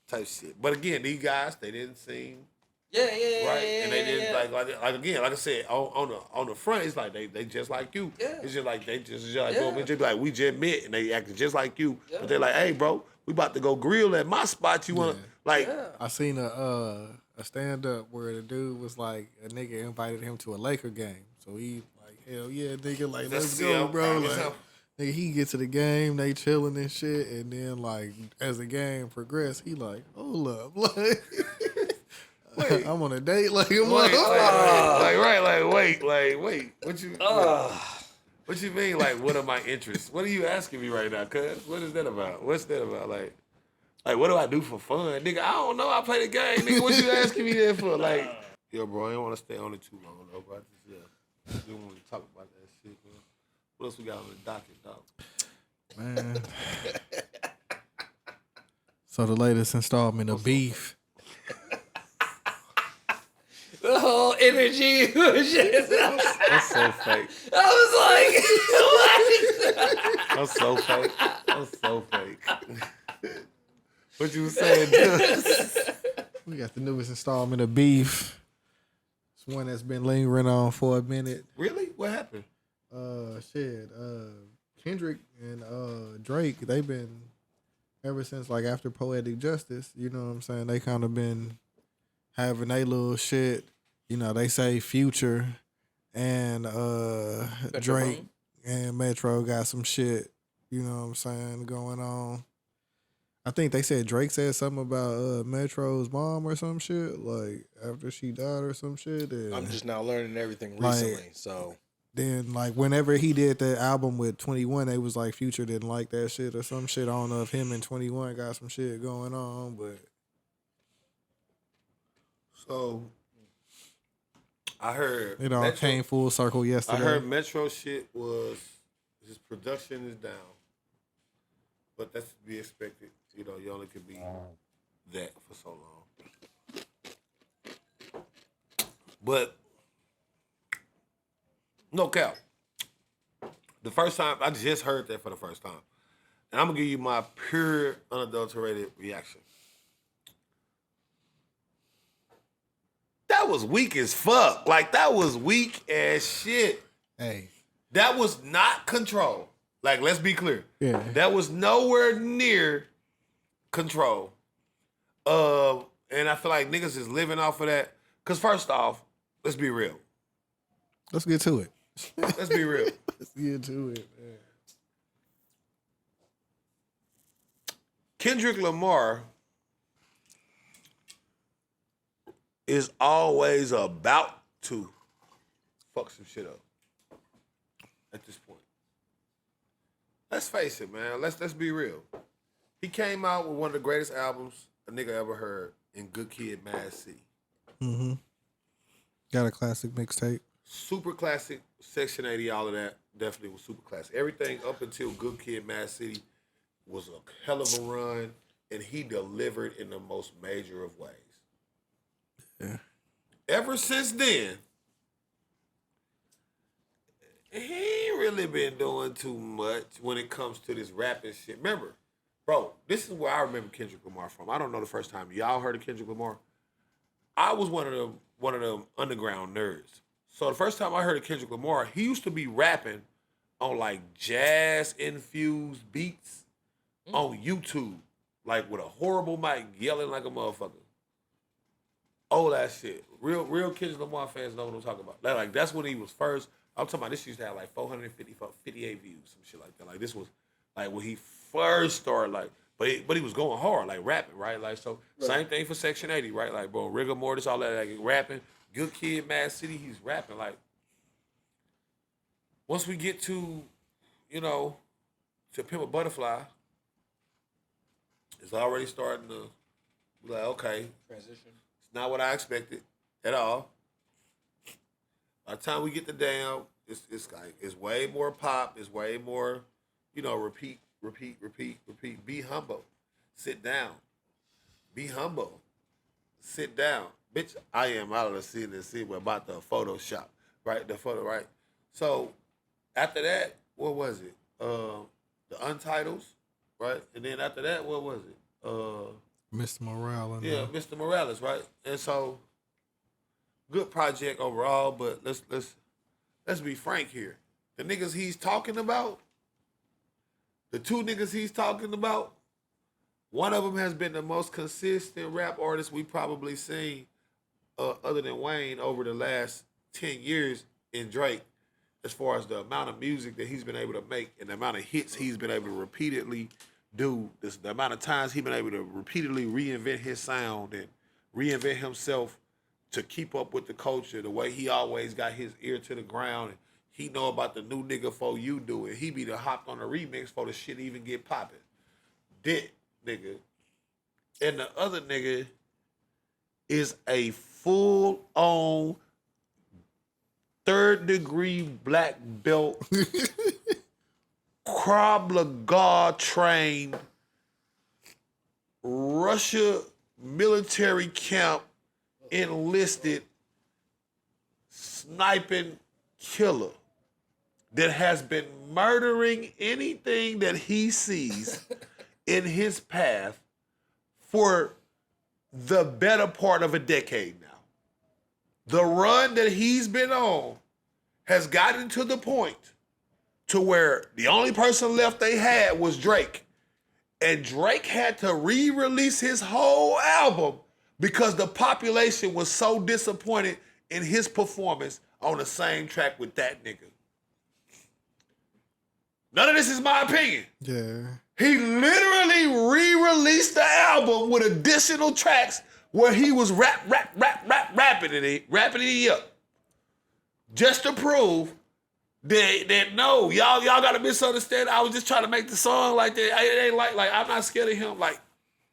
Type shit. But again, these guys, they didn't seem Yeah. right, and they didn't like again, like I said, on the front, it's like they just like you. Yeah. It's just like they just like Yeah. boom, it's just like we just met, and they acted just like you. Yeah. But they're like, hey, bro, we about to go grill at my spot. You wanna like? Yeah. I seen a stand up where the dude was like, a nigga invited him to a Laker game, so he like, hell yeah, nigga, like let's go, bro. Like, nigga, he get to the game, they chilling and shit, and then like as the game progressed, he like, hold up, like I'm on a date, like I'm Wait, what you? Ah. What you mean? Like, what are my interests? What are you asking me right now, cuz? What is that about? What's that about? Like, what do I do for fun? Nigga, I don't know. I play the game. Nigga, what you asking me there for? Like, yo, bro, I don't want to stay on it too long, though, bro. I just want to talk about that shit, man. What else we got on the docket, dog? Man. So the latest installment of Beef. The whole energy was just. That's so fake. I was like, what? That's so fake. That's so fake. What you saying, Dubz? We got the newest installment of Beef. It's one that's been lingering on for a minute. Really? What happened? Kendrick and Drake, they've been ever since like after Poetic Justice, you know what I'm saying? They kind of been having they little shit. You know, they say Future and Drake and Metro got some shit, you know what I'm saying, going on. I think they said Drake said something about Metro's mom or some shit, like after she died or some shit. And I'm just now learning everything recently, so. then like whenever he did the album with 21, they was like Future didn't like that shit or some shit. I don't know if him and 21 got some shit going on, but So, I heard it all came full circle yesterday. I heard Metro shit was his production is down, but that's to be expected. You know, you only could be that for so long. But no cap. The first time I just heard that for the first time, and I'm gonna give you my pure, unadulterated reaction. That was weak as fuck. Like, that was weak as shit. Hey. That was not control. Like, let's be clear. Yeah. That was nowhere near control. And I feel like niggas is living off of that. Because first off, let's be real. Let's get to it. Let's be real. Let's get to it, man. Kendrick Lamar is always about to fuck some shit up at this point. Let's face it, man. Let's be real. He came out with one of the greatest albums a nigga ever heard in Good Kid, Mad City. Mm-hmm. Got a classic mixtape. Super classic. Section 80, all of that definitely was super classic. Everything up until Good Kid, Mad City was a hell of a run, and he delivered in the most major of ways. Yeah. Ever since then, He ain't really been doing too much when it comes to this rapping shit. Remember, bro, this is where I remember Kendrick Lamar from. I don't know the first time y'all heard of Kendrick Lamar. I was one of them underground nerds. So the first time I heard of Kendrick Lamar, he used to be rapping on like jazz infused beats on YouTube, like with a horrible mic, yelling like a motherfucker. Old ass shit. Real Kendrick Lamar fans know what I'm talking about. Like that's when he was first. I'm talking about this used to have like 458 views, some shit like that. Like this was like when he first started, like, but he was going hard, like rapping, right? Like so, same thing for Section 80, right? Like bro, rigor mortis, all that, like rapping. Good Kid, Mad City, he's rapping. Like once we get to, to Pimp a Butterfly, it's already starting to be like, okay, Transition. it's not what I expected at all. By the time we get to Damn, it's way more pop. It's way more, repeat. Be humble. Sit down. Be humble. Sit down. Bitch, I am out of the city to see we're about the Photoshop. Right? The photo, right? So after that, what was it? The Untitles, right? And then after that, what was it? Mr. Morale. Yeah, Mr. Morales, right? And so good project overall, but let's be frank here. The niggas he's talking about, the two niggas he's talking about, one of them has been the most consistent rap artist we probably seen, other than Wayne, over the last 10 years in Drake, as far as the amount of music that he's been able to make and the amount of hits he's been able to repeatedly do, the amount of times he's been able to repeatedly reinvent his sound and reinvent himself to keep up with the culture, the way he always got his ear to the ground. And he know about the new nigga before you do it. He be the hopped on the remix before the shit even get popping. That nigga. And the other nigga is a full-on third-degree black belt, Krav Maga trained, Russia military camp enlisted sniping killer that has been murdering anything that he sees in his path for the better part of a decade now. The run that he's been on has gotten to the point to where the only person left they had was Drake. And Drake had to re-release his whole album because the population was so disappointed in his performance on the same track with that nigga. None of this is my opinion. Yeah. He literally re-released the album with additional tracks where he was rapping it up. Just to prove that no, y'all gotta misunderstand. I was just trying to make the song like that. It ain't like I'm not scared of him. Like,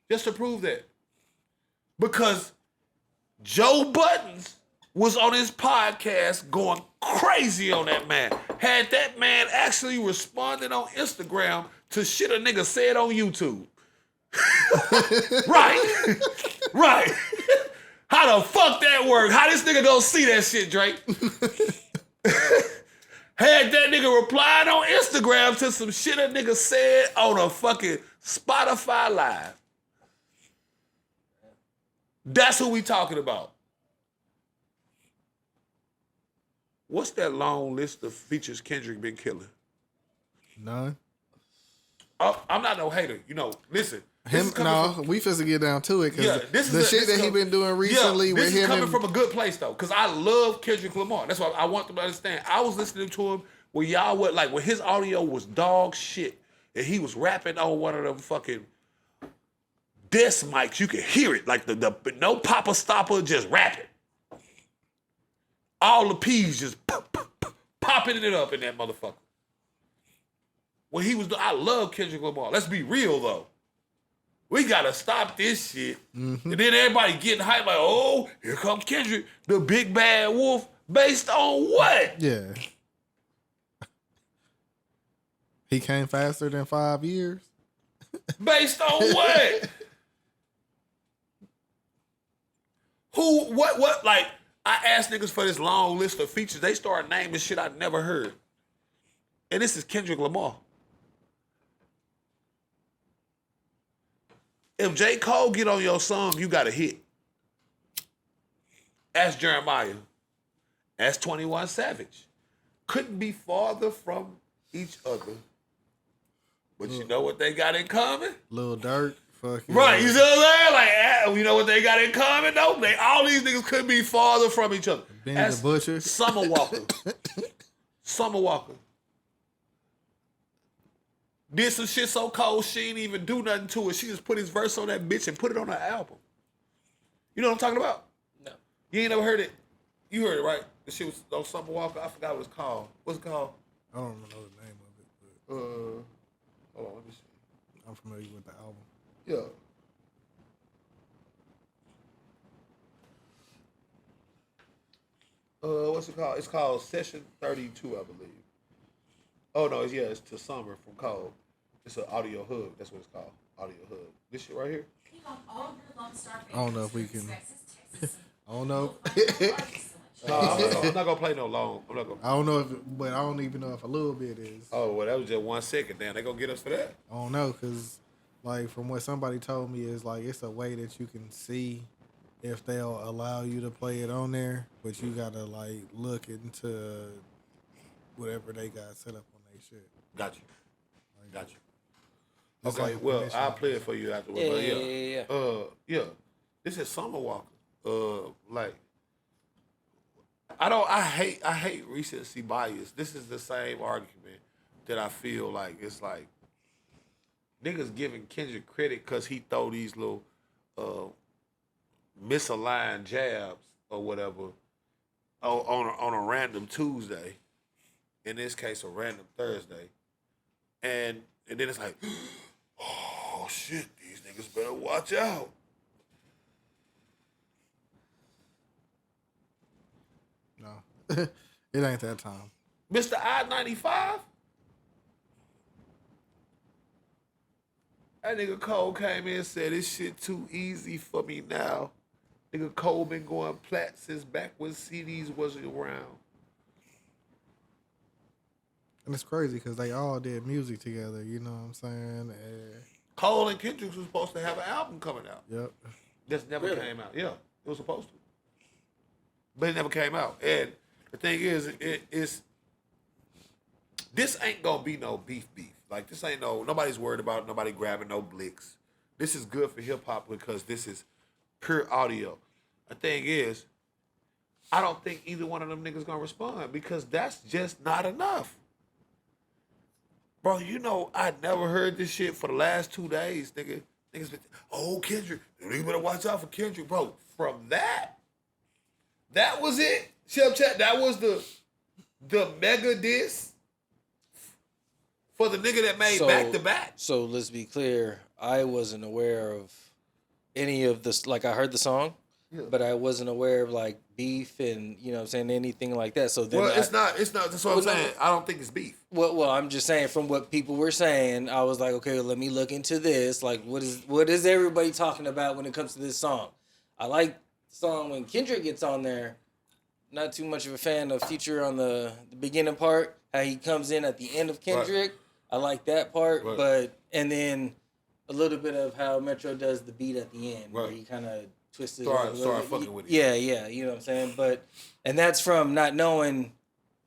just to prove that. Because Joe Buttons was on his podcast going crazy on that man. Had that man actually responded on Instagram to shit a nigga said on YouTube. Right. Right. How the fuck that work? How this nigga gonna see that shit, Drake? Had that nigga replied on Instagram to some shit a nigga said on a fucking Spotify Live. That's who we talking about. What's that long list of features Kendrick been killing? None. I'm not no hater. Listen. We finna get down to it because the shit that he been doing recently with him. This is coming from a good place though, because I love Kendrick Lamar. That's why I want them to understand. I was listening to him when y'all were like when his audio was dog shit, and he was rapping on one of them fucking desk mics. You could hear it like the no popper stopper, just rapping. All the P's just popping it up in that motherfucker. When he was, I love Kendrick Lamar. Let's be real though. We gotta stop this shit. Mm-hmm. And then everybody getting hyped like, oh, here comes Kendrick, the big bad wolf. Based on what? Yeah. He came faster than 5 years. Based on what? What? Like, I asked niggas for this long list of features. They started naming shit I never heard. And this is Kendrick Lamar. If J. Cole get on your song, you got a hit. Ask Jeremiah. Ask 21 Savage. Couldn't be farther from each other. But you know what they got in common? Lil Durk, fucking. Right, you see what I'm saying? Like, you know what they got in common, though? All these niggas couldn't be farther from each other. Benny the Butcher. Summer Walker. Summer Walker. Did some shit so cold she ain't even do nothing to it. She just put his verse on that bitch and put it on her album. You know what I'm talking about? No. You ain't never heard it? You heard it, right? The shit was on Summer Walker. I forgot what it's called. What's it called? I don't know the name of it, but Hold on, let me see. I'm familiar with the album. Yeah. What's it called? It's called Session 32, I believe. Oh no, it's to Summer from Cole. It's an audio hug. That's what it's called. Audio hug. This shit right here. I don't know if we can. I don't know. No, I'm not gonna play no long. I'm not gonna. I don't know if, but I don't even know if a little bit is. Oh well, that was just 1 second. Damn, they gonna get us for that? I don't know, cause like from what somebody told me is like it's a way that you can see if they'll allow you to play it on there, but you gotta like look into whatever they got set up on their shit. Got you. Got you. It's Okay, like well, permission. I'll play it for you afterwards. Yeah, But yeah. yeah. This is Summer Walker. Like, I hate recency bias. This is the same argument that I feel like it's like niggas giving Kendrick credit because he throw these little misaligned jabs or whatever on a random Tuesday. In this case, a random Thursday. And then it's like, oh shit, these niggas better watch out. No, it ain't that time. Mr. I-95? That nigga Cole came in and said, this shit too easy for me now. Nigga Cole been going plat since back when CDs wasn't around. And it's crazy because they all did music together. You know what I'm saying? Cole and Kendrick was supposed to have an album coming out. Yep. This never came out. Yeah, it was supposed to. But it never came out. And the thing is, this ain't gonna be no beef. Like, this ain't nobody's worried about nobody grabbing no blicks. This is good for hip-hop because this is pure audio. The thing is, I don't think either one of them niggas gonna respond because that's just not enough. Bro, you know, I never heard this shit for the last 2 days, nigga. Niggas been, oh, Kendrick. You better watch out for Kendrick, bro. From that was it. Chef Chat, that was the mega diss for the nigga that made back to back. So let's be clear. I wasn't aware of any of this. Like, I heard the song, but I wasn't aware of like beef and, you know what I'm saying, anything like that. So then It's not, that's what I'm saying. I don't think it's beef. Well, I'm just saying from what people were saying, I was like, okay, let me look into this. Like, what is everybody talking about when it comes to this song? I like the song when Kendrick gets on there. Not too much of a fan of Future on the beginning part, how he comes in at the end of Kendrick. Right. I like that part, and then a little bit of how Metro does the beat at the end, where he kind of twists it. Start fucking with it. Yeah, you know what I'm saying? And that's from not knowing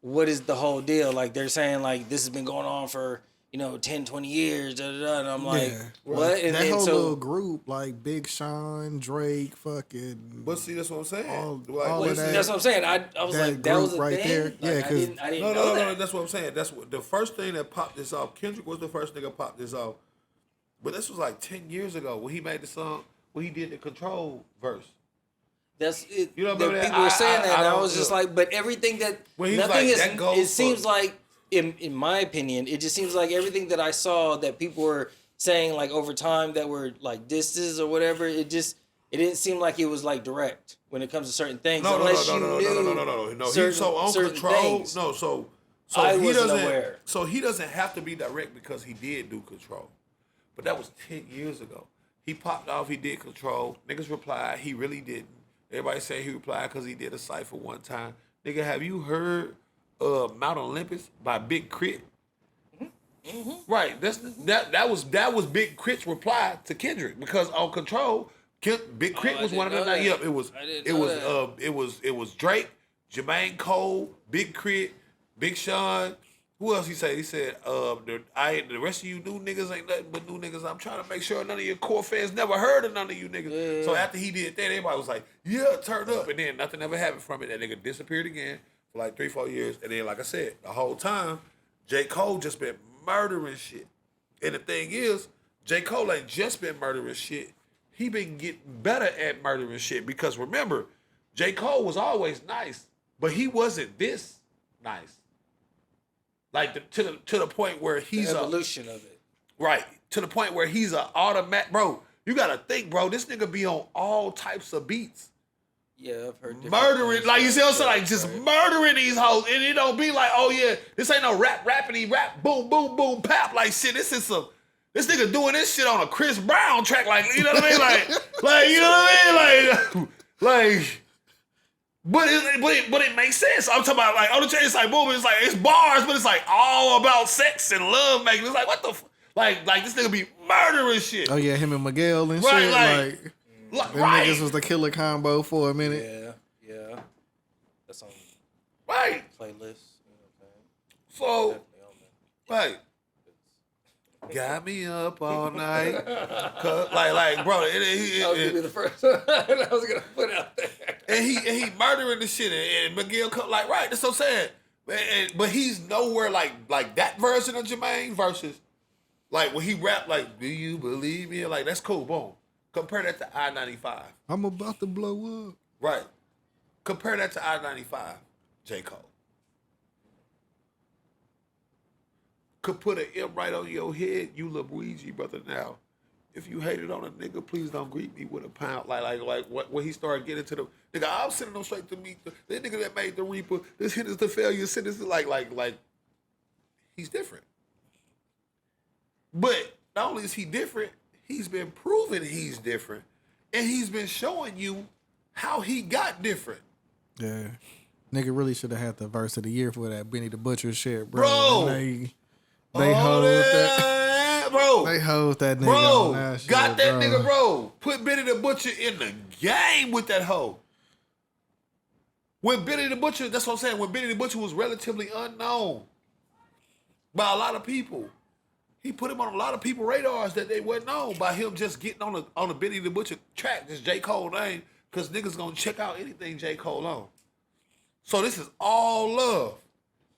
what is the whole deal. Like, they're saying, like, this has been going on for, 10, 20 years, and I'm like, what? And that whole little group, like Big Sean, Drake, fucking. But see, that's what I'm saying. All of that, that's what I'm saying. I was like, that was a right thing? there. Like, yeah, because I didn't know that. No, that's what I'm saying. That's what the first thing that popped this off. Kendrick was the first nigga popped this off. But this was like 10 years ago when he made the song, when he did the Control verse. That's it. You know what people were saying that, and I was just like, but everything that nothing is. It seems like, in my opinion, it just seems like everything that I saw that people were saying like over time that were like disses or whatever. It didn't seem like it was like direct when it comes to certain things. No. He's so on Control. Things. So I he wasn't doesn't. aware. So he doesn't have to be direct because he did do Control, but that was 10 years ago. He popped off. He did Control. Niggas replied. He really didn't. Everybody say he replied because he did a cipher one time. Nigga, have you heard Mount Olympus by Big Crit? Right. That was Big Crit's reply to Kendrick because on Control, Big Crit was one of them. Yep, it was Drake, Jermaine Cole, Big Crit, Big Sean. Who else he said? He said, the rest of you new niggas ain't nothing but new niggas. I'm trying to make sure none of your core fans never heard of none of you niggas. Yeah. So after he did that, everybody was like, yeah, turn up. And then nothing ever happened from it. That nigga disappeared again for like 3-4 years. And then, like I said, the whole time, J. Cole just been murdering shit. And the thing is, J. Cole ain't just been murdering shit. He been getting better at murdering shit. Because remember, J. Cole was always nice, but he wasn't this nice. Like to the point where he's the evolution of it. Right. To the point where he's an automatic, bro. You gotta think, bro. This nigga be on all types of beats. Yeah, I've heard. Murdering, like you see what I'm saying, like just murdering these hoes, and it don't be like, oh yeah, this ain't no rappity rap, boom, boom, boom, pap, like shit. This nigga doing this shit on a Chris Brown track, like you know what I mean, like you know what I mean, like. But it makes sense. I'm talking about like on the train, it's like boom, it's like it's bars, but it's like all about sex and love making. It's like what the like this nigga be murdering shit. Oh yeah, him and Miguel and right, shit. Like them niggas was the killer combo for a minute. Yeah. That's on right playlist. So right. Got me up all night. Like, bro, that was gonna be the first one I was gonna put out there. And he murdering the shit, and Miguel like, right, that's so sad. But he's nowhere like that version of Jermaine versus like when he rap like, do you believe me? Like that's cool. Boom. Compare that to I-95. I'm about to blow up. Right. Compare that to I-95. J. Cole. Could put an M right on your head, you Luigi, brother. Now, if you hated on a nigga, please don't greet me with a pound. Like when he started getting to the nigga, I'm sending them straight to meet the nigga that made the Reaper. This hit is the failure. This is like he's different. But not only is he different, he's been proving he's different, and he's been showing you how he got different. Yeah, nigga really should have had the verse of the year for that Benny the Butcher shit, bro. They hold that, bro. They hold that nigga. Bro, on that shit, got that bro. nigga, bro. Put Benny the Butcher in the game with that hoe. When Benny the Butcher, that's what I'm saying. When Benny the Butcher was relatively unknown by a lot of people, he put him on a lot of people's radars that they weren't known by him just getting on the Benny the Butcher track, this J. Cole name, because niggas gonna check out anything J. Cole on. So this is all love.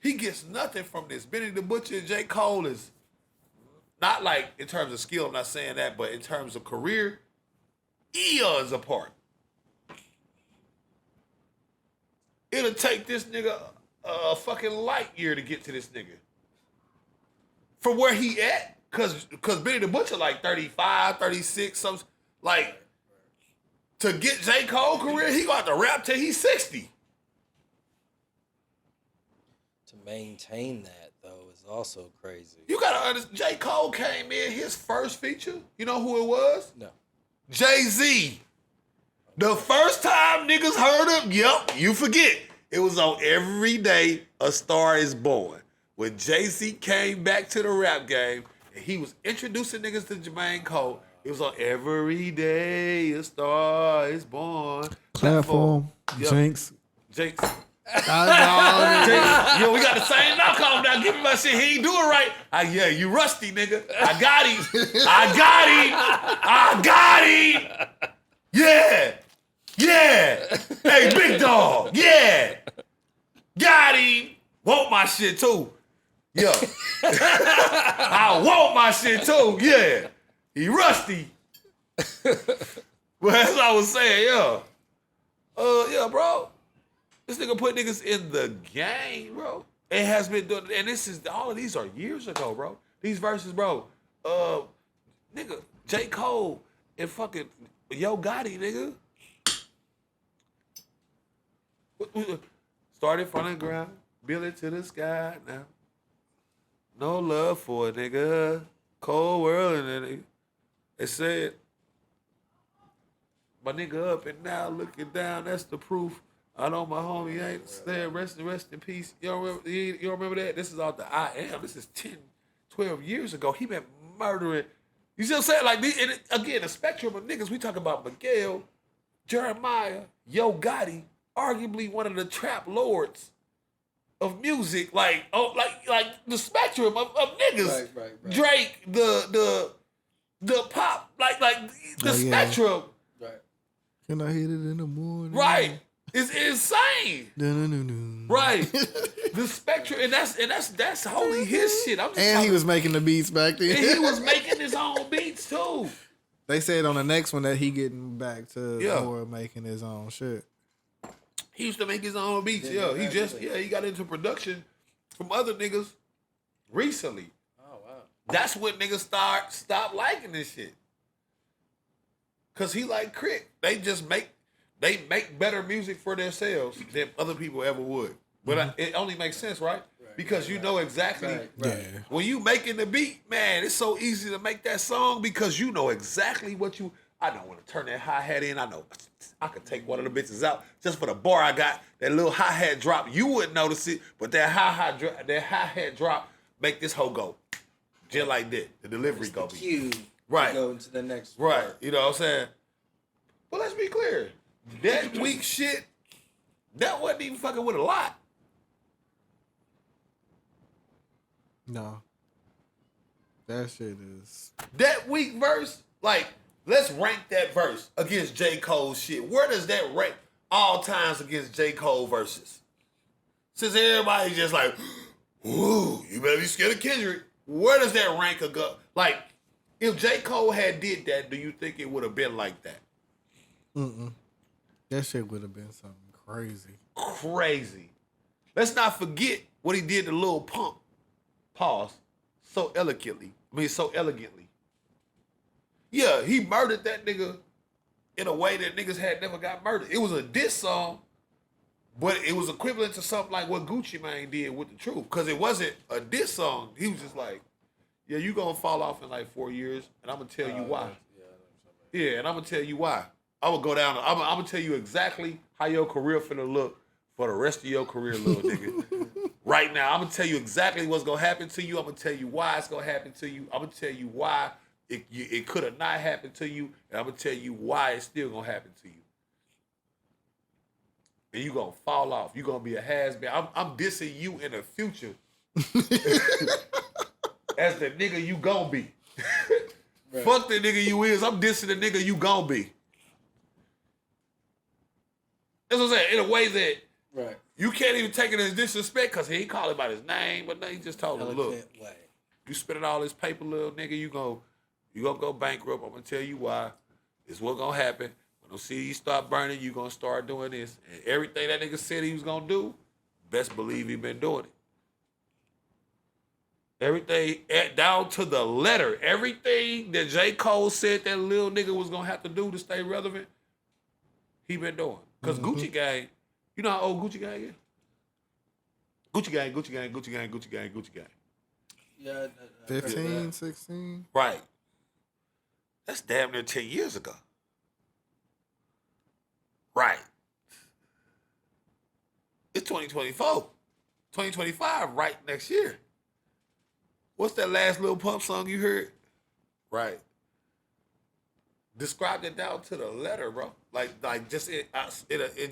He gets nothing from this. Benny the Butcher and J. Cole is not like in terms of skill, I'm not saying that, but in terms of career, eons apart. It'll take this nigga a fucking light year to get to this nigga. From where he at, cause Benny the Butcher like 35, 36, something. Like, to get J. Cole career, he gonna have to rap till he's 60. To maintain that, though, is also crazy. You gotta understand, J. Cole came in, his first feature, you know who it was? No. Jay-Z. The first time niggas heard him, yep, you forget. It was on Every Day A Star Is Born. When Jay-Z came back to the rap game, and he was introducing niggas to Jermaine Cole, it was on Every Day A Star Is Born. Platform. Yep. Jinx. Jinx. Yo, we got the same knock off now. Give me my shit. He ain't do it right. Yeah, you rusty, nigga. I got him. Yeah. Hey, big dog. Yeah. Got him. Want my shit too. Yeah. I want my shit too. Yeah. He rusty. Well, that's what I was saying, yeah. Yeah, bro. This nigga put niggas in the game, bro. It has been doing, and all of these are years ago, bro. These verses, bro. Nigga, J. Cole and fucking Yo Gotti, nigga. Started from the ground, build it to the sky now. No love for a nigga. Cold world and nigga. They said, my nigga up and now looking down, that's the proof. I know my homie ain't staying, rest in peace. You don't remember that? This is all the I Am. This is 12 years ago, he been murdering. You see what I'm saying? Like, and again, the spectrum of niggas, we talk about Miguel, Jeremiah, Yo Gotti, arguably one of the trap lords of music. Like the spectrum of niggas. Right. Drake, the pop, like the spectrum. Right. Can I hit it in the morning? Right. It's insane. Dun-dun-dun-dun. Right. The spectrum, and that's wholly his shit. I'm just And he was making the beats back then. and he was making his own beats too. They said on the next one that he getting back to Yeah. more making his own shit. He used to make his own beats. Yeah, he got into production from other niggas recently. Oh wow. That's when niggas stop liking this shit. Cause he like Crick. They make better music for themselves than other people ever would. But it only makes sense, right? Because you know exactly Yeah. when you making the beat, man, it's so easy to make that song because you know exactly what you. I don't want to turn that hi-hat in. I know I could take one of the bitches out just for the bar I got. That little hi-hat drop, you wouldn't notice it, but that hi-hat drop make this hoe go just like that. The delivery It's go the be cue right. to go into the next Right. part. You know what I'm saying? But let's be clear. That weak shit, that wasn't even fucking with a lot. No. That shit is. That weak verse, like, let's rank that verse against J. Cole's shit. Where does that rank all times against J. Cole verses? Since everybody's just like, ooh, you better be scared of Kendrick. Where does that rank go? Like, if J. Cole had did that, do you think it would have been like that? That shit would have been something crazy. Crazy. Let's not forget what he did to Lil Pump. Pause. So elegantly. Yeah, he murdered that nigga in a way that niggas had never got murdered. It was a diss song, but it was equivalent to something like what Gucci Mane did with The Truth. Because it wasn't a diss song. He was just like, yeah, you gonna fall off in like 4 years, and I'm gonna tell you why. Yeah, and I'm gonna tell you why. I would go down. I'm gonna tell you exactly how your career finna look for the rest of your career, little nigga. Right now, I'm gonna tell you exactly what's gonna happen to you. I'm gonna tell you why it's gonna happen to you. I'm gonna tell you why it could have not happened to you, and I'm gonna tell you why it's still gonna happen to you. And you gonna fall off. You gonna be a has-been. I'm dissing you in the future as the nigga you gonna be. Right. Fuck the nigga you is. I'm dissing the nigga you gonna be. That's what I'm saying. In a way that you can't even take it as disrespect because he ain't call him by his name, but no, he just told him, look, you spending all this paper, little nigga, you gonna go bankrupt. I'm gonna tell you why. This is what's gonna happen. When I see you start burning, you gonna start doing this. And everything that nigga said he was gonna do, best believe he been doing it. Everything down to the letter. Everything that J. Cole said that little nigga was gonna have to do to stay relevant, he been doing. Because Gucci Gang, you know how old Gucci Gang is? Gucci Gang. Yeah. 15, 16? Right. That's damn near 10 years ago. Right. It's 2024. 2025 right next year. What's that last Lil Pump song you heard? Right. Described it down to the letter, bro. Like just in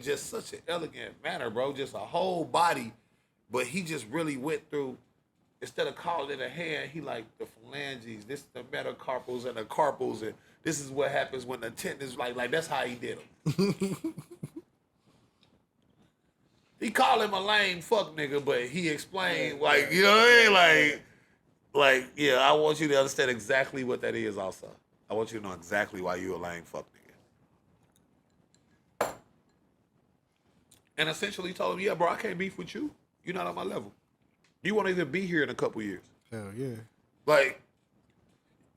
just such an elegant manner, bro. Just a whole body, but he just really went through. Instead of calling it a hand, he like the phalanges, this the metacarpals and the carpals, and this is what happens when the tendons like that's how he did them. He called him a lame fuck nigga, but he explained like you know what I mean, like yeah. I want you to understand exactly what that is. Also, I want you to know exactly why you a lame fuck nigga. And essentially told him, yeah, bro, I can't beef with you. You're not on my level. You won't even be here in a couple years. Hell yeah. Like,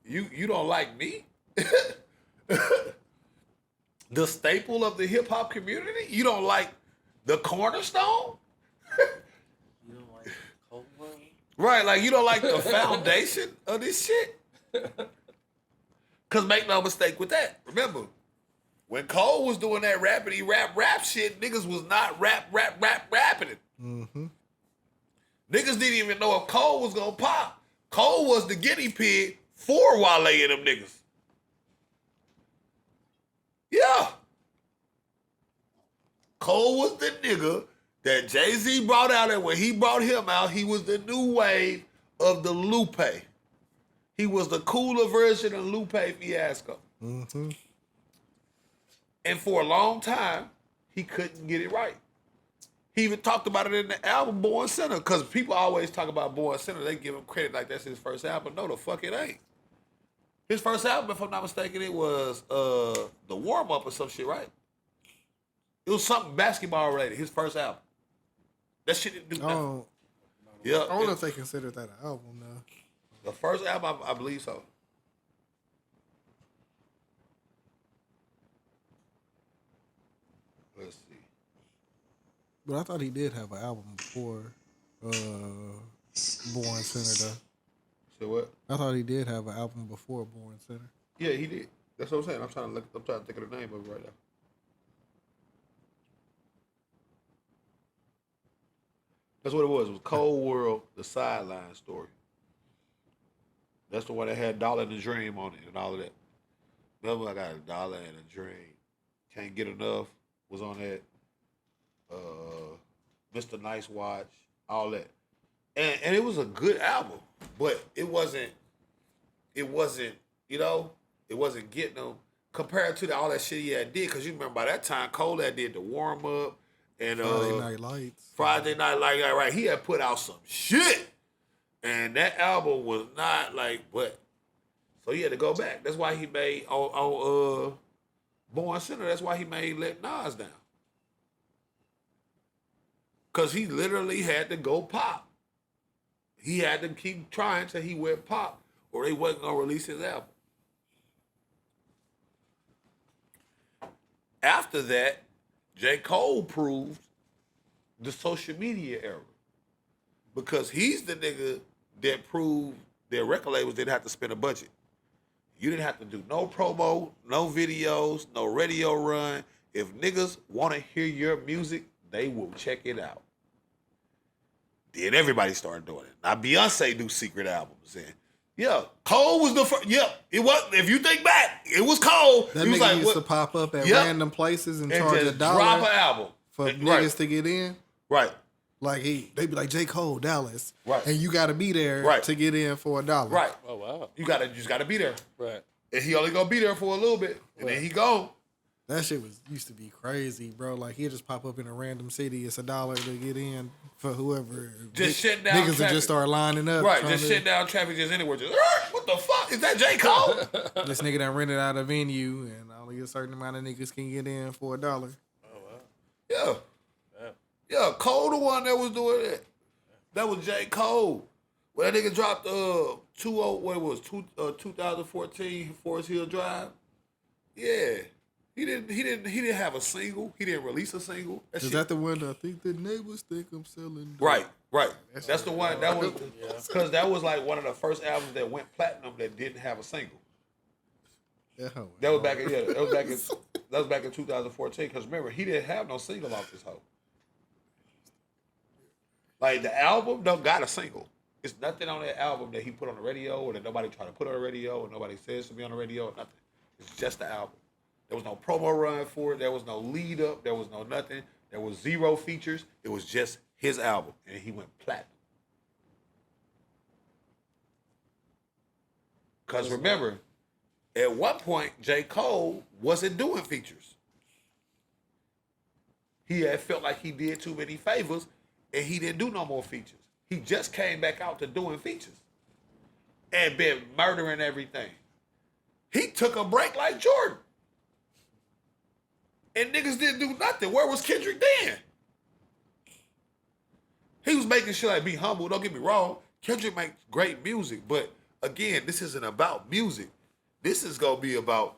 you don't like me? The staple of the hip-hop community? You don't like the cornerstone? You don't like Cold World? Right, like you don't like the foundation of this shit? Because make no mistake with that. Remember, when Cole was doing that rappity rap shit, niggas was not rapping it. Mm-hmm. Niggas didn't even know if Cole was gonna pop Cole was the guinea pig for Wale and them niggas. Yeah. Cole was the nigga that Jay-Z brought out, and when he brought him out, he was the new wave of the Lupe. He was the cooler version of Lupe Fiasco. Mm-hmm. And for a long time, he couldn't get it right. He even talked about it in the album Born Center, because people always talk about Born Center. They give him credit like that's his first album. No, the fuck it ain't. His first album, if I'm not mistaken, it was The Warm Up or some shit, right? It was something basketball related, his first album. That shit didn't do nothing. Oh, Yeah. I don't know if they consider that an album though. The first album, I believe so. Let's see. But I thought he did have an album before Born Center though. So what? I thought he did have an album before Born Center. Yeah, he did. That's what I'm saying. I'm trying to think of the name of it right now. That's what it was. It was Cold World, the Sideline Story. That's the one that had Dollar and a Dream on it and all of that. Remember, I got a Dollar and a Dream. Can't Get Enough was on that. Mr. Nice Watch, all that. And it was a good album, but it wasn't, you know, it wasn't getting them compared to all that shit he had did. Because you remember by that time, Cole had did the Warm Up and Friday Night Lights. Friday Night Lights, right? He had put out some shit. And that album was not like, but. So he had to go back. That's why he made, on Born Center, that's why he made Let Nas Down. Because he literally had to go pop. He had to keep trying till he went pop, or they wasn't going to release his album. After that, J. Cole proved the social media era. Because he's the nigga that proved that record labels didn't have to spend a budget. You didn't have to do no promo, no videos, no radio run. If niggas want to hear your music, they will check it out. Then everybody started doing it. Now Beyonce do secret albums. And yeah, Cole was the first. Yeah, it was. If you think back, it was Cole. That he was nigga like, used what? to pop up at Yep. random places and And charge just $1 drop an album for And- niggas to get in. Right. Like they be like J. Cole, Dallas, Right. and you got to be there Right. to get in for $1. Right. Oh wow. You just gotta be there. Right. And he only gonna be there for a little bit, and then he gone. That shit used to be crazy, bro. Like he'd just pop up in a random city. It's $1 to get in for whoever. Just shut down Niggas would traffic. just start lining up. Right, trying just to- shut down traffic just anywhere. Just what the fuck is that, J. Cole? This nigga done rented out a venue, and only a certain amount of niggas can get in for $1. Yeah. Yeah, Cole the one that was doing that. That was J. Cole. When that nigga dropped 2014 Forest Hill Drive. Yeah. He didn't have a single. He didn't release a single. That Is shit. that the one I think the neighbors think I'm selling? Right. That's the one that was because that was like one of the first albums that went platinum that didn't have a single. That was back in that was back in 2014. Because remember, he didn't have no single off this hoe. Like the album don't got a single. It's nothing on that album that he put on the radio or that nobody tried to put on the radio or nobody says to be on the radio or nothing. It's just the album. There was no promo run for it. There was no lead up. There was no nothing. There was zero features. It was just his album, and he went platinum. Because remember, at one point, J. Cole wasn't doing features. He had felt like he did too many favors, and he didn't do no more features. He just came back out to doing features and been murdering everything. He took a break like Jordan. And niggas didn't do nothing. Where was Kendrick then? He was making shit like Be Humble. Don't get me wrong. Kendrick makes great music. But again, this isn't about music. This is going to be about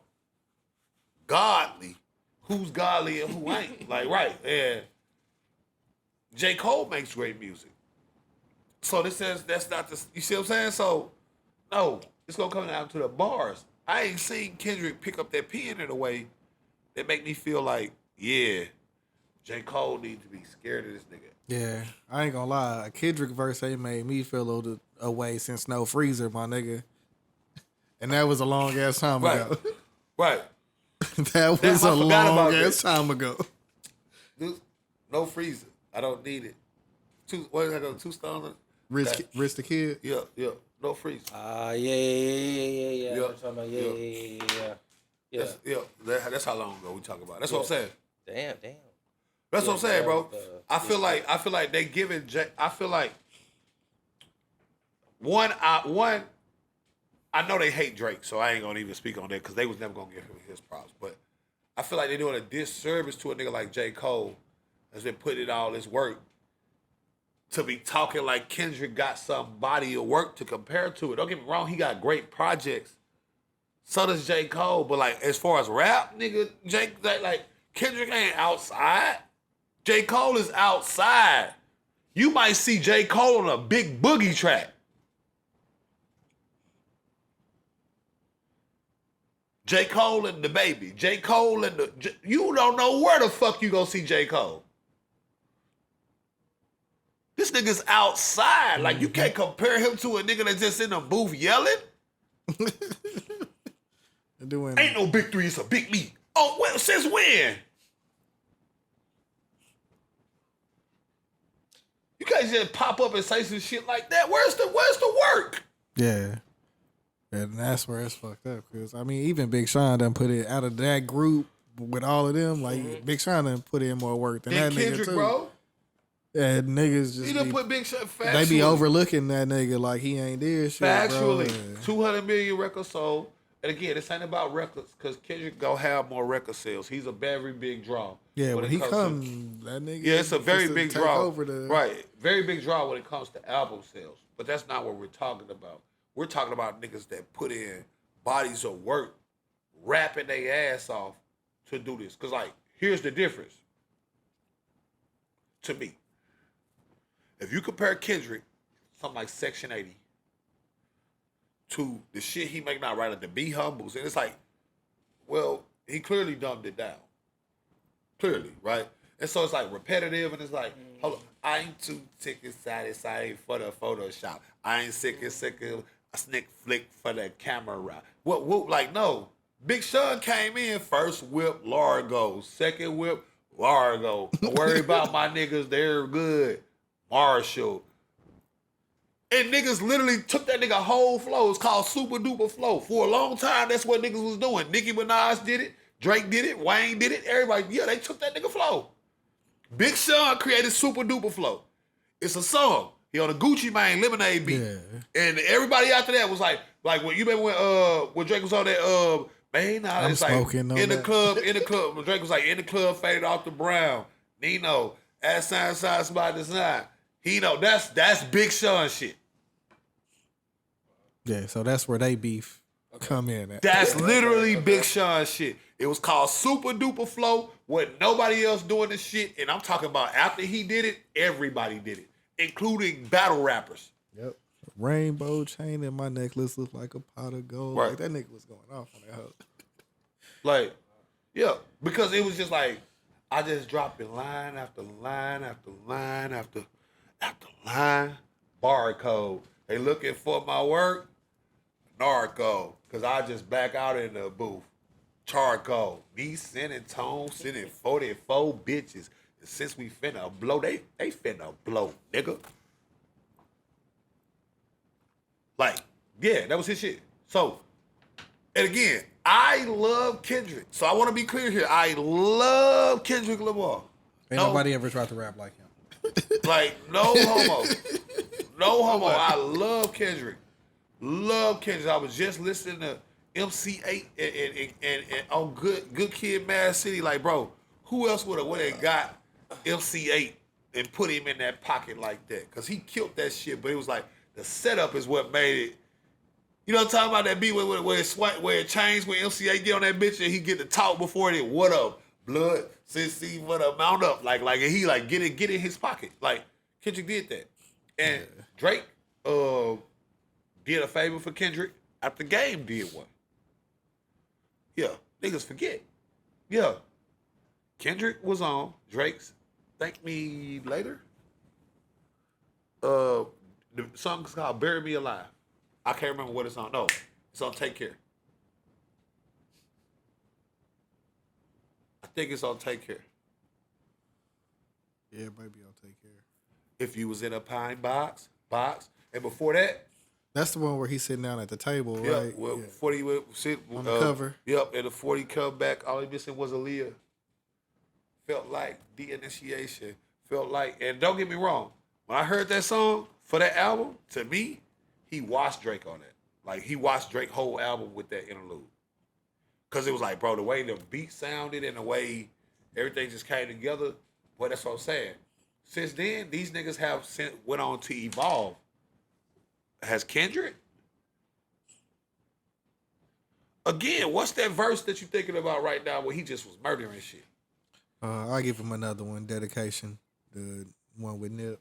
godly. Who's godly and who ain't. Like, right. And J. Cole makes great music. So this says that's not the, you see what I'm saying? So, no, it's going to come down to the bars. I ain't seen Kendrick pick up that pen in a way that make me feel like, yeah, J. Cole needs to be scared of this nigga. Yeah, I ain't gonna lie. A Kendrick verse ain't made me feel away since No Freezer, my nigga. And that was a long ass time ago. Right. That was a long ass time ago. Dude, No Freezer. I don't need it. What did I go? 2 Stones? Rich the Kid? Yeah. No Freezer. Yeah. Yeah. I'm talking about yeah. That's how long ago we talk about. That's what I'm saying. Damn. That's what I'm saying, bro. I feel like they giving Jay. I feel like one. I know they hate Drake, so I ain't gonna even speak on that because they was never gonna give him his props. But I feel like they're doing a disservice to a nigga like J. Cole, as they put in all this work to be talking like Kendrick got some body of work to compare to it. Don't get me wrong, he got great projects. So does J. Cole, but like as far as rap, nigga, like Kendrick ain't outside. J. Cole is outside. You might see J. Cole on a Big Boogie track. J. Cole and the baby. J. Cole and you don't know where the fuck you gonna see J. Cole. This nigga's outside. Like, you can't compare him to a nigga that's just in the booth yelling. Ain't no big 3, it's a big me. Oh, well, since when? You can't just pop up and say some shit like that. Where's the work? Yeah. And that's where it's fucked up. Because, I mean, even Big Sean done put it out of that group with all of them. Like, Big Sean done put in more work than that Kendrick, nigga, too. bro. Yeah, niggas just He done put Big Sean factually. They be overlooking that nigga like he ain't did shit, Factually. bro. Yeah. 200 million records sold. And again, this ain't about records because Kendrick gonna have more record sales. He's a very big draw. Yeah, when he that nigga. Yeah, it's a very big draw. The... Right. Very big draw when it comes to album sales. But that's not what we're talking about. We're talking about niggas that put in bodies of work, rapping their ass off to do this. Because, like, here's the difference to me. If you compare Kendrick, something like Section 80, to the shit he make now, right? Like the Be Humbles. And it's like, well, he clearly dumbed it down. Clearly, right? And so it's like repetitive and it's like, hold on, I ain't too sick and satisfied for the Photoshop. I ain't sick of a sneak flick for the camera. What, like, no. Big Sean came in, first whip, Largo. Second whip, Largo. Don't worry about my niggas, they're good. Marshall. And niggas literally took that nigga whole flow. It's called Super Duper Flow. For a long time, that's what niggas was doing. Nicki Minaj did it. Drake did it. Wayne did it. Everybody, yeah, they took that nigga flow. Big Sean created Super Duper Flow. It's a song. He on a Gucci Mane Lemonade beat. Yeah. And everybody after that was like when you remember when Drake was on that man, nah, it's like in the club, when Drake was like in the club, faded off the brown. Nino, at sign spot design. He know that's Big Sean shit. Yeah, so that's where they beef come in at. That's literally Big Sean shit. It was called Super Duper Flow. Wasn't nobody else doing this shit. And I'm talking about after he did it, everybody did it, including battle rappers. Yep. Rainbow chain in my necklace looked like a pot of gold. Right. Like, that nigga was going off on that hoe. Like, yeah, because it was just like, I just dropping line after line after line after line. Barcode. They looking for my work. Narco. Because I just back out in the booth. Charcoal. Me sending tone, sending 44 bitches. And since we finna blow, they finna blow, nigga. Like, yeah, that was his shit. So, and again, I love Kendrick. So I want to be clear here. I love Kendrick Lamar. Ain't nobody ever tried to rap like him. Like, no homo. No homo. I love Kendrick. Love Kendrick. I was just listening to MC8 and on Good Kid, Mad City. Like, bro, who else would have got MC8 and put him in that pocket like that? Because he killed that shit, but it was like the setup is what made it. You know what I'm talking about? That beat where it changed when MC8 get on that bitch and he get to talk before it. What up? Blood, sissy, what up? Mount up. Like and he like get in his pocket. Like Kendrick did that. And Drake did a favor for Kendrick after Game did one. Yeah, niggas forget. Yeah. Kendrick was on Drake's "Thank Me Later." The song's called "Bury Me Alive." I can't remember what it's on. No, it's on "Take Care." I think it's on "Take Care." Yeah, maybe I'll take care. If you was in a pine box, and before that, That's the one where he's sitting down at the table, yeah, right? well, Yeah. 40 would sit On the cover. Yep, and the 40 come back. All he missing was Aaliyah. Felt like the initiation. Felt like, and don't get me wrong, when I heard that song for that album, to me, he watched Drake on it. Like he watched Drake's whole album with that interlude. Cause it was like, bro, the way the beat sounded and the way everything just came together. Well, that's what I'm saying. Since then, these niggas have went on to evolve. Has Kendrick? Again, what's that verse that you thinking about right now where he just was murdering shit? I'll give him another one, Dedication, the one with Nip.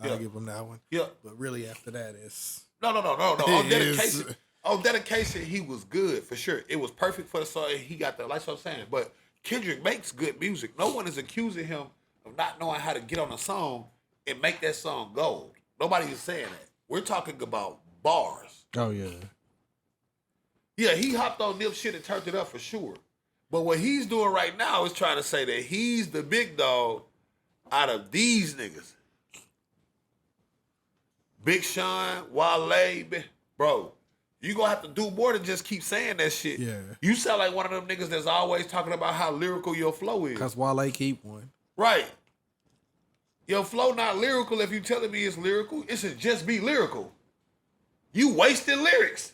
I'll give him that one. Yeah. But really after that, it's... No. It On Dedication, he was good for sure. It was perfect for the song. He got the, like what I'm saying. But Kendrick makes good music. No one is accusing him of not knowing how to get on a song and make that song gold. Nobody is saying that. We're talking about bars. Oh, yeah. Yeah, he hopped on Nip shit and turned it up for sure. But what he's doing right now is trying to say that he's the big dog out of these niggas. Big Sean, Wale, bro, you gonna have to do more than just keep saying that shit. Yeah. You sound like one of them niggas that's always talking about how lyrical your flow is. Because Wale keep one. Right. Your flow not lyrical if you telling me it's lyrical. It should just be lyrical. You wasted lyrics.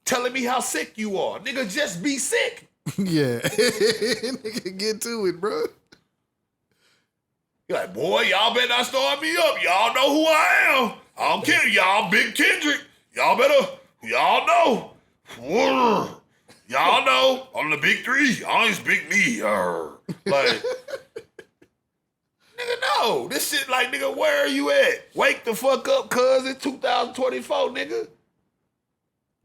Telling me how sick you are. Nigga, just be sick. Yeah. Nigga, get to it, bro. You're like, boy, y'all better not start me up. Y'all know who I am. I'm Kendrick. Y'all big Kendrick. Y'all know. Y'all know. I'm the big three. Y'all just big me. Like, nigga, no. This shit like, nigga, where are you at? Wake the fuck up, cuz it's 2024, nigga.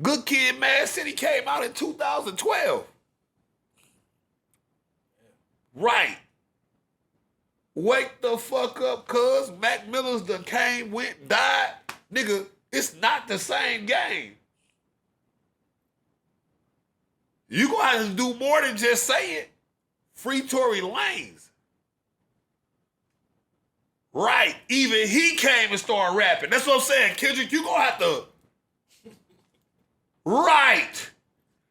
Good Kid, Mad City came out in 2012. Right. Wake the fuck up, cuz Mac Miller's done came, went, died. Nigga, it's not the same game. You gonna have to do more than just say it. Free Tory Lanez. Right. Even he came and started rapping. That's what I'm saying. Kendrick, you gonna have to. Right.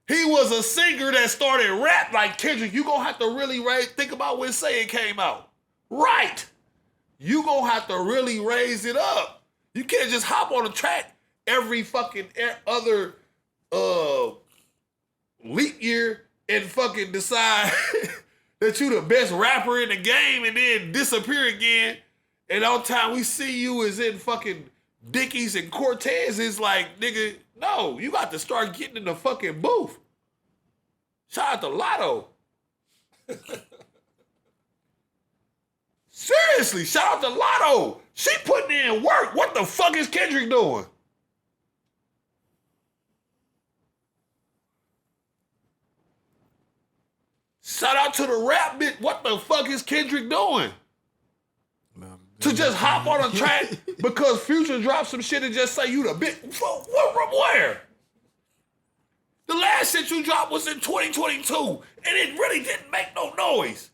He was a singer that started rap like Kendrick. You gonna have to really think about when Say It came out. Right. You gonna have to really raise it up. You can't just hop on a track every fucking other leap year and fucking decide that you the best rapper in the game and then disappear again. And all the time we see you is in fucking Dickies and Cortez. Is like, nigga, no, you got to start getting in the fucking booth. Shout out to Lotto. Seriously, shout out to Lotto. She putting in work. What the fuck is Kendrick doing? Shout out to the rap bitch. What the fuck is Kendrick doing? To just hop on a track because Future dropped some shit and just say you the bitch. Where? The last shit you dropped was in 2022 and it really didn't make no noise.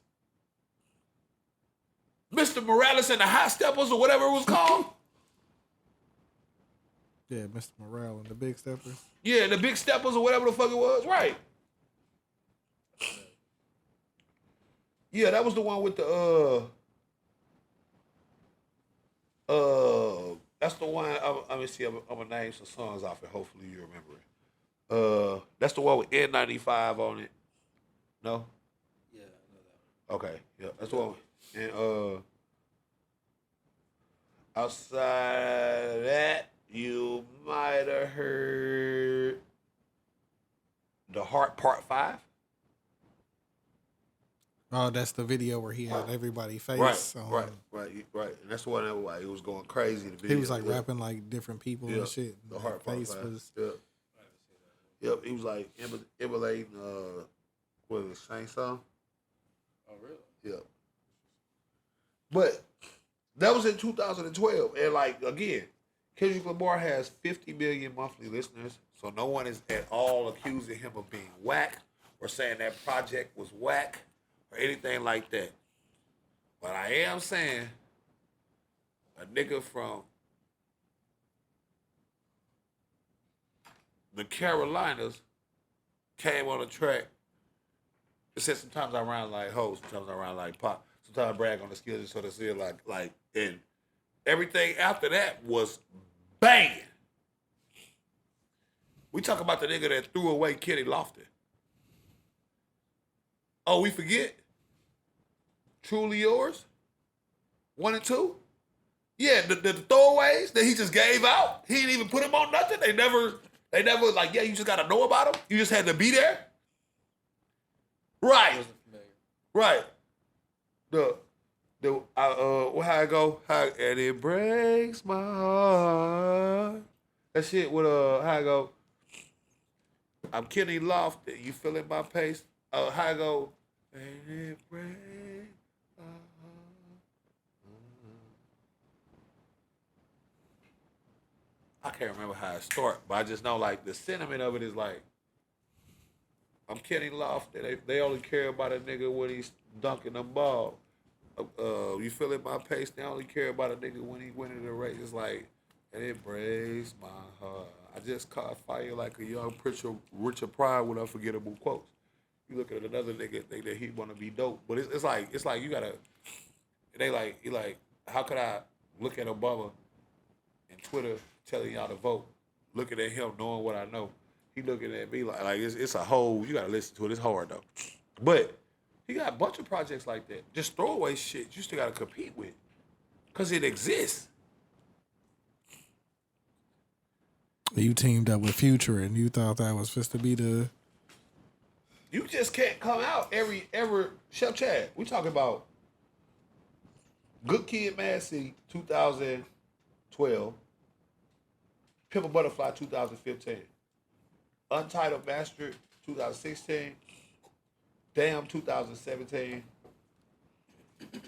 Mr. Morales and the High Steppers or whatever it was called. Yeah, Mr. Morale and the Big Steppers. Yeah, the Big Steppers or whatever the fuck it was. Right. Yeah, that was the one with the that's the one. Let me see. I'm gonna name some songs off it. Hopefully you remember it. That's the one with N95 on it. No. Yeah, I know that one. Okay. Yeah, that's the one. And outside of that, you might have heard The Heart Part 5. Oh, that's the video where he had everybody face. Right. And that's the one that like, it was going crazy. The video. He was like rapping like different people and shit. The And Heart Part face 5. was. Yep, he was like emulating What is it, Shane song? Oh, really? Yeah. But that was in 2012. And like, again, Kendrick Lamar has 50 million monthly listeners. So no one is at all accusing him of being whack or saying that project was whack or anything like that. But I am saying a nigga from the Carolinas came on the track. It said sometimes I rhyme like ho, sometimes I rhyme like pop. Sometimes I brag on the skills just so to see it like, and everything after that was banging. We talk about the nigga that threw away Kenny Lofton. Oh, we forget? Truly Yours? 1 and 2? Yeah, the throwaways that he just gave out. He didn't even put him on nothing. They never like, yeah, you just gotta know about him. You just had to be there. Right. Right. How I go? And it breaks my heart. That shit with how I go? I'm Kenny Lofton. You feeling my pace? How I go? And it breaks my heart. I can't remember how it started, but I just know like the sentiment of it is like, I'm Kenny Lofton. They only care about a nigga when he's dunking the ball. You feeling my pace? They only care about a nigga when he winning the race. It's like, and it breaks my heart. I just caught fire like a young Richard Pryor with unforgettable quotes. You look at another nigga think that he want to be dope, but it's like you gotta. They like you like how could I look at Obama and Twitter telling y'all to vote, looking at him knowing what I know. He looking at me like it's a whole. You gotta listen to it. It's hard though, but he got a bunch of projects like that. Just throwaway shit. You still gotta compete with, cause it exists. You teamed up with Future, and you thought that was supposed to be the. You just can't come out ever. Chef Chad, we talking about Good Kid, Mad City, 2012. Pimp a Butterfly, 2015. Untitled Master, 2016. Damn, 2017.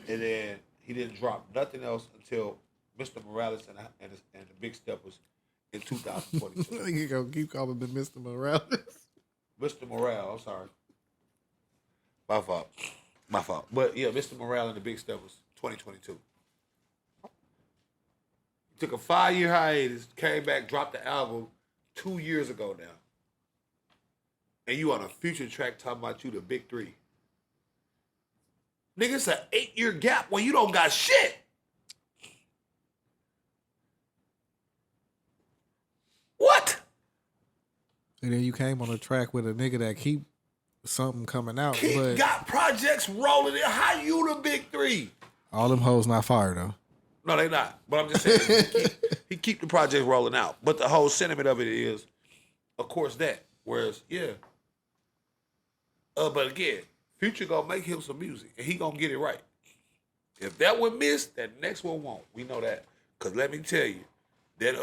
And then he didn't drop nothing else until Mr. Morales and the Big Steppers in 2022. You gonna keep calling him Mr. Morales? Mr. Morale, I'm sorry. My fault. But yeah, Mr. Morale and the Big Steppers, 2022. He took a 5-year hiatus, came back, dropped the album 2 years ago now. And you on a Future track talking about you the big three. Nigga, it's an 8-year gap when you don't got shit. What? And then you came on a track with a nigga that keep something coming out. But Got projects rolling in. How you the big three? all them hoes not fire though. No, they not. But I'm just saying, he keep the projects rolling out. But the whole sentiment of it is, of course, that. Whereas, yeah. But again, Future gonna make him some music, and he gonna get it right. If that one missed, that next one won't. We know that. Cause let me tell you, that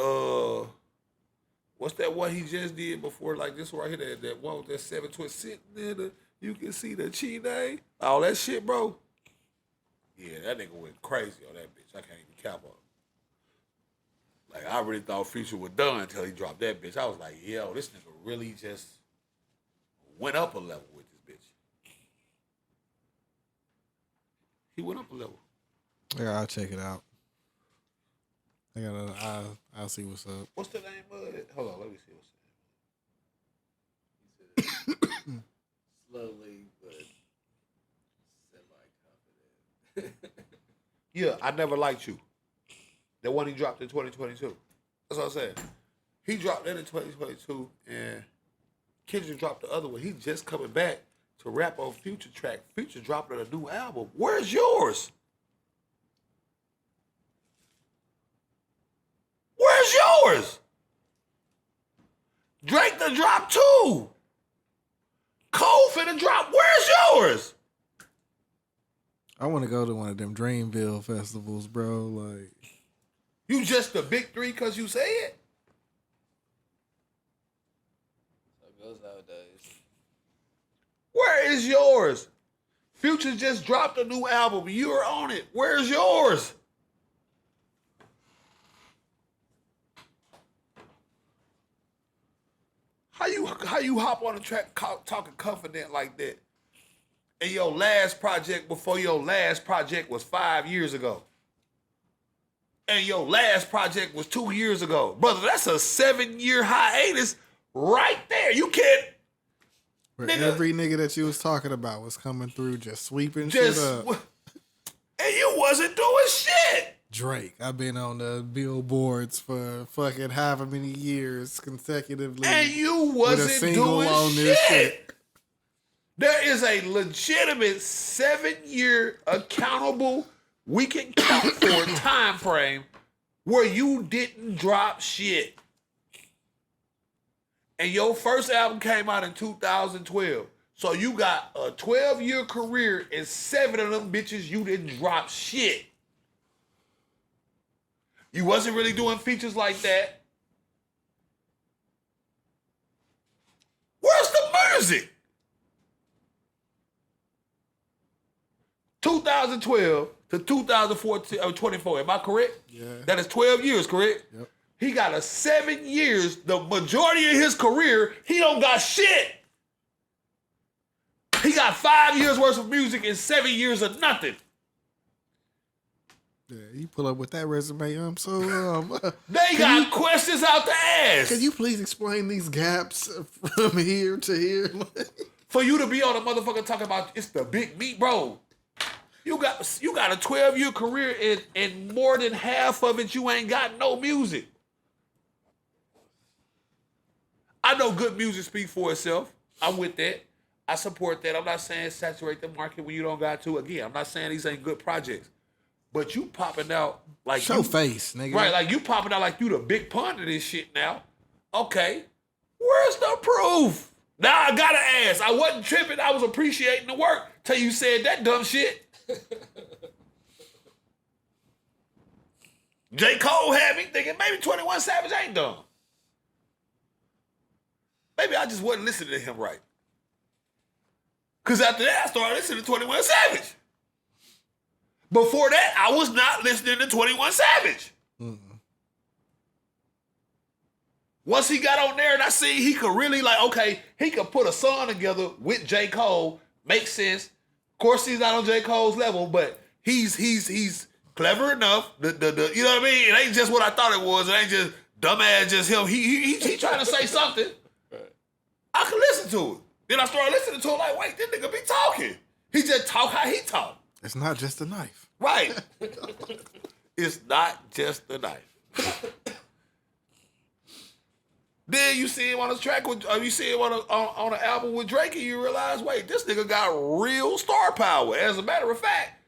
what's that one he just did before? Like this right here, that one with that 7 twist sitting there. You can see the Chine, all that shit, bro. Yeah, that nigga went crazy on that bitch. I can't even cap on him. Like I really thought Future was done until he dropped that bitch. I was like, yo, this nigga really just went up a level with this bitch. He went up a level. Yeah, I'll check it out. I'll see what's up. What's the name of it? Hold on, let me see what's the name. Slowly, but semi-confident. Yeah, I Never Liked You. The one he dropped in 2022. That's what I'm saying. He dropped that in 2022, and Kendrick dropped the other one. He's just coming back to rap on Future track. Future dropping a new album. Where's yours? Where's yours? Drake done dropped 2. Cole finna drop. Where's yours? I want to go to one of them Dreamville festivals, bro. Like, You just the big three because you say it? So it goes nowadays. Where Where is yours? Future just dropped a new album. You're on it. Where's yours? How you hop on a track talking confident like that? And your last project before your last project was 5 years ago. And your last project was 2 years ago. Brother, that's a 7-year hiatus right there. You can't. Where Nigga. every nigga that you was talking about was coming through just sweeping shit up. And you wasn't doing shit. Drake, I've been on the billboards for fucking however many years consecutively. And you with a wasn't single doing on this shit. There is a legitimate 7-year accountable, we can count for time frame where you didn't drop shit. And your first album came out in 2012. So you got a 12-year career and 7 of them bitches you didn't drop shit. You wasn't really doing features like that. Where's the music? 2012 to 2014 or 24. Am I correct? Yeah. That is 12 years, correct? Yep. He got a 7 years. The majority of his career, he don't got shit. He got 5 years worth of music and 7 years of nothing. Yeah, you pull up with that resume. So They got questions out the ass. can you please explain these gaps from here to here? For you to be on a motherfucker talking about it's the big meat, bro. You got a 12-year career and more than half of it you ain't got no music. I know good music speaks for itself. I'm with that. I support that. I'm not saying saturate the market when you don't got to. Again, I'm not saying these ain't good projects. But you popping out like Show face, nigga. Right, like you popping out like you the big pun of this shit now. Okay. Where's the proof? Now I gotta ask. I wasn't tripping. I was appreciating the work till you said that dumb shit. J. Cole had me thinking maybe 21 Savage ain't dumb. Maybe I just wasn't listening to him right. Because after that, I started listening to 21 Savage. Before that, I was not listening to 21 Savage. Once he got on there and I see he could really he could put a song together with J. Cole, makes sense. Of course, he's not on J. Cole's level, but he's clever enough. You know what I mean? It ain't just what I thought it was. It ain't just dumbass, just him. He trying to say something. Right. I could listen to it. Then I started listening to it like, wait, this nigga be talking. He just talk how he talk. It's not just a knife. Right. It's not just a knife. Then you see him on a track with, you see him on an album with Drake, and you realize, wait, this nigga got real star power. As a matter of fact,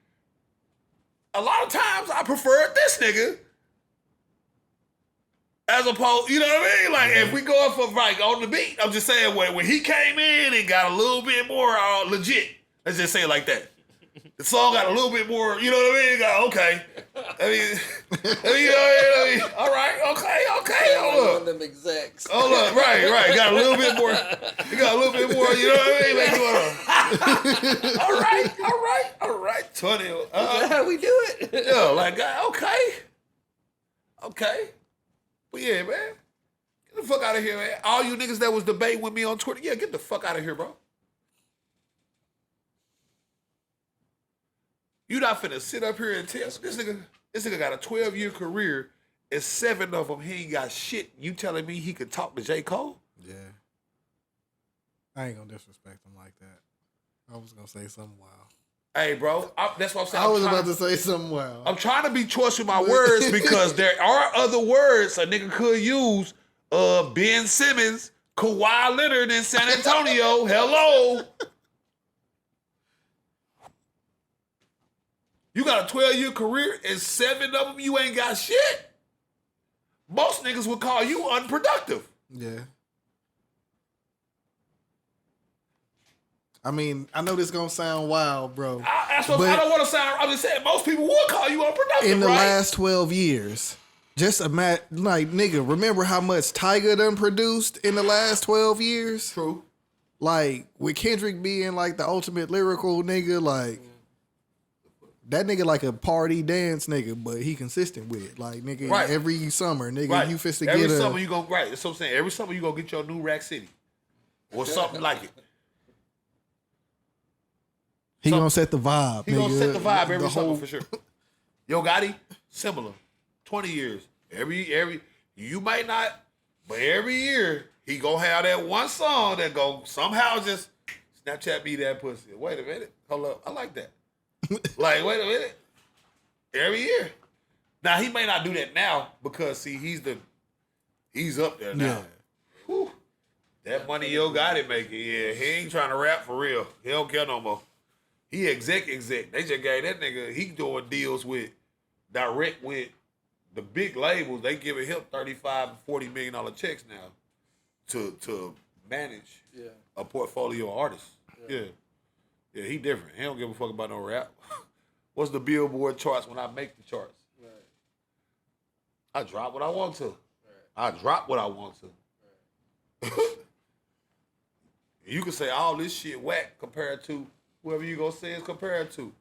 a lot of times I prefer this nigga as opposed, you know what I mean? Like if we going for on the beat, I'm just saying when he came in, it got a little bit more legit. Let's just say it like that. The song got a little bit more, you know what I mean? Got, okay. All right, okay, hold up. One of them execs. Hold up, right. Got a little bit more, you got a little bit more, you know what I mean? Like, all right. 20. Is that how we do it? Yeah, like, okay. But yeah, man. Get the fuck out of here, man. All you niggas that was debating with me on Twitter, yeah, get the fuck out of here, bro. You not finna sit up here and tell this nigga got a 12-year career and 7 of them he ain't got shit. You telling me he could talk to J. Cole? Yeah. I ain't gonna disrespect him like that. I was gonna say something wild. Hey, bro, that's what I'm saying. I was about to say something wild. I'm trying to be choice with my words because there are other words a nigga could use. Ben Simmons, Kawhi Leonard in San Antonio. Hello. You got a 12-year career and 7 of them you ain't got shit. Most niggas would call you unproductive. Yeah. I mean, I know this gonna sound wild, bro. I don't want to sound. I'm just saying most people would call you unproductive. In the right? last 12 years, just imagine, like, nigga, remember how much Tyga done produced in the last 12 years? True. like with Kendrick being like the ultimate lyrical nigga, like that nigga like a party dance nigga, but he consistent with it. Like nigga, Right. every summer, nigga, Right. you fist to Every get summer a. you go right. That's what I'm saying. Every summer you go get your new Rack City or something like it. He gonna set the vibe. He nigga. gonna set the vibe every summer whole- for sure. Yo Gotti, similar. 20 years. Every you might not, but every year he gonna have that one song that go somehow just Snapchat me that pussy. Wait a minute. Hold up. I like that. Like, wait a minute. Every year. Now he may not do that now because see he's up there now. Yeah. Whew. That money Yo Gotti making, yeah, he ain't trying to rap for real. He don't care no more. He exec. They just gave that nigga, he doing deals with direct with the big labels. They giving him $35 and $40 million checks now to manage a portfolio of artists. Yeah, he different. He don't give a fuck about no rap. What's the Billboard charts when I make the charts? I drop what I want to. I drop what I want to. You can say all this shit whack compared to whoever you gonna say is compared to,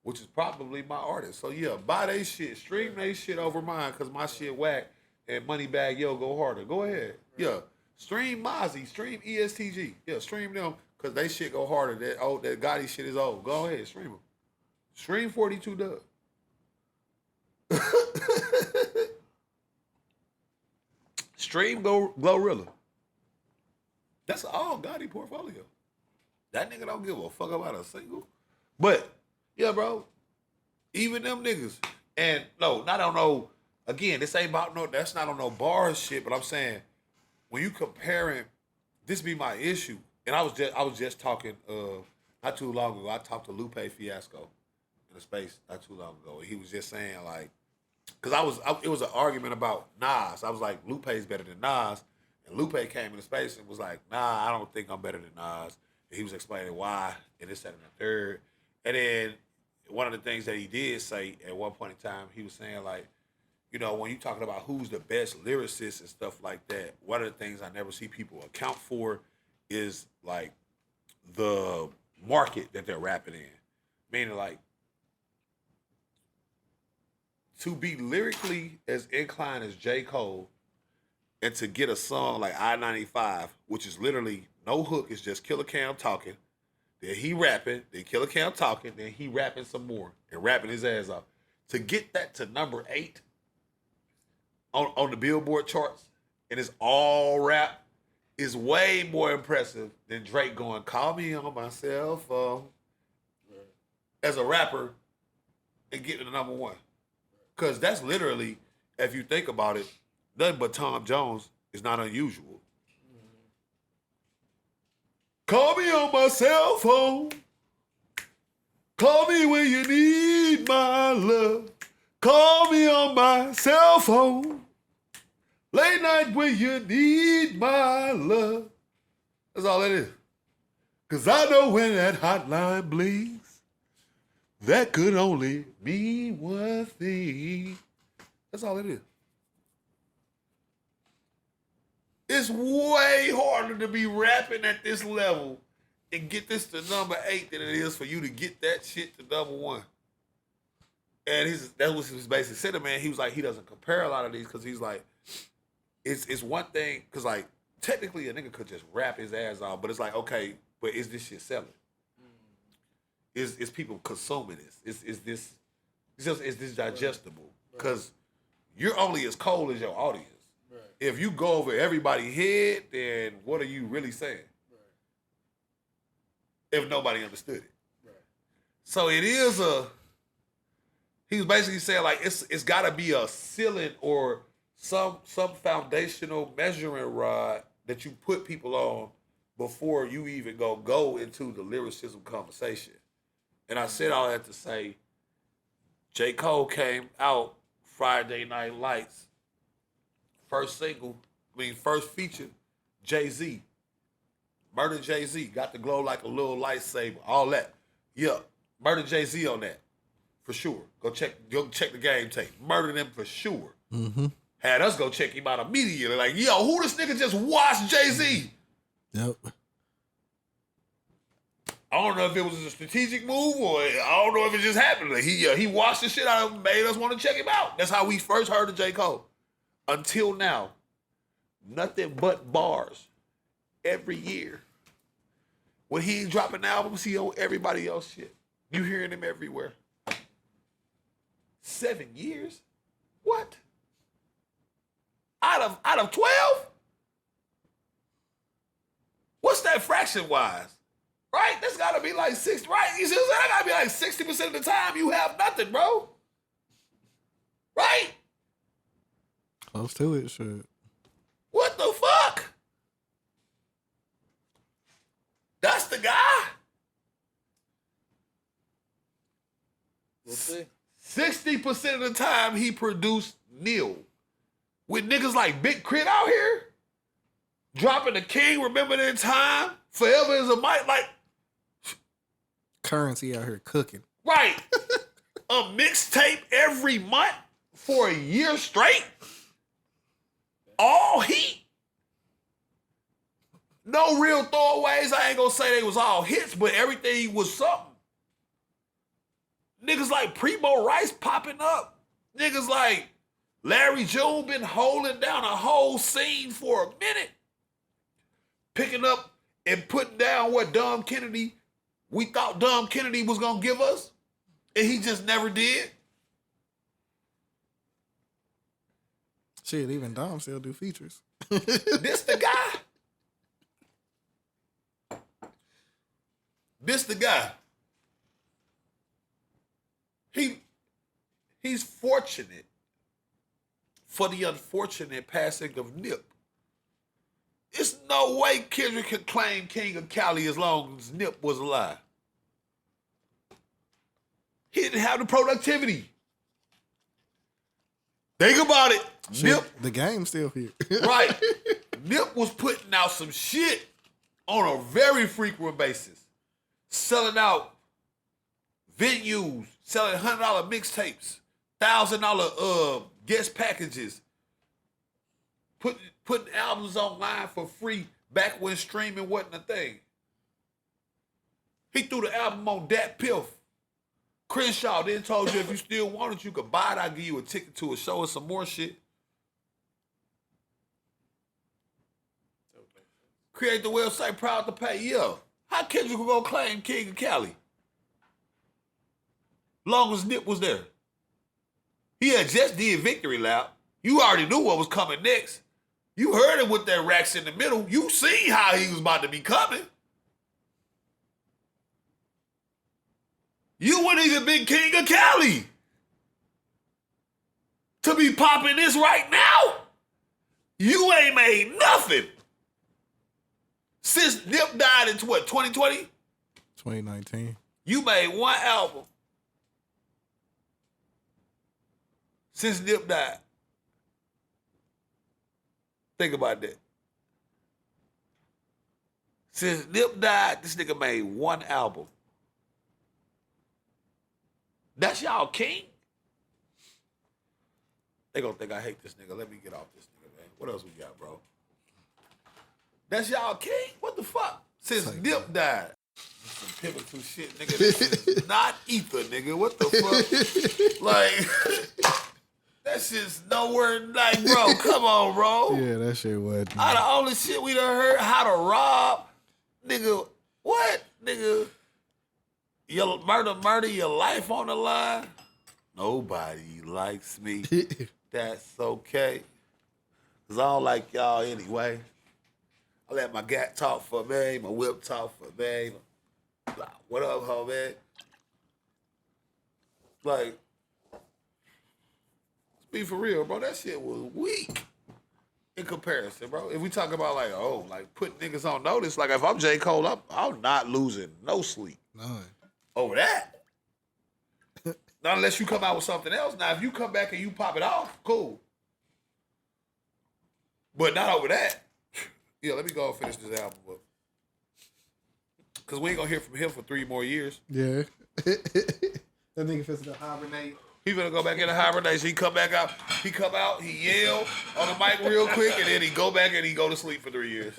which is probably my artist. So yeah, buy they shit, stream they shit over mine, cause my shit whack and Moneybag Yo go harder. Go ahead. Yeah. Stream Mozzie, stream ESTG. Yeah, stream them cause they shit go harder. That Gotti shit is old. Go ahead, stream them. Stream 42 Dubz. Stream Glorilla. That's all Gotti portfolio. That nigga don't give a fuck about a single. But, yeah, bro, even them niggas. And, no, not on no, again, this ain't about no, that's not on no bar shit, but I'm saying, when you comparing, this be my issue. And I was just talking, not too long ago, I talked to Lupe Fiasco in a space not too long ago. He was just saying, like, because it was an argument about Nas. I was like, Lupe's better than Nas. And Lupe came in the space and was like, nah, I don't think I'm better than Nas. And he was explaining why, and this, that, and the third. And then one of the things that he did say at one point in time, he was saying, like, you know, when you're talking about who's the best lyricist and stuff like that, one of the things I never see people account for is, like, the market that they're rapping in. Meaning, like, to be lyrically as inclined as J. Cole and to get a song like I-95, which is literally no hook, it's just Killer Cam talking, then he rapping, then Killer Cam talking, then he rapping some more and rapping his ass off. To get that to number 8 on the Billboard charts, and it's all rap, is way more impressive than Drake going, call me on my cell phone as a rapper and getting to number 1. Because that's literally, if you think about it, nothing but Tom Jones is not unusual. Call me on my cell phone. Call me when you need my love. Call me on my cell phone. Late night when you need my love. That's all it is. Because I know when that hotline blinks, that could only mean one thing. That's all it is. It's way harder to be rapping at this level and get this to number 8 than it is for you to get that shit to number 1. And that was his basic sentiment. He was like, he doesn't compare a lot of these because he's like, it's one thing, because like, technically a nigga could just rap his ass off, but it's like, okay, but is this shit selling? Is people consuming this? Is this digestible? Because you're only as cold as your audience. Right. If you go over everybody's head, then what are you really saying? Right. If nobody understood it. Right. So it is he was basically saying like it's gotta be a ceiling or some foundational measuring rod that you put people on before you even go into the lyricism conversation. And I said all that to say, J. Cole came out Friday Night Lights, first feature, Jay-Z. Murder Jay-Z, got the glow like a little lightsaber, all that. Yeah, murder Jay-Z on that, for sure. Go check the game tape. Murder them for sure. Mm-hmm. Had us go check him out immediately. Like, yo, who this nigga just watched Jay-Z? Yep. I don't know if it was a strategic move or I don't know if it just happened. Like he watched the shit out of him, made us want to check him out. That's how we first heard of J. Cole. Until now, nothing but bars every year. When he dropping albums, he on everybody else shit. You hearing him everywhere. 7 years? What? Out of 12? What's that fraction wise? Right? That's gotta be like 6, right? You see what I'm saying? That gotta be like 60% of the time you have nothing, bro. Right? Close to it, shit. What the fuck? That's the guy? We'll see. 60% of the time he produced nil. With niggas like Big Crit out here, dropping the king, remember that time, forever is a mic, like, Currency out here cooking. right. A mixtape every month for a year straight. All heat. No real throwaways. I ain't gonna say they was all hits, but everything was something. Niggas like Primo Rice popping up. Niggas like Larry June been holding down a whole scene for a minute. Picking up and putting down what we thought Dom Kennedy was gonna give us, and he just never did. Shit, even Dom still do features. This the guy. This the guy. He's fortunate for the unfortunate passing of Nip. It's no way Kendrick could claim King of Cali as long as Nip was alive. He didn't have the productivity. Think about it. Shit, Nip, the game's still here. right. Nip was putting out some shit on a very frequent basis. Selling out venues, selling $100 mixtapes, $1,000 guest packages, putting albums online for free back when streaming wasn't a thing. He threw the album on Dat Piff. Crenshaw then told you if you still want it, you could buy it. I'll give you a ticket to a show and some more shit. Create the website, proud to pay. Yeah. How Kendrick gonna claim King of Cali? Long as Nip was there. He had just did Victory Lap. You already knew what was coming next. You heard him with that racks in the middle. You seen how he was about to be coming. You wouldn't even been King of Cali. To be popping this right now, you ain't made nothing. Since Nip died in what, 2020? 2019. You made one album. Since Nip died. Think about that. Since Nip died, this nigga made one album. That's y'all king? They gonna think I hate this nigga. Let me get off this nigga, man. What else we got, bro? That's y'all king? What the fuck? Since Nip died. Some pivotal shit, nigga. This is not ether, nigga. What the fuck? Like, that shit's nowhere, like, bro, come on, bro. Yeah, that shit was. All the only shit we done heard, how to rob, nigga, what? Nigga, your murder, your life on the line. Nobody likes me. That's okay. Cause I don't like y'all anyway. I let my gat talk for me, my whip talk for me. What up, ho, man? Like, let's be for real, bro. That shit was weak in comparison, bro. If we talk about like, oh, like putting niggas on notice, like if I'm J. Cole, I'm not losing no sleep None. over that. Not unless you come out with something else. Now, if you come back and you pop it off, cool. But not over that. Yeah, let me go and finish this album up. Because we ain't going to hear from him for 3 more years. Yeah. That nigga fits to hibernate. He finna go back into hibernation. He come back out. He come out, he yell on the mic real quick, and then he go back and he go to sleep for 3 years.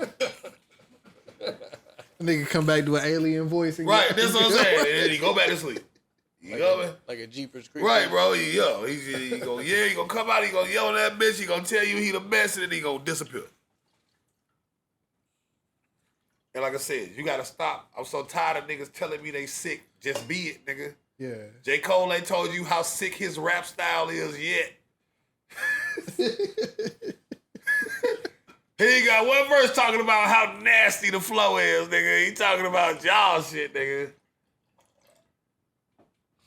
Nigga come back to an alien voice. And Right, that's what I'm saying. And then he go back to sleep. You know what? Like a Jeepers Creepers. Right, bro. He gonna come out, he gonna yell at that bitch, he gonna tell you he the best, and then he gonna disappear. And like I said, you gotta stop. I'm so tired of niggas telling me they sick. Just be it, nigga. Yeah. J. Cole ain't told you how sick his rap style is yet. He ain't got one verse talking about how nasty the flow is, nigga. He talking about y'all shit, nigga.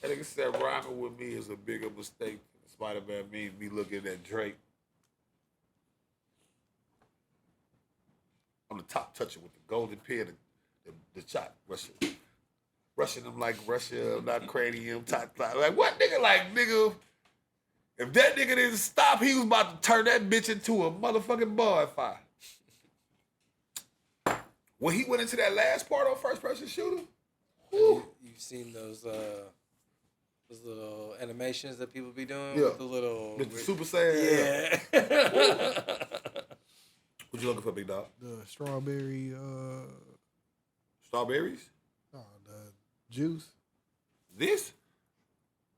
That nigga said rhyming with me is a bigger mistake than Spider-Man me looking at Drake. I'm the top toucher with the golden pen, the shot, rushing them like Russia, not cranium, top. Like, what nigga, like, nigga, if that nigga didn't stop, he was about to turn that bitch into a motherfucking bonfire. When he went into that last part on first person shooter, You've seen those little animations that people be doing? Yeah. With the little... the Super Saiyan. Yeah. What you looking for, big dog? The strawberry, Strawberries? no, the juice. This?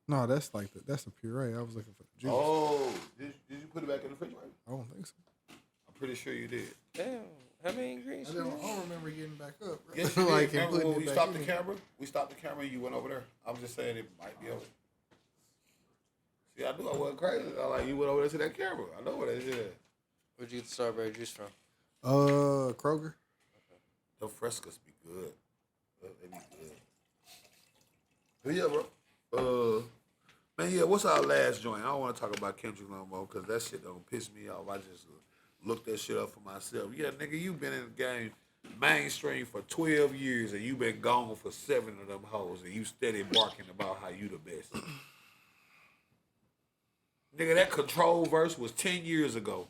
No, that's that's a puree. I was looking for the juice. Oh, did you put it back in the refrigerator? I don't think so. I'm pretty sure you did. Damn. How many ingredients? I don't remember getting back up. Bro. Yes, you Like, did. and Remember putting when it we back stopped in the there. camera? We stopped the camera and you went over there. I'm just saying it might be over. See, I knew I wasn't crazy. I like you went over there to that camera. I know what that is. Where'd you get the strawberry juice from? Kroger. The frescas be good. They be good. But yeah, bro. Man, yeah, what's our last joint? I don't want to talk about Kendrick no more because that shit don't piss me off. I just looked that shit up for myself. Yeah, nigga, you been in the game mainstream for 12 years and you been gone for 7 of them hoes and you steady barking about how you the best. Nigga, that Control verse was 10 years ago.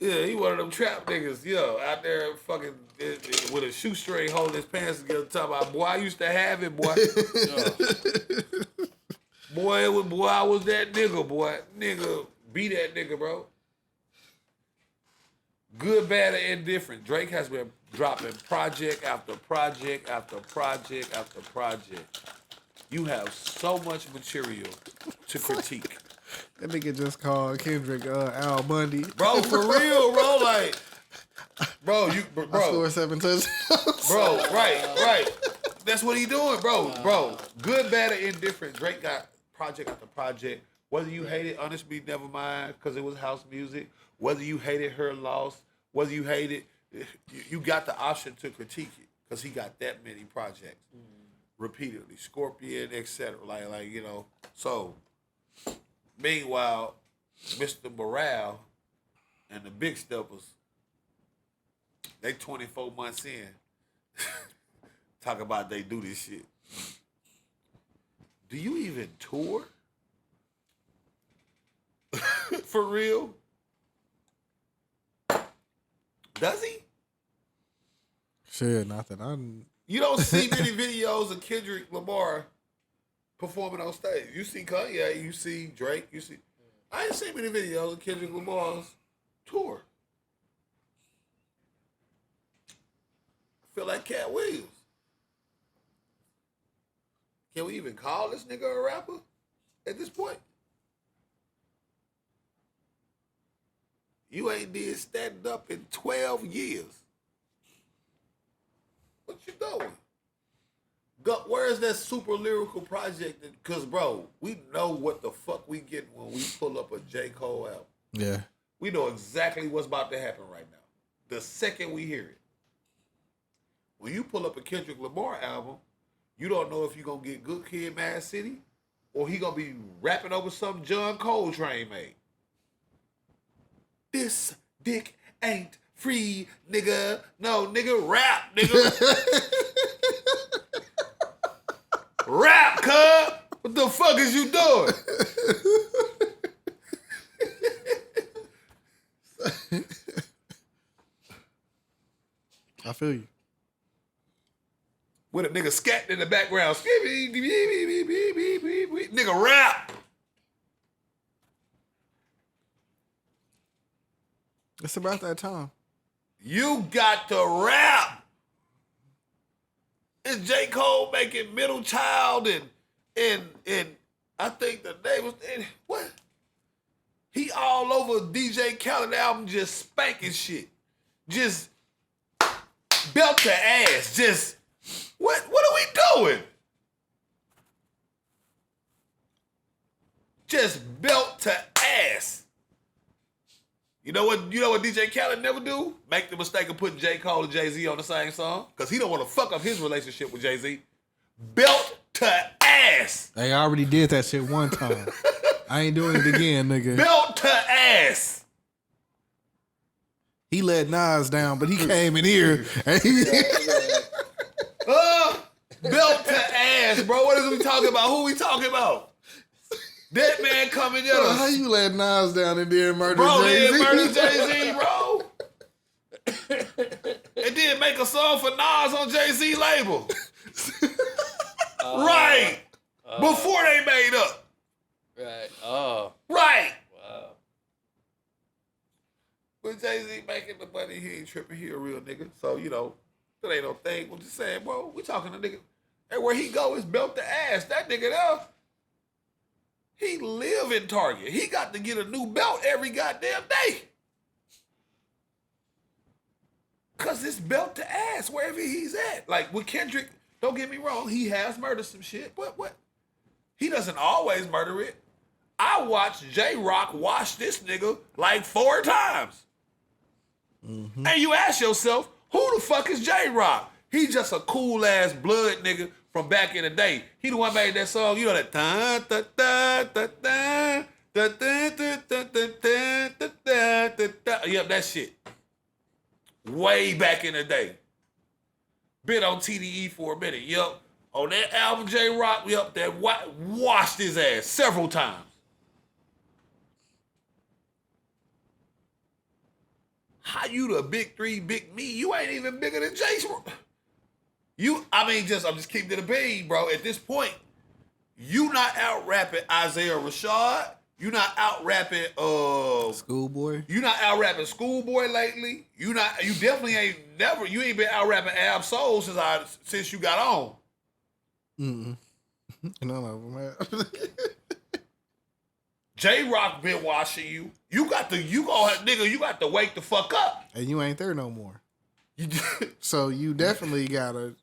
Yeah, he one of them trap niggas, out there fucking with a shoestring holding his pants together talking about, boy, I used to have it, boy. Boy, I was that nigga, boy. Nigga, be that nigga, bro. Good, bad, or indifferent. Drake has been dropping project after project after project after project. You have so much material to critique. That nigga just called Kendrick Al Bundy. Bro, for real, bro. Like, bro, I scored 7 touchdowns. Bro, right. That's what he doing, bro. Good, bad, or indifferent. Drake got project after project. Whether you hated Honest Me, Never Mind, because it was house music. Whether you hated Her Loss. Whether you hated, you got the option to critique it because he got that many projects repeatedly. Scorpion, etc. Like you know. So, meanwhile, Mr. Morale and the Big Steppers, they 24 months in. Talk about they do this shit. Do you even tour? For real? Does he? Shit, nothing. You don't see many videos of Kendrick Lamar performing on stage. You see Kanye, you see Drake, you see. I ain't seen many videos of Kendrick Lamar's tour. I feel like Cat Williams. Can we even call this nigga a rapper at this point? You ain't did stand up in 12 years. What you doing? Where's that super lyrical project? Because, bro, we know what the fuck we get when we pull up a J. Cole album. Yeah. We know exactly what's about to happen right now. The second we hear it. When you pull up a Kendrick Lamar album, you don't know if you're going to get Good Kid, Mad City, or he going to be rapping over something John Coltrane made. This dick ain't free, nigga. No, nigga, rap, nigga. Rap, cuz. What the fuck is you doing? I feel you. With a nigga scatting in the background. Nigga, rap. It's about that time. You got to rap. It's J. Cole making Middle Child and I think the name was what? He all over DJ Khaled album just spanking shit. Just belt to ass. Just what are we doing? Just belt to ass. You know what DJ Khaled never do? Make the mistake of putting J. Cole and Jay-Z on the same song. Because he don't want to fuck up his relationship with Jay-Z. Belt to ass. Hey, I already did that shit one time. I ain't doing it again, nigga. Belt to ass. He let Nas down, but he came in here. And Belt to ass, bro. What is we talking about? Who we talking about? That man coming in. How you let Nas down and then murder Bro, Jay-Z? then murder Jay-Z, bro. And then make a song for Nas on Jay-Z label. Right. Before they made up. Right. Oh. Right. Wow. When Jay-Z making the money, he ain't tripping. He a real nigga. So, that ain't no thing. I'm just saying, bro, we talking to nigga. And where he go is belt to ass. That nigga there, he live in Target. He got to get a new belt every goddamn day. Because it's belt to ass wherever he's at. Like with Kendrick, don't get me wrong, he has murdered some shit. But what? He doesn't always murder it. I watched J-Rock wash this nigga like 4 times. Mm-hmm. And you ask yourself, who the fuck is J-Rock? He just a cool ass blood nigga from back in the day. He the one made that song, you know that yep, that shit. Way back in the day. Been on TDE for a minute, yep. On that album, J-Rock, yep, that washed his ass several times. How you the big 3, big me? You ain't even bigger than Jace. I'm just keeping it a bean, bro. At this point, you not out rapping Isaiah Rashad. You not out rapping Schoolboy. You not out rapping Schoolboy lately. You definitely ain't never. You ain't been out rapping Ab Soul since you got on. Mm-mm. None of them, man. J-Rock been watching you. You got to wake the fuck up. And you ain't there no more. So you definitely gotta.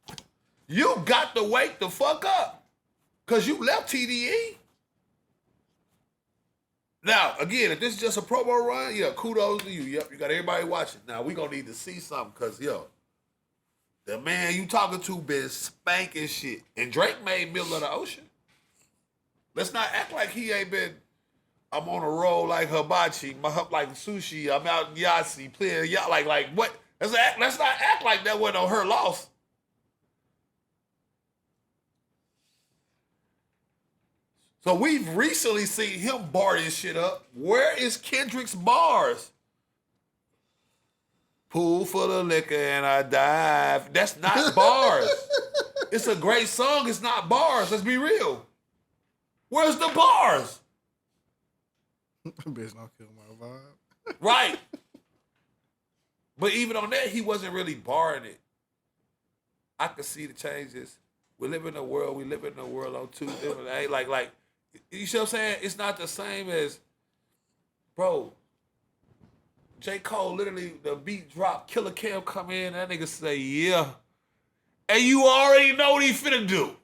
You got to wake the fuck up. Cause you left TDE. Now, again, if this is just a promo run, kudos to you. Yep, you got everybody watching. Now we gonna need to see something, cause the man you talking to been spanking shit. And Drake made Middle of the Ocean. Let's not act like he ain't been. I'm on a roll like hibachi, like sushi. I'm out in Yahtzee playing like what? Let's not act like that wasn't on her loss. So we've recently seen him bar this shit up. Where is Kendrick's bars? Pool full of liquor and I dive. That's not bars. It's a great song. It's not bars. Let's be real. Where's the bars? Bitch don't kill my vibe. Right. But even on that, he wasn't really barring it. I could see the changes. We live in a world on 2 different, like, you see what I'm saying? It's not the same as, bro, J. Cole literally, the beat drop, Killer Cam come in, that nigga say, yeah. And you already know what he finna do.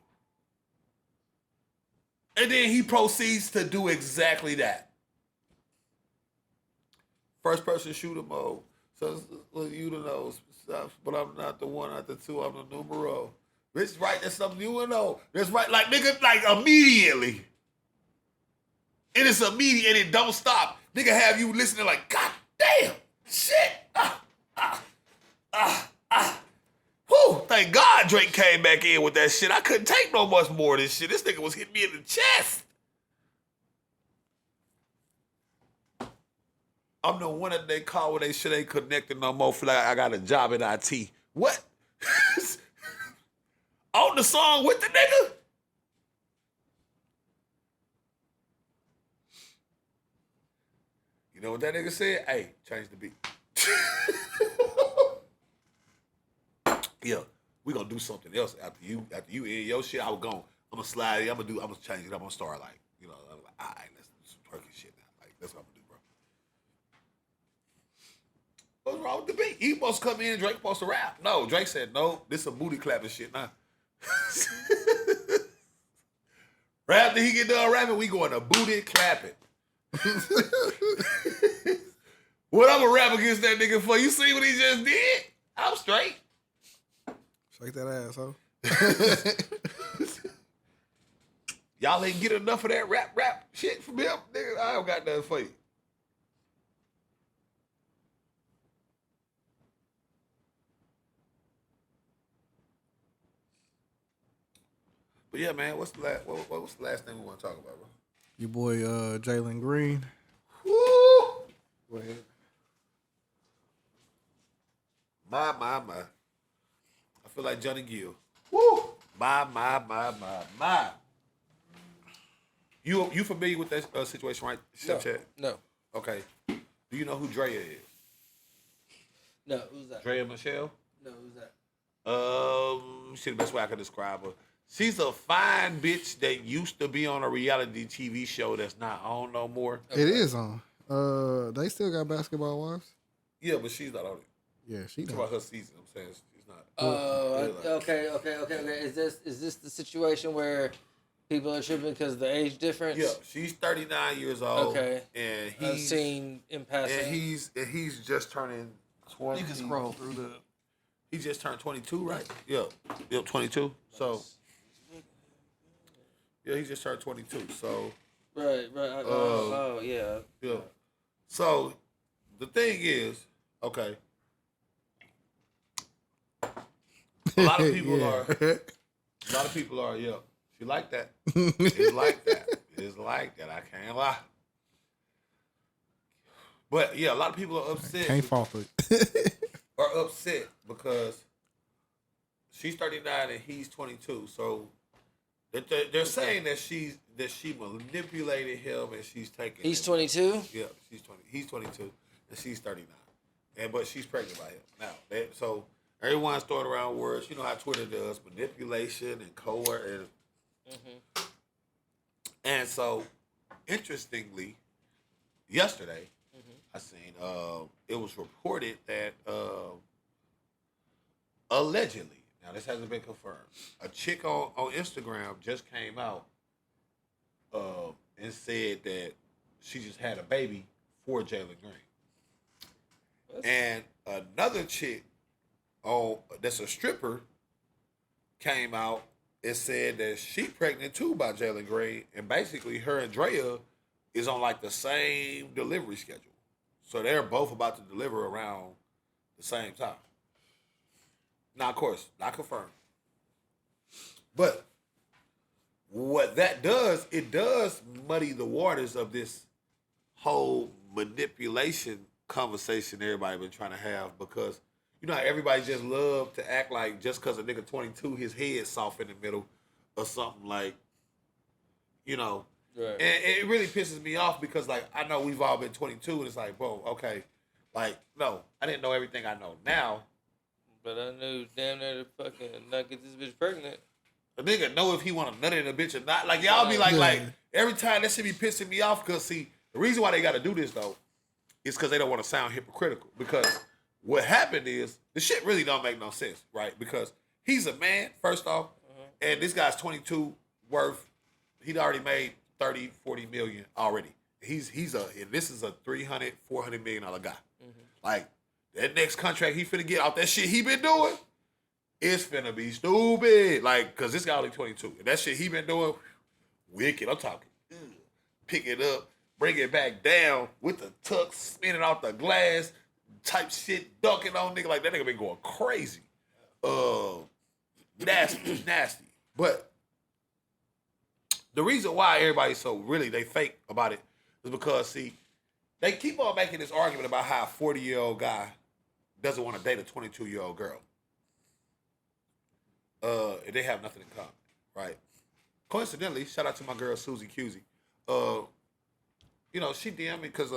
And then he proceeds to do exactly that. First person shooter mode. So you to know stuff, but I'm not the one, not the two, I'm the numero. It's right, that's something you would know. That's right, like nigga, like immediately. And it's immediate and it don't stop. Nigga have you listening like, God damn, shit. Whew, thank God Drake came back in with that shit. I couldn't take no much more of this shit. This nigga was hitting me in the chest. I'm the one that they call when they shit ain't connected no more. Feel like I got a job in IT. What? On the song with the nigga? You know what that nigga said? Hey, change the beat. yeah, we gonna do something else after you end your shit. I was gone. I'm gonna slide it. I'm gonna change it up. I'm gonna start like, you know, I'm like, all right, let's do some twerking shit now. Like, that's what I'm gonna do, bro. What's wrong with the beat? He supposed to come in, Drake supposed to rap. No, Drake said, no, this some booty clapping shit now. Right after he get done rapping, we going to booty clapping. What I'm gonna rap against that nigga for? You see what he just did? I'm straight. Shake that ass, huh? Y'all ain't get enough of that rap shit from him, nigga. I don't got nothing for you. But yeah, man, what's the last thing we want to talk about, bro? Your boy Jalen Green. Woo! Go ahead. My. I feel like Johnny Gill. Woo! My. You familiar with that situation, right? Snapchat? No. Okay. Do you know who Drea is? No, who's that? Drea Michelle? No, who's that? See the best way I can describe her. She's a fine bitch that used to be on a reality TV show that's not on no more. It is on. They still got Basketball Wives. Yeah, but she's not on it. Yeah, she It's does. about her season. I'm saying she's not. Okay. Is this the situation where people are tripping because of the age difference? Yeah, she's 39 years old. Okay. And I've seen in passing. And he's just turning 20. You can scroll through the. He just turned 22, right? Yep, 22. So, yeah, he just turned 22. So, Right. Yeah. yeah. So, the thing is, okay. A lot of people Yeah. yeah. She like that. It's like that. It's like that. I can't lie. But yeah, a lot of people are upset. Can't fault it. Are upset because she's 39 and he's 22. So they're saying that she manipulated him and she's taking. He's him. 22. Yeah, she's 20. He's 22 and she's 39, but she's pregnant by him now. So everyone's throwing around words. You know how Twitter does manipulation and coercion. And, and so, interestingly, yesterday. I seen it was reported that allegedly, now this hasn't been confirmed, a chick on Instagram just came out and said that she just had a baby for Jalen Green. And another chick that's a stripper came out and said that she pregnant too by Jalen Green, and basically her and Drea is on like the same delivery schedule. So they're both about to deliver around the same time. Now, of course, not confirmed. But what that does, it does muddy the waters of this whole manipulation conversation everybody been trying to have, because you know how everybody just love to act like just because a nigga 22, his head's soft in the middle or something, like, you know. Right. And it really pisses me off because, like, I know we've all been 22, and it's like, bro, okay. Like, no, I didn't know everything I know now. But I knew damn near to fucking not get this bitch pregnant. A nigga know if he want to nut in a bitch or not. Like, y'all be like, every time that shit be pissing me off, because, see, the reason why they got to do this, though, is because they don't want to sound hypocritical. Because what happened is, the shit really don't make no sense, right? Because he's a man, first off, and this guy's 22 worth, he'd already made 30, 40 million already. And this is a $300, $400 million guy. Like, that next contract he finna get off that shit he been doing, it's finna be stupid. Like, cause this guy only 22. And that shit he been doing, wicked. I'm talking, pick it up, bring it back down with the tuck, spinning off the glass, type shit, dunking on nigga. Like, that nigga been going crazy. Nasty. But the reason why everybody's so really, they fake about it is because, see, they keep on making this argument about how a 40-year-old guy doesn't want to date a 22-year-old girl. And they have nothing in common, right? Coincidentally, shout out to my girl, Susie Cusey. You know, she DM'd me because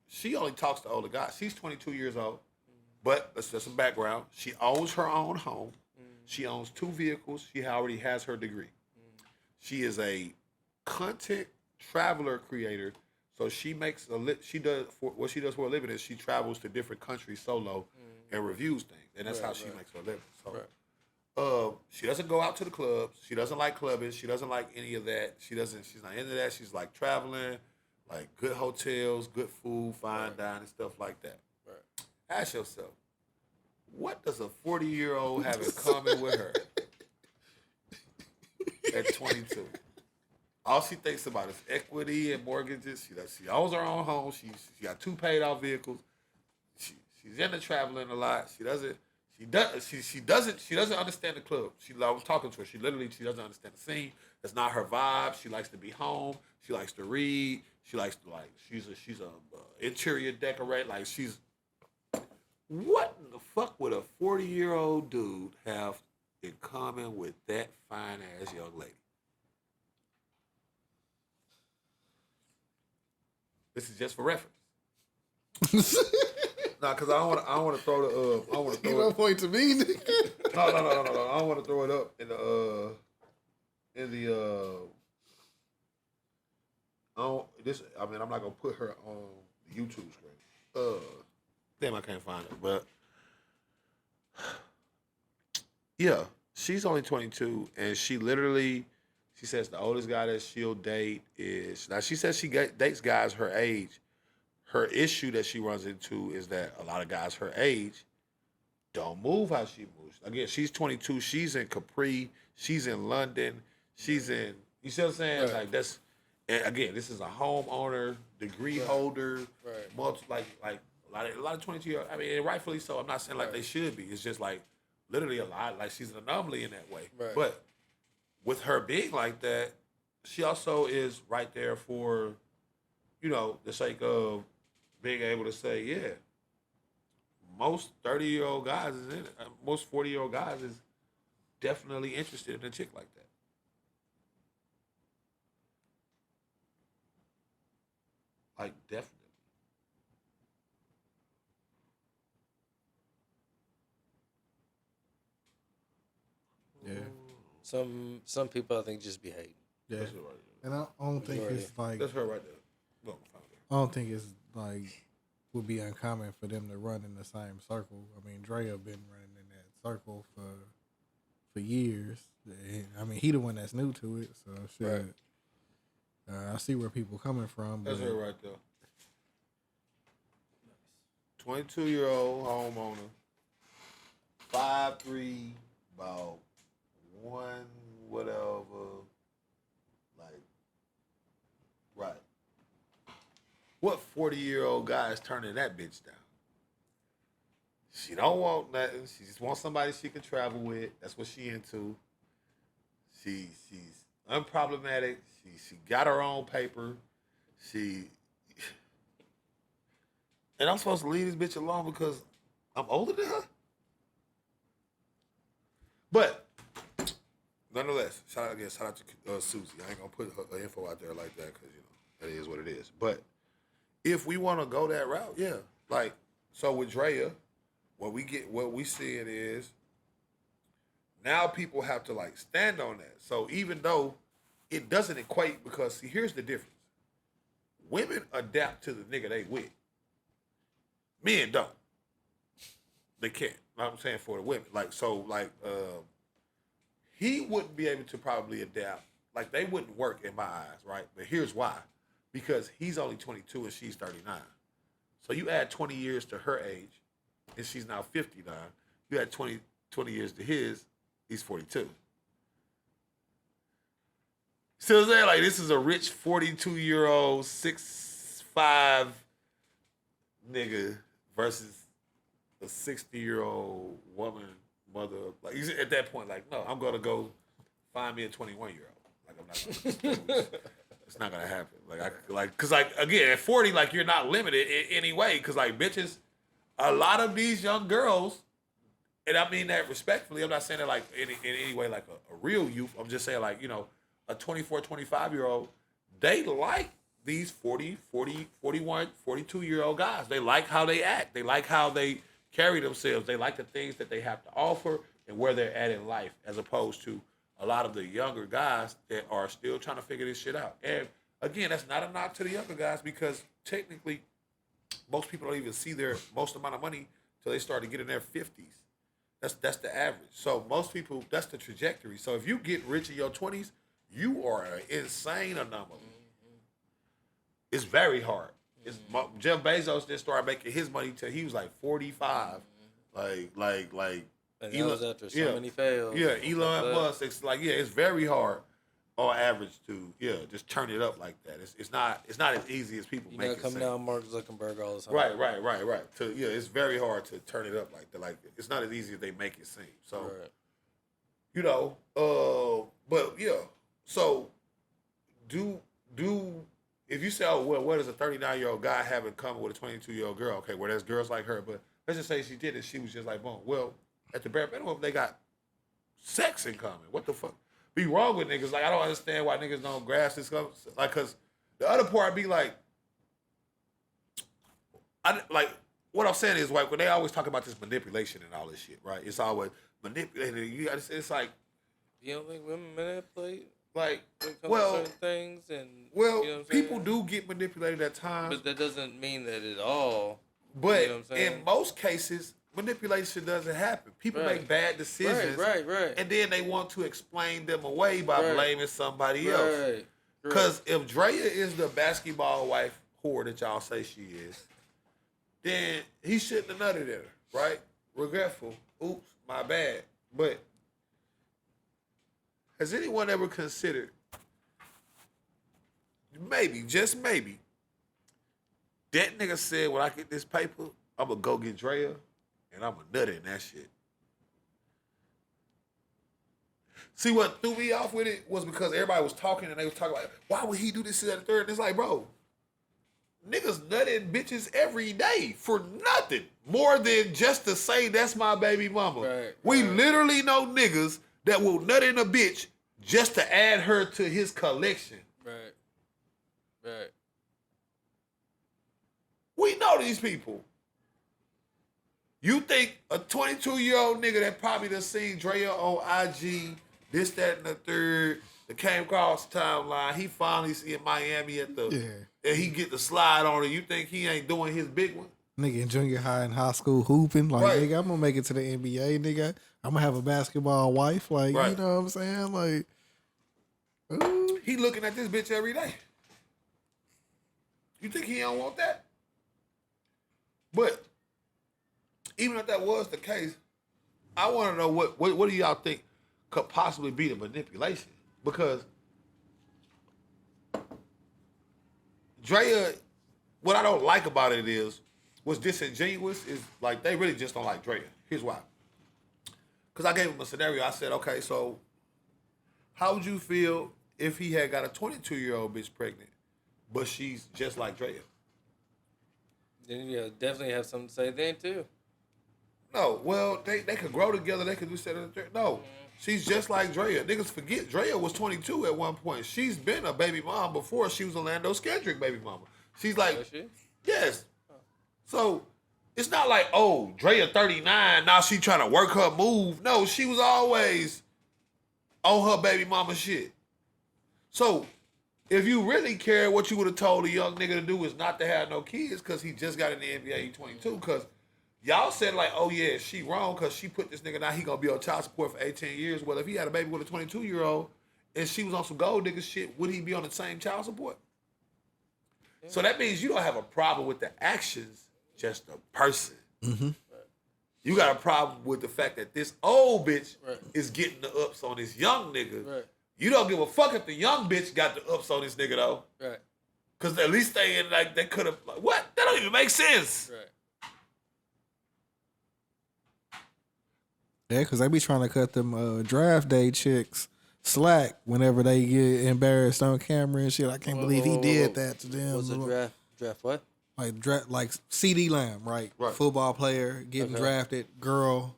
she only talks to older guys. She's 22 years old, but let's just some background. She owns her own home. She owns 2 vehicles. She already has her degree. She is a content traveler creator. So she makes what she does for a living is she travels to different countries solo and reviews things, and that's how she makes her living. So, she doesn't go out to the clubs. She doesn't like clubbing. She doesn't like any of that. She's not into that. She's like traveling, like good hotels, good food, fine dining, stuff like that. Right. Ask yourself, what does a 40-year-old have in common with her at 22? All she thinks about is equity and mortgages. She owns her own home. She got 2 paid off vehicles. She's into traveling a lot. She doesn't understand the club. I was talking to her. She doesn't understand the scene. That's not her vibe. She likes to be home. She likes to read. She likes to she's a interior decorator. Like what in the fuck would a 40-year-old dude have in common with that fine ass young lady? This is just for reference. Nah, cause I don't want to throw the I want to throw You don't point to me, nigga. No. I don't want to throw it up in I'm not gonna put her on the YouTube screen. Damn, I can't find it, but yeah, she's only 22, and she says the oldest guy that she'll date is now. She says she dates guys her age. Her issue that she runs into is that a lot of guys her age don't move how she moves. Again, she's 22. She's in Capri. She's in London. She's in. You see what I'm saying? Right. Like that's. And again, this is a homeowner, degree holder, like a lot of 22-year-olds. I mean, and rightfully so. I'm not saying like they should be. It's just like literally a lot. Like she's an anomaly in that way. Right. But with her being like that, she also is right there for, the sake of being able to say, yeah, most 30-year-old guys is in it. Most 40-year-old guys is definitely interested in a chick like that. Like, definitely. Yeah. Some people I think just be hating. Yeah. That's her right there. And I don't think it's like that's her right there. Look, I don't think it's like would be uncommon for them to run in the same circle. I mean, Drea been running in that circle for years. I mean, he the one that's new to it, so shit. Right. I see where people coming from. That's her right there. 22-year-old homeowner, 5'3", about 1 whatever, like, right. What 40-year-old guy is turning that bitch down? She don't want nothing. She just wants somebody she can travel with. That's what she into. She's unproblematic. She got her own paper. And I'm supposed to leave this bitch alone because I'm older than her? But nonetheless, shout out to Susie. I ain't gonna put her info out there like that because that is what it is. But if we want to go that route, yeah. Like, so with Drea, what we see it is now people have to like stand on that. So even though it doesn't equate, because see, here's the difference. Women adapt to the nigga they with. Men don't. They can't. You know what I'm saying, for the women. Like, so like he wouldn't be able to probably adapt. Like, they wouldn't work in my eyes, right? But here's why. Because he's only 22 and she's 39. So you add 20 years to her age, and she's now 59. You add 20 years to his, he's 42. See what I'm saying? Like, this is a rich 42-year-old, 6'5" nigga versus a 60-year-old woman, mother. Like, he's at that point, like, no, I'm going to go find me a 21-year-old. Like, I'm not going to. It's not going to happen. Because again, at 40, like, you're not limited in any way. Because, like, bitches, a lot of these young girls, and I mean that respectfully, I'm not saying that, like, in any way, like, a real youth. I'm just saying, like, a 24, 25-year-old, they like these 40, 41, 42-year-old guys. They like how they act. They like how they carry themselves. They like the things that they have to offer and where they're at in life, as opposed to a lot of the younger guys that are still trying to figure this shit out. And again, that's not a knock to the younger guys because technically, most people don't even see their most amount of money till they start to get in their 50s. That's the average. So most people, that's the trajectory. So if you get rich in your 20s, you are an insane anomaly. It's very hard. Jeff Bezos didn't start making his money till he was like 45. Like. And that was after so many fails. Yeah, Elon Musk. It's like it's very hard on average to just turn it up like that. It's not as easy as people make it come seem. down Mark Zuckerberg all the time. Right. It's very hard to turn it up like that. Like it's not as easy as they make it seem. So but yeah. So do if you say, oh well, what does a 39-year-old guy have in common with a 22-year-old girl? Okay, well there's girls like her, but let's just say she did it. She was just like, boom. Well, at the bare minimum, they got sex in common. What the fuck be wrong with niggas? Like, I don't understand why niggas don't grasp this. Like, cause the other part be like, what I'm saying is, like, when they always talk about this manipulation and all this shit, right? It's always manipulating. It's like, you don't think women manipulate? Like, when it comes to certain things and you know what I'm people saying? do get manipulated at times, but that doesn't mean that at all. But you know what I'm saying? in most cases, manipulation doesn't happen. People make bad decisions, right, and then they want to explain them away by blaming somebody else. Right. Because if Drea is the basketball wife whore that y'all say she is, then he shouldn't have nutted at her, right? Regretful. Oops, my bad. But has anyone ever considered, maybe, just maybe, that nigga said, when I get this paper, I'm going to go get Drea, and I'm a nut in that shit. See, what threw me off with it was because everybody was talking, and they was talking about, why would he do this, that, and the third? And it's like, bro, niggas nutting bitches every day for nothing. More than just to say that's my baby mama. We literally know niggas that will nut in a bitch just to add her to his collection. Right. We know these people. You think a 22-year-old nigga that probably done seen Drea on IG, this, that, and the third, that came across the timeline, he finally see in Miami at the, and he get the slide on it, you think he ain't doing his big one? Nigga in junior high and high school hooping. Like, nigga, I'm going to make it to the NBA, nigga. I'm going to have a basketball wife. Like, you know what I'm saying? Like, ooh. He looking at this bitch every day. You think he don't want that? But even if that was the case, I want to know what do y'all think could possibly be the manipulation? Because Drea, what I don't like about it is, what's disingenuous is like they really just don't like Drea. Here's why. Because I gave him a scenario. I said, okay, so how would you feel if he had got a 22-year-old bitch pregnant, but she's just like Drea? Then you definitely have something to say then too. No, well, they could grow together. They could do something. No, she's just like Drea. Niggas forget Drea was 22 at one point. She's been a baby mom before she was Orlando Skendrick baby mama. She's like, yes. So it's not like, oh, Drea 39, now she trying to work her move. No, she was always on her baby mama shit. So if you really care, what you would have told a young nigga to do is not to have no kids because he just got in the NBA, he's 22. Because y'all said like, oh yeah, she wrong because she put this nigga, now he gonna be on child support for 18 years. Well, if he had a baby with a 22-year-old and she was on some gold nigga shit, would he be on the same child support? Yeah. So that means you don't have a problem with the actions, just the person. Mm-hmm. You got a problem with the fact that this old bitch is getting the ups on this young nigga. Right. You don't give a fuck if the young bitch got the ups on this nigga though. Right. Cause at least they could have, like, what? That don't even make sense. Right. Yeah, because they be trying to cut them draft day chicks slack whenever they get embarrassed on camera and shit. I can't believe he did that to them. What's a draft what? Like CD Lamb, right? Football player getting drafted, girl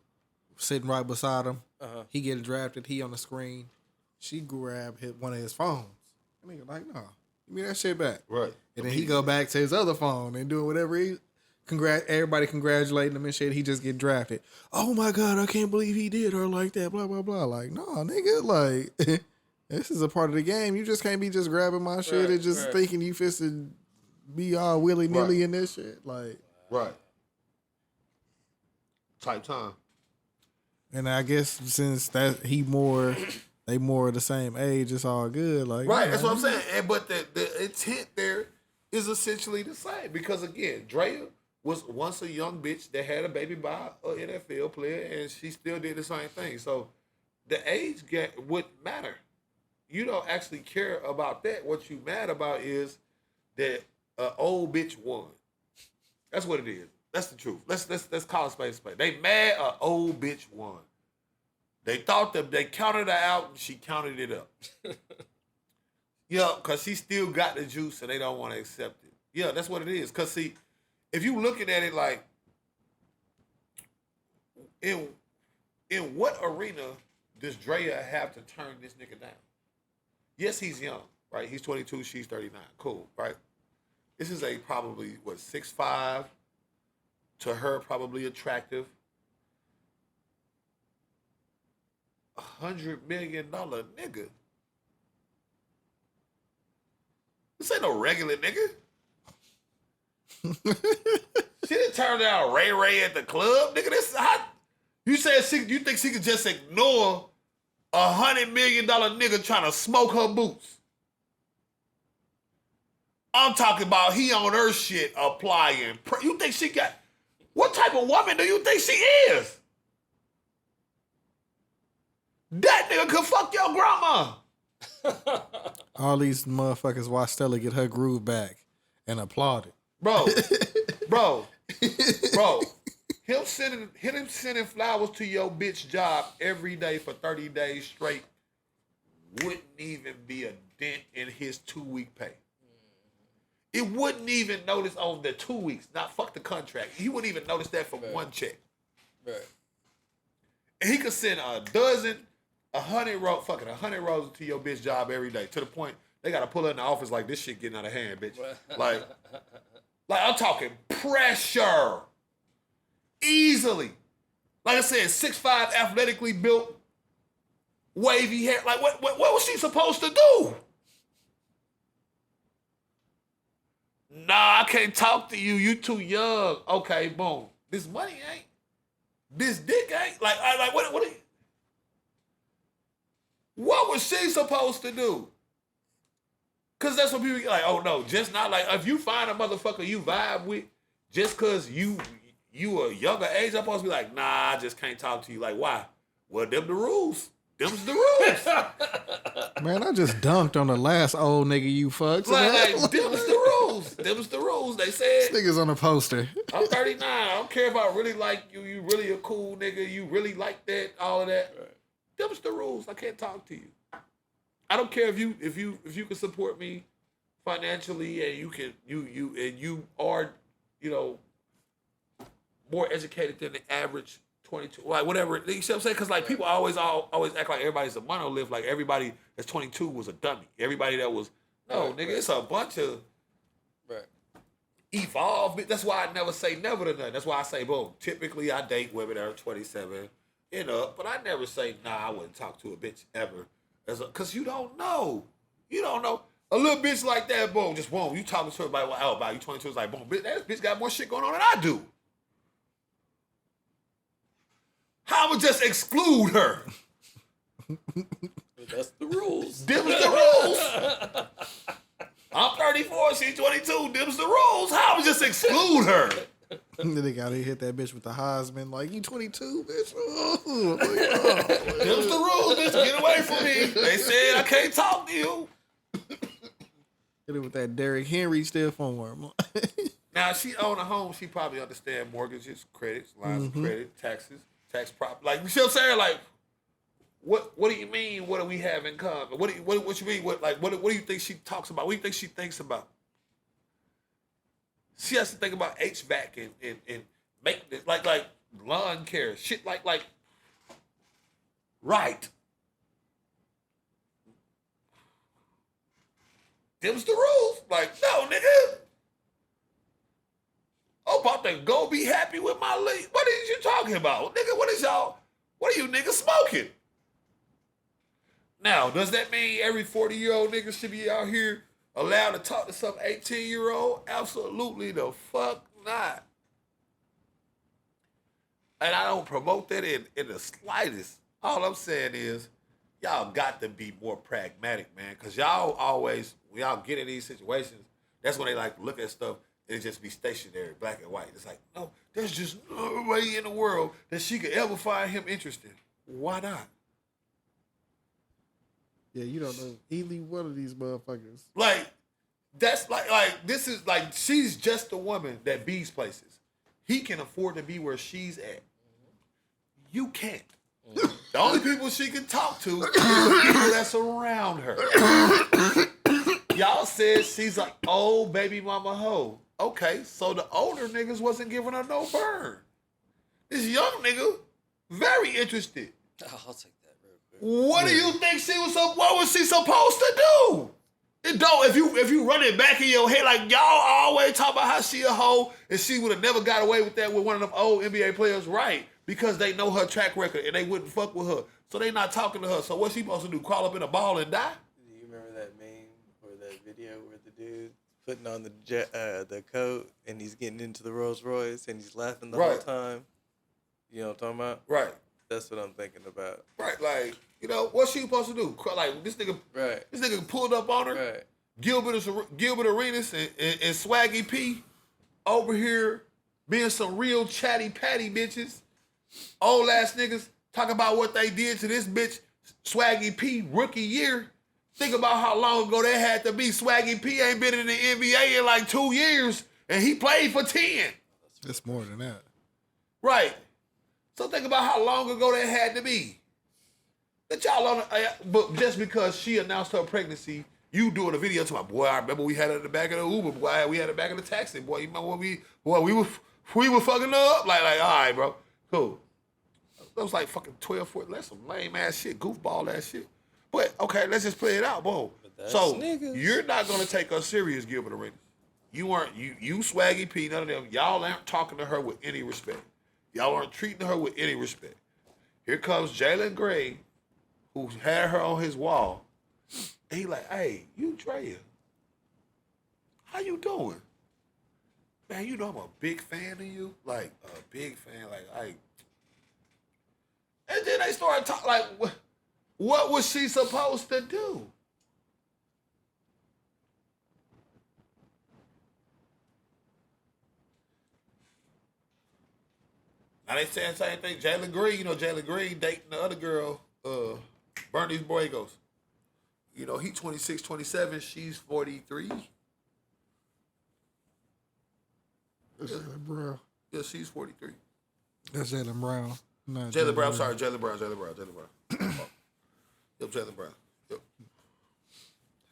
sitting right beside him. He getting drafted, he on the screen. She grabbed one of his phones. And nigga like, no, give me that shit back. Right. And then he go back to his other phone and doing whatever he everybody congratulating him and shit. He just get drafted. Oh my God, I can't believe he did her like that. Blah blah blah. Like, no, nigga, like this is a part of the game. You just can't be just grabbing my shit and just thinking you fit to be all willy nilly in this shit. Like, right. Type time. And I guess since that they more of the same age, it's all good. Like, right, that's what I'm saying. And but the intent there is essentially the same because again, Drea was once a young bitch that had a baby by an NFL player, and she still did the same thing. So the age gap wouldn't matter. You don't actually care about that. What you mad about is that an old bitch won. That's what it is. That's the truth. Let's call it spade a spade. They mad an old bitch won. They thought that they counted her out and she counted it up. Yeah, because she still got the juice and they don't want to accept it. Yeah, that's what it is. Because see, if you looking at it like, in what arena does Drea have to turn this nigga down? Yes, he's young, right? He's 22, she's 39. Cool, right? This is a probably, 6'5", to her probably attractive, $100 million nigga. This ain't no regular nigga. She didn't turn down Ray Ray at the club, nigga. This is hot. You said you think she could just ignore $100 million nigga trying to smoke her boots? I'm talking about he on her shit applying. You think she got? What type of woman do you think she is? That nigga could fuck your grandma. All these motherfuckers watch Stella get her groove back and applaud it. Bro. Him sending flowers to your bitch job every day for 30 days straight wouldn't even be a dent in his 2-week pay. It wouldn't even notice on the 2 weeks. Not fuck the contract. He wouldn't even notice that from one check. Right. And he could send 100 roses to your bitch job every day to the point they gotta pull her in the office like this shit getting out of hand, bitch. Like I'm talking pressure. Easily. Like I said, 6'5", athletically built, wavy hair. Like what was she supposed to do? Nah, I can't talk to you. You too young. Okay, boom. This money ain't. This dick ain't. Like what was she supposed to do? Cause that's what people get like, oh no, just not like if you find a motherfucker you vibe with, just cause you a younger age, I'm supposed to be like, nah, I just can't talk to you. Like, why? Well, them the rules. Them's the rules. Man, I just dunked on the last old nigga you fucked. Like them's the rules. Them's the rules. They said. This nigga's on a poster. I'm 39. I don't care if I really like you. You really a cool nigga. You really like that, all of that. Right. Them's the rules. I can't talk to you. I don't care if you can support me financially and you are, more educated than the average 22, like whatever. You see what I'm saying? Because like people always act like everybody's a monolith. Like everybody that's 22 was a dummy. Everybody that was nigga, it's a bunch of evolved. That's why I never say never to nothing. That's why I say boom. Typically I date women that are 27 and up, but I never say nah. I wouldn't talk to a bitch ever, because you don't know. You don't know. A little bitch like that, boom, just boom. You talking to her about you 22. It's like boom, that bitch got more shit going on than I do. How would just exclude her? That's the rules. Them's the rules. I'm 34, she's 22. Them's the rules. How would just exclude her? Then they gotta hit that bitch with the Heisman. Like, you 22, bitch. Oh, Them's the rules, bitch. Get away from me. They said I can't talk to you. Hit it with that Derrick Henry stiff arm. Now, if she own a home, she probably understand mortgages, credits, lines of credit, taxes. Tax prop, like you see what I'm saying? Like, what do you mean? What do we have in common? What you mean? What do you think she talks about? What do you think she thinks about? She has to think about HVAC and maintenance, like lawn care, shit like right. Them's the rules. Like, no, nigga. about to go be happy with my league. What is you talking about? Nigga, what are you niggas smoking? Now, does that mean every 40-year-old nigga should be out here allowed to talk to some 18-year-old? Absolutely the fuck not. And I don't promote that in the slightest. All I'm saying is, y'all got to be more pragmatic, man. Because y'all always, when y'all get in these situations, that's when they like to look at stuff and it just be stationary, black and white. It's like, no, there's just no way in the world that she could ever find him interesting. Why not? Yeah, you don't know either one of these motherfuckers. Like, that's like this is like, she's just a woman that bees places. He can afford to be where she's at. You can't. The only people she can talk to is the people that's around her. Y'all said she's like old baby mama hoe. Okay, so the older niggas wasn't giving her no burn. This young nigga, very interested. I'll take that real quick. What do you think what was she supposed to do? It don't, if you run it back in your head, like y'all always talk about how she a hoe and she would have never got away with that with one of them old NBA players, right? Because they know her track record and they wouldn't fuck with her. So they not talking to her. So what she supposed to do? Crawl up in a ball and die? Do you remember that meme or that video where the dude putting on the coat and he's getting into the Rolls Royce and he's laughing the whole time? You know what I'm talking about? Right. That's what I'm thinking about. Right, like, you know, what's she supposed to do? Like, this nigga pulled up on her. Right. Gilbert Arenas and Swaggy P over here being some real chatty patty bitches. Old ass niggas talk about what they did to this bitch, Swaggy P, rookie year. Think about how long ago that had to be. Swaggy P ain't been in the NBA in like 2 years, and he played for 10. It's more than that. Right. So think about how long ago that had to be. That y'all on, but just because she announced her pregnancy, you doing a video to my boy. I remember we had her in the back of the Uber, boy. We had her back in the taxi, boy. You remember when we were fucking her up, like all right, bro, cool. That was like fucking 12 foot. That's some lame ass shit, goofball ass shit. But okay, let's just play it out, boom. So niggas. You're not gonna take us serious, Gilbert Arenas. You weren't. You Swaggy P, none of them. Y'all aren't talking to her with any respect. Y'all aren't treating her with any respect. Here comes Jalen Gray, who had her on his wall. And he like, hey, you Drea. How you doing? Man, you know I'm a big fan of you. Like, a big fan. Like, and then they started talking, like, what was she supposed to do? Now they saying the same thing. Jalen Green, you know, Jalen Green dating the other girl, Bernice Borregos. You know, he 26, 27, she's 43. That's Jalen Brown. Yeah, she's 43. That's Jalen Brown. Jalen Brown, sorry, Jalen Brown. Yep, Jalen Brown. Yep.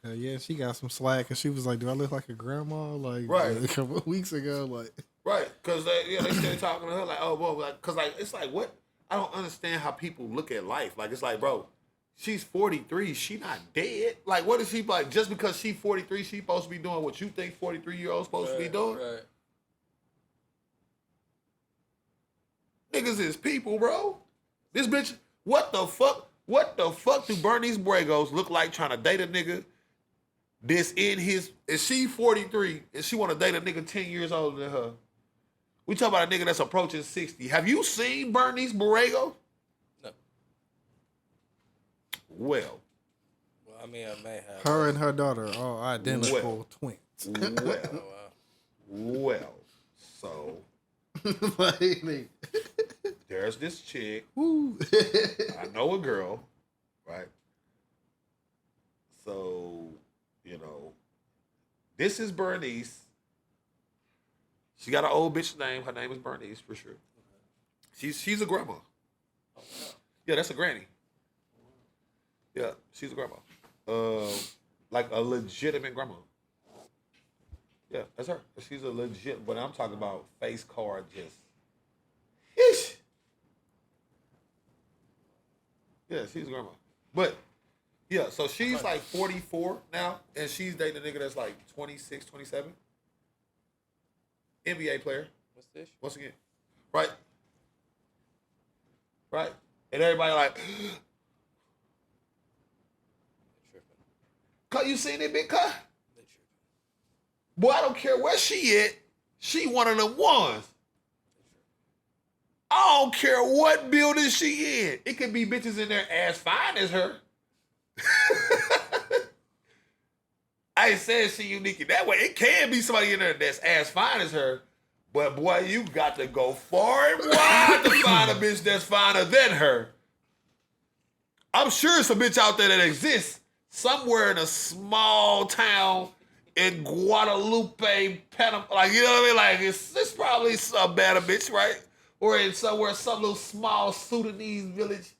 Hell yeah, she got some slack, and she was like, "Do I look like a grandma?" Like, right. A couple of weeks ago, like, right, because they started talking to her like, "Oh, boy," like, because like it's like what? I don't understand how people look at life. Like, it's like, bro, she's 43, she not dead. Like, what is she like? Just because she's 43, she supposed to be doing what you think 43-year-olds supposed to be doing? Right. Niggas is people, bro. This bitch, what the fuck? What the fuck do Bernice Borregos look like trying to date a nigga this in his... Is she 43 and she want to date a nigga 10 years older than her? We talk about a nigga that's approaching 60. Have you seen Bernice Borregos? No. Well, I mean, I may have. her and her daughter are identical twins. Well, so... Like, there's this chick. woo. I know a girl, right? So, you know, this is Bernice. She got an old bitch name. Her name is Bernice for sure. She's a grandma. Yeah, that's a granny. Yeah, she's a grandma. Like a legitimate grandma. Yeah, that's her. She's a legit, but I'm talking about face card just. Ish. Yeah, she's a grandma. But, yeah, so she's like 44 now, and she's dating a nigga that's like 26, 27. NBA player. What's the issue? Once again, right? Right? And everybody like, cut, you seen that big cut? Boy, I don't care where she at. She one of them ones. I don't care what building she in. It could be bitches in there as fine as her. I ain't saying she unique in that way. It can be somebody in there that's as fine as her. But boy, you got to go far and wide to find a bitch that's finer than her. I'm sure it's a bitch out there that exists somewhere in a small town in Guadalupe, Panama. Like, you know what I mean? Like, it's probably some better bitch, right? Or in somewhere, some little small Sudanese village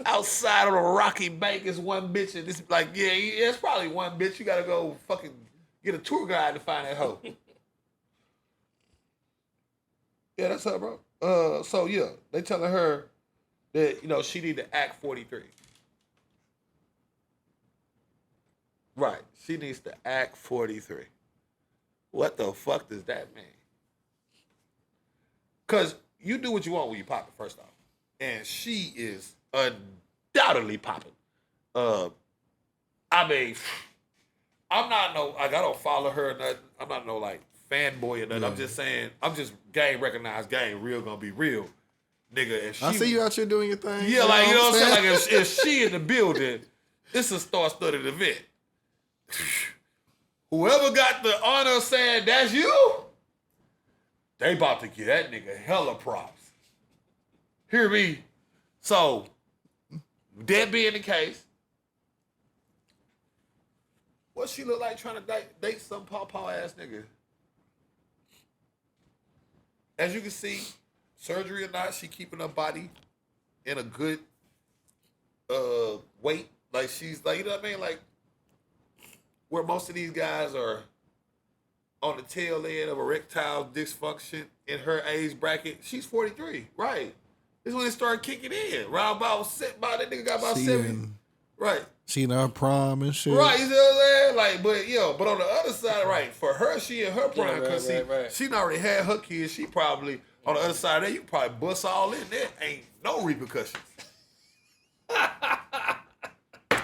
outside of the Rocky Bank is one bitch. And this, like, yeah, it's probably one bitch. You got to go fucking get a tour guide to find that hoe. Yeah, that's her, bro. So yeah, they telling her that, you know, she need to act 43. Right. She needs to act 43. What the fuck does that mean? Because you do what you want when you pop it, first off. And she is undoubtedly popping. I mean, I'm not no, like, I don't follow her or nothing. I'm not no, like, fanboy or nothing. I'm just saying, I'm just game recognized, game real gonna be real. Nigga, if she... I see you out here doing your thing. Yeah, like, you know what I'm saying? Like, if she in the building, it's a star-studded event. Whoever got the honor of saying, that's you, they about to get that nigga hella props. Hear me? So, that being the case, what she look like trying to date some pawpaw ass nigga? As you can see, surgery or not, she keeping her body in a good weight. Like, she's like, you know what I mean? Like, where most of these guys are on the tail end of erectile dysfunction in her age bracket, she's 43, right? This is when it started kicking in. Round about that nigga got about 70. Right. She in her prime and shit. Right, you know what I'm saying? Like, but on the other side, right, for her, she in her prime, because she already had her kids. She probably, on the other side of that, you probably bust all in there. Ain't no repercussions.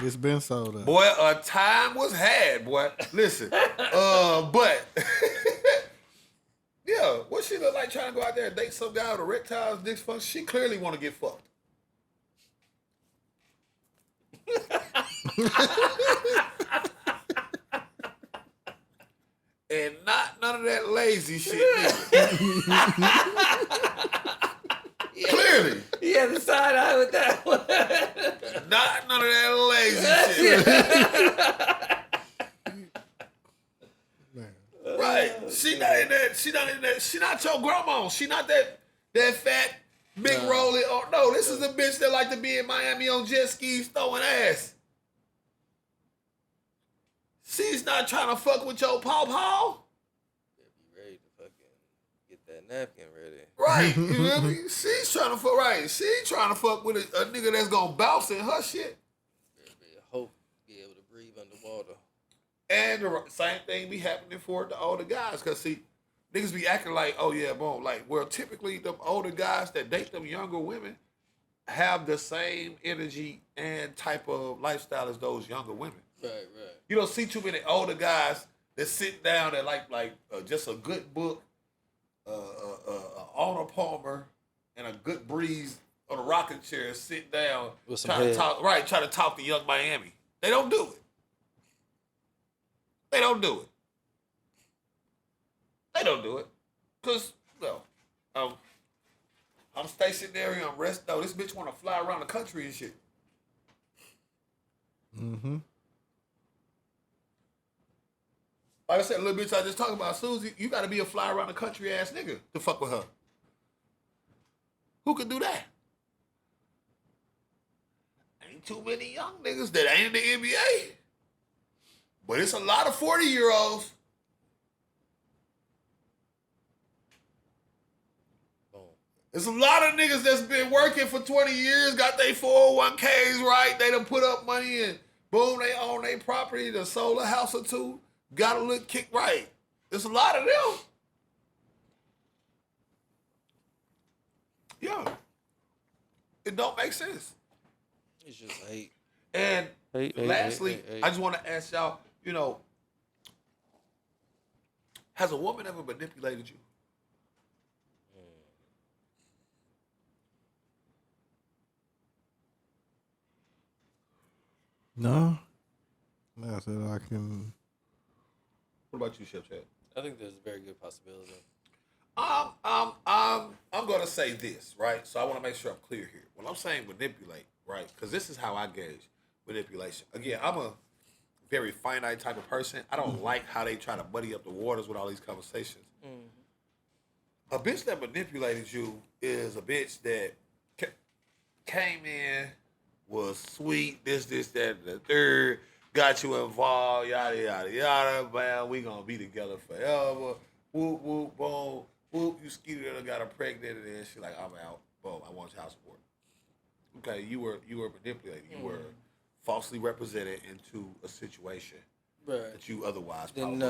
It's been so though. Boy, a time was had, boy. Listen, but yeah, what she look like trying to go out there and date some guy with erectile dysfunction? She clearly want to get fucked. And not none of that lazy shit. Clearly. Yeah, the side eye with that one. Not none of that lazy shit. Right. She not in that. She not your grandma. She not that fat, big rolling. Oh no, this is a bitch that like to be in Miami on jet skis throwing ass. She's not trying to fuck with your pawpaw. Be ready to fucking get that napkin ready. Right. You know what I mean? She's trying to fuck, right. She's trying to fuck with a nigga that's gonna bounce in her shit. Hope be able to breathe underwater. And the same thing be happening for the older guys. Cause see, niggas be acting like, oh yeah, boom. Like, well, typically the older guys that date them younger women have the same energy and type of lifestyle as those younger women. Right. You don't see too many older guys that sit down and like just a good book, Arnold Palmer, and a good breeze on a rocking chair, sit down, trying to talk to young Miami. They don't do it. They don't do it. Cause I'm stationary, I'm resting. No, this bitch wanna fly around the country and shit. Mm-hmm. Like I said, a little bitch I just talked about, Susie, you gotta be a fly around the country ass nigga to fuck with her. Who could do that? Ain't too many young niggas that ain't in the NBA. But it's a lot of 40-year-olds. There's a lot of niggas that's been working for 20 years, got their 401ks right, they done put up money and boom, they own their property, they sold a house or two, got a little kick right. There's a lot of them. Yeah. It don't make sense. It's just hate. And Hate, lastly, hate. I just want to ask y'all, has a woman ever manipulated you? No. I said I can. What about you, Chef Chad? I think there's a very good possibility. I'm gonna say this, right? So I want to make sure I'm clear here. When I'm saying manipulate, right? Because this is how I gauge manipulation. Again, I'm a very finite type of person. I don't like how they try to muddy up the waters with all these conversations. A bitch that manipulated you is a bitch that came in, was sweet, this, that, and the third, got you involved, yada, yada, yada, man, we gonna be together forever, whoop, whoop, boom, whoop, you skeeted her, got her pregnant, and then she like, I'm out, boom, I want child support. Okay, you were manipulated, you were falsely represented into a situation that you otherwise probably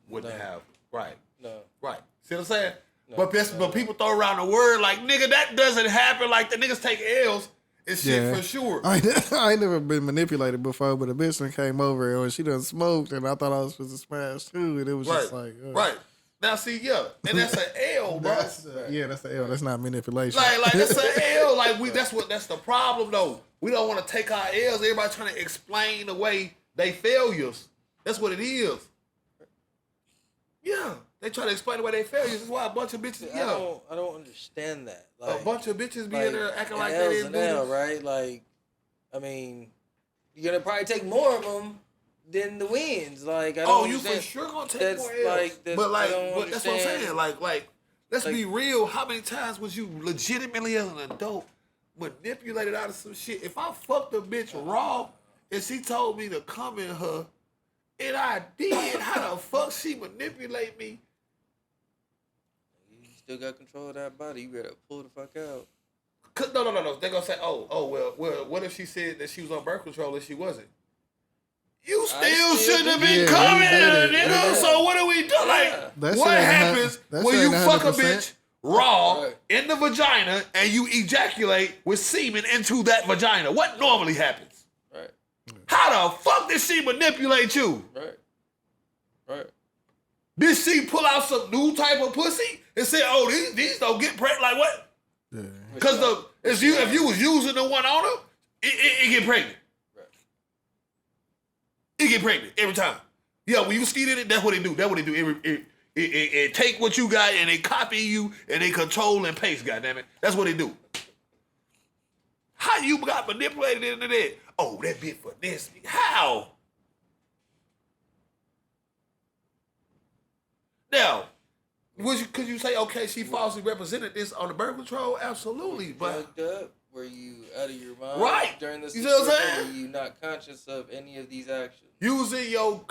wouldn't have. Right. No. Right. See what I'm saying? But people throw around the word like, nigga, that doesn't happen. Like, the niggas take L's and shit for sure. I ain't never been manipulated before, but a bitch done came over and she done smoked, and I thought I was supposed to smash too, and it was just like, right. Now, see, and that's an L, bro. That's the L. That's not manipulation. Like that's an L. Like that's the problem though. We don't want to take our L's. Everybody trying to explain away they failures. That's what it is. Yeah, they try to explain away they failures. That's why a bunch of bitches. I don't understand that. Like, a bunch of bitches be like, in there acting like L's they didn't and do L, this. right? Like, I mean, you're gonna probably take more of them than the wins. Like, I don't you understand. for sure gonna take That's more L's. like, but I don't but that's what I'm understand. saying. Like, let's be real. How many times was you legitimately as an adult manipulated out of some shit? If I fucked a bitch raw and she told me to come in her, and I did, how the fuck she manipulate me? You still got control of that body. You better pull the fuck out. No. They're gonna say, well, what if she said that she was on birth control and she wasn't? You still shouldn't have been coming in her, nigga. So what do we do? Like, what happens when you fuck a bitch raw in the vagina and you ejaculate with semen into that vagina? What normally happens? Right. How the fuck did she manipulate you? Right. Did she pull out some new type of pussy and say, these don't get pregnant? Like what? Yeah. Because if you was using the one on her, it get pregnant. It get pregnant every time. Yeah, when you skeet in it, that's what it do. That's what it do. It take what you got and they copy you and they control and paste, goddammit. That's what it do. How you got manipulated into that? Oh, that bitch finessed me. How? Now, could you say, okay, she falsely represented this on the birth control? Absolutely, but... Were you out of your mind during this? You know what I'm saying? Were you not conscious of any of these actions? Using your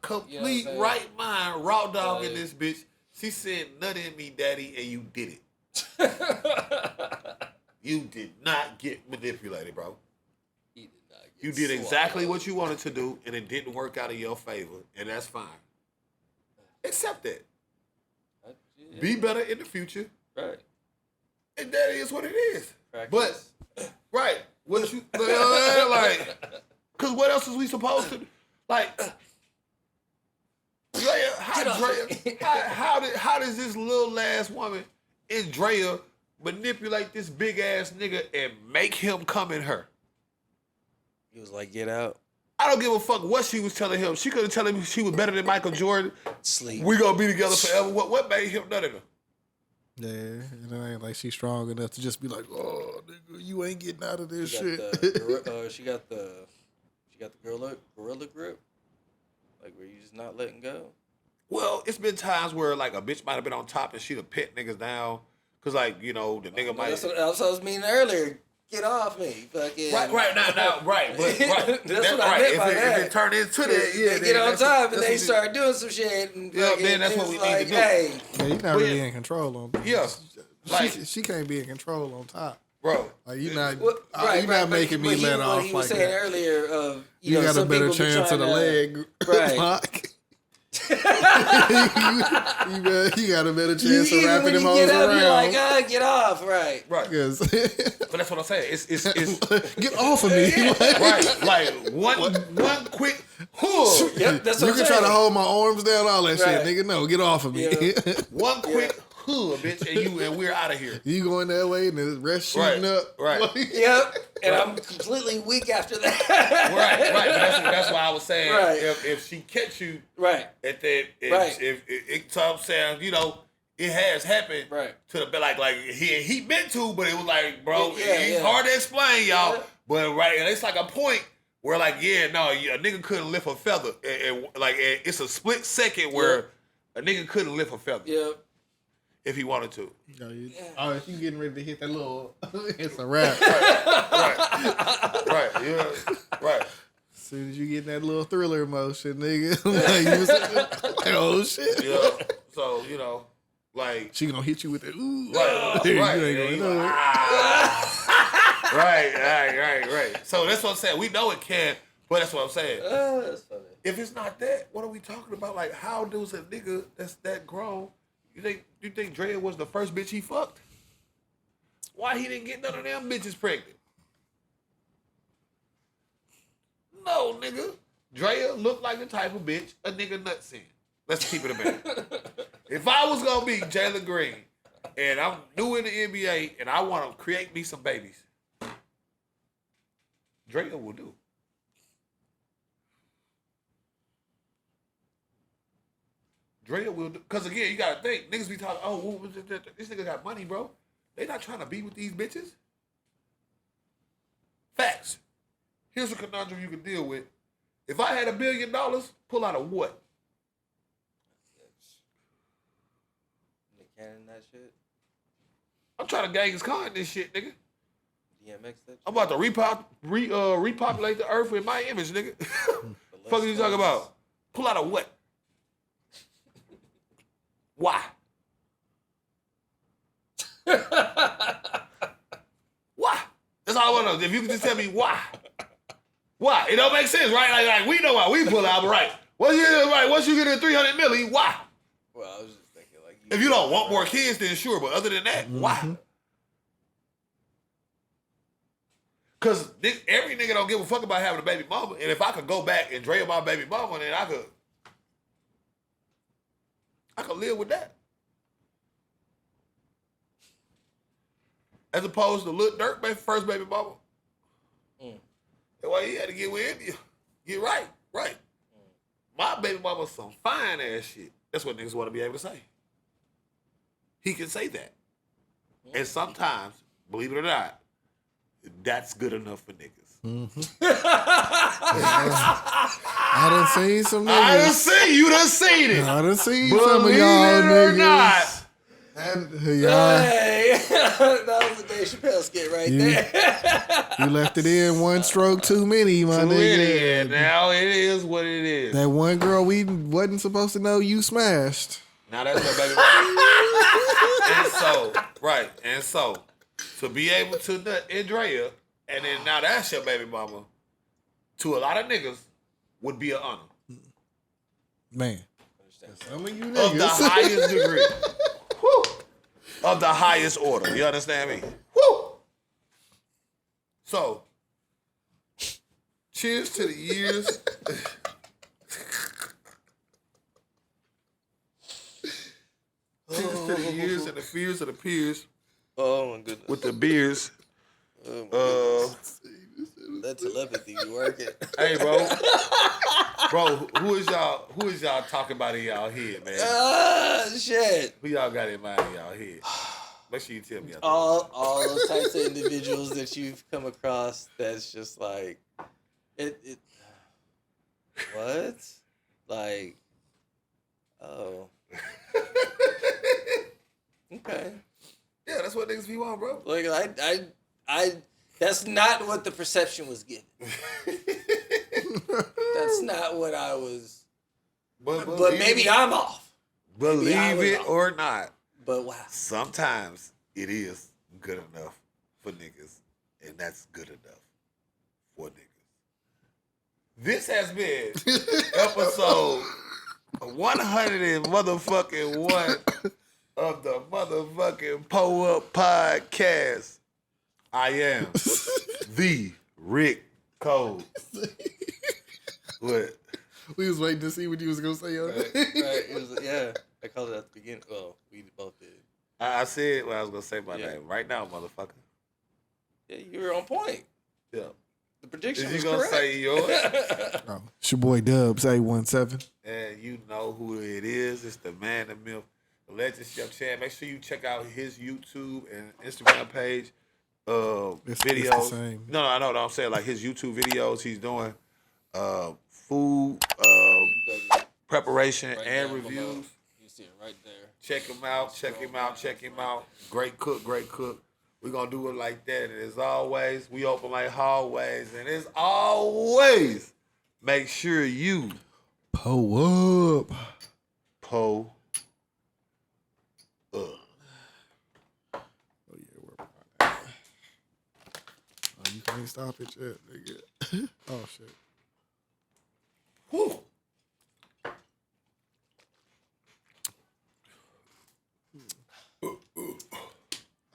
complete right mind, raw dog in this bitch. She said, nut in me, daddy, and you did it. You did not get manipulated, bro. You did exactly what you wanted to do, and it didn't work out in your favor, and that's fine. Accept that. Be better in the future. Right. And that is what it is. Practice. But, right. What you, like, because what else is we supposed to do? Like, Drea, how does this little ass woman in Drea manipulate this big ass nigga and make him come in her? He was like, get out. I don't give a fuck what she was telling him. She could have told him she was better than Michael Jordan. Sleep. We gonna be together forever. What made him nut in her? Yeah, and it ain't like she's strong enough to just be like, oh, nigga, you ain't getting out of this shit. She got the gorilla grip, like where you just not letting go. Well, it's been times where like a bitch might have been on top and she'd have pet niggas down, cause like the nigga might. That's what I was meaning earlier. Get off me, fucking. Right, now, right, but right. That's what I meant by that. If it turned into that, they get on top and they start doing some shit, and then that's what we need to do. Hey, yeah, you're not really in control on. Yeah, like she can't be in control on top, bro. Like you're not, right, making me let off. What he was saying earlier of you got a some better people be chance of the trying leg, right? lock. you got a better chance of Even wrapping when them you hoes get up, around. you're like, get off, right? Right. Yes. But that's what I'm saying. It's Get off of me. right. Like one quick hook. Yep, that's You what can I'm try saying. to hold my arms down, all that Right. shit, nigga. No, get off of me. Yeah. One quick hook, bitch, and we're out of here. You going that way and the rest shooting Right. up. Right. Yep, and I'm completely weak after that. Right. But that's why I was saying Right. if she catch you Right. at that, Right. if so I'm saying, you know, it has happened Right. to the like he meant to, but it was like, bro, Yeah, it's yeah. hard to explain, y'all. Yeah. But right, and it's like a point where like, yeah, no, a nigga couldn't lift a feather, and it's a split second where a nigga couldn't lift a feather Yep. if he wanted to. Oh, if you getting ready to hit that little, it's a wrap. Right, yeah, right. As soon as you get in that little thriller emotion, nigga, like, you was like, oh shit. Yeah. So, you know, like, She gonna hit you with the ooh. right. You And ain't you gonna know. like, right. So that's what I'm saying. We know it can, but that's what I'm saying. That's funny. If it's not that, what are we talking about? Like, how does a nigga that's that grown, you think Drea was the first bitch he fucked? Why he didn't get none of them bitches pregnant? No, nigga. Drea looked like the type of bitch a nigga nuts in. Let's keep it a minute. If I was gonna be Jalen Green and I'm new in the NBA and I want to create me some babies, Drea will do. Drea will do. Because again, you gotta think, niggas be talking, oh, this nigga got money, bro. They not trying to be with these bitches. Facts. Here's a conundrum you can deal with. If I had $1 billion, pull out of what? Nick Cannon, that shit. I'm trying to Genghis Khan this shit, nigga. DMX, that shit. I'm about to repopulate the earth with my image, nigga. Fuck you talking about? Pull out of what? Why? Why? That's all I want to know. If you can just tell me why. Why? It don't make sense, right? Like we know why we pull out, but right. Once you get in 300 million, why? Well, I was just thinking, like, If you don't want more kids, then sure. But other than that, why? Because every nigga don't give a fuck about having a baby mama. And if I could go back and drain my baby mama, then I could live with that. As opposed to Lil Durk, first baby mama. That's why he had to get with India. Get right. My baby mama's some fine ass shit. That's what niggas want to be able to say. He can say that. And sometimes, believe it or not, that's good enough for niggas. I done seen some niggas. I done seen you done seen it. I done seen Believe some of y'all it or niggas. not. Y'all, Hey, that was a Dave Chappelle skit right there. you left it in one stroke too many, my Too nigga. many. Now it is what it is. That one girl we wasn't supposed to know you smashed. Now that's your baby mama. And so, to be able to nut Andrea, and then now that's your baby mama, to a lot of niggas, would be an honor. Man. Some of you Of the niggas. highest degree. Whew. Of the highest order. You understand me? Woo! So, cheers to the years. Cheers to the years and the fears of the peers Oh my goodness. with the beers. That telepathy be working. Hey, bro. Bro, who is y'all talking about in y'all head, man? Shit. Who y'all got in mind in y'all head? Make sure you tell me. All those types of individuals that you've come across that's just like it what? Like, oh. Okay. Yeah, that's what niggas be want, bro. Like I that's not what the perception was given. That's not what I was. But maybe I'm off. Believe I was it off. or not, But wow. sometimes it is good enough for niggas, and that's good enough for niggas. This has been episode 100 and motherfucking one of the motherfucking Up podcast. I am the Rick Cole. What? We was waiting to see what you was gonna say on Right. It was, yeah, I called it at the beginning. Well, we both did. I said when I was gonna say my name right now, motherfucker. Yeah, you were on point. Yeah. The prediction Is was you gonna correct. say yours? Oh, it's your boy Dubz 817. And you know who it is. It's the man, the myth, the legend, Chef Chad. Make sure you check out his YouTube and Instagram page. It's Videos. the same. No, I know what I'm saying. Like his YouTube videos, he's doing food preparation Right and down reviews. below. You see it right there. Check him out. Check him out. Check him out. Great cook. Great cook. We're going to do it like that. And as always, we open like hallways. And as always, make sure you Pull up. pull up. Oh yeah, we're about that. Oh, you can't stop it yet, nigga. Oh shit. Whew.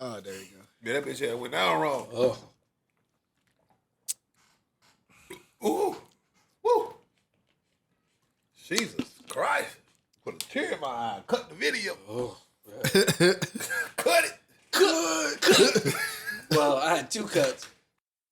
Oh, there you go. Yeah, that bitch had went down wrong. Oh, Ooh. Woo. Jesus Christ. Put a tear in my eye. Cut the video. oh. Cut it. Cut. Well, I had two cuts.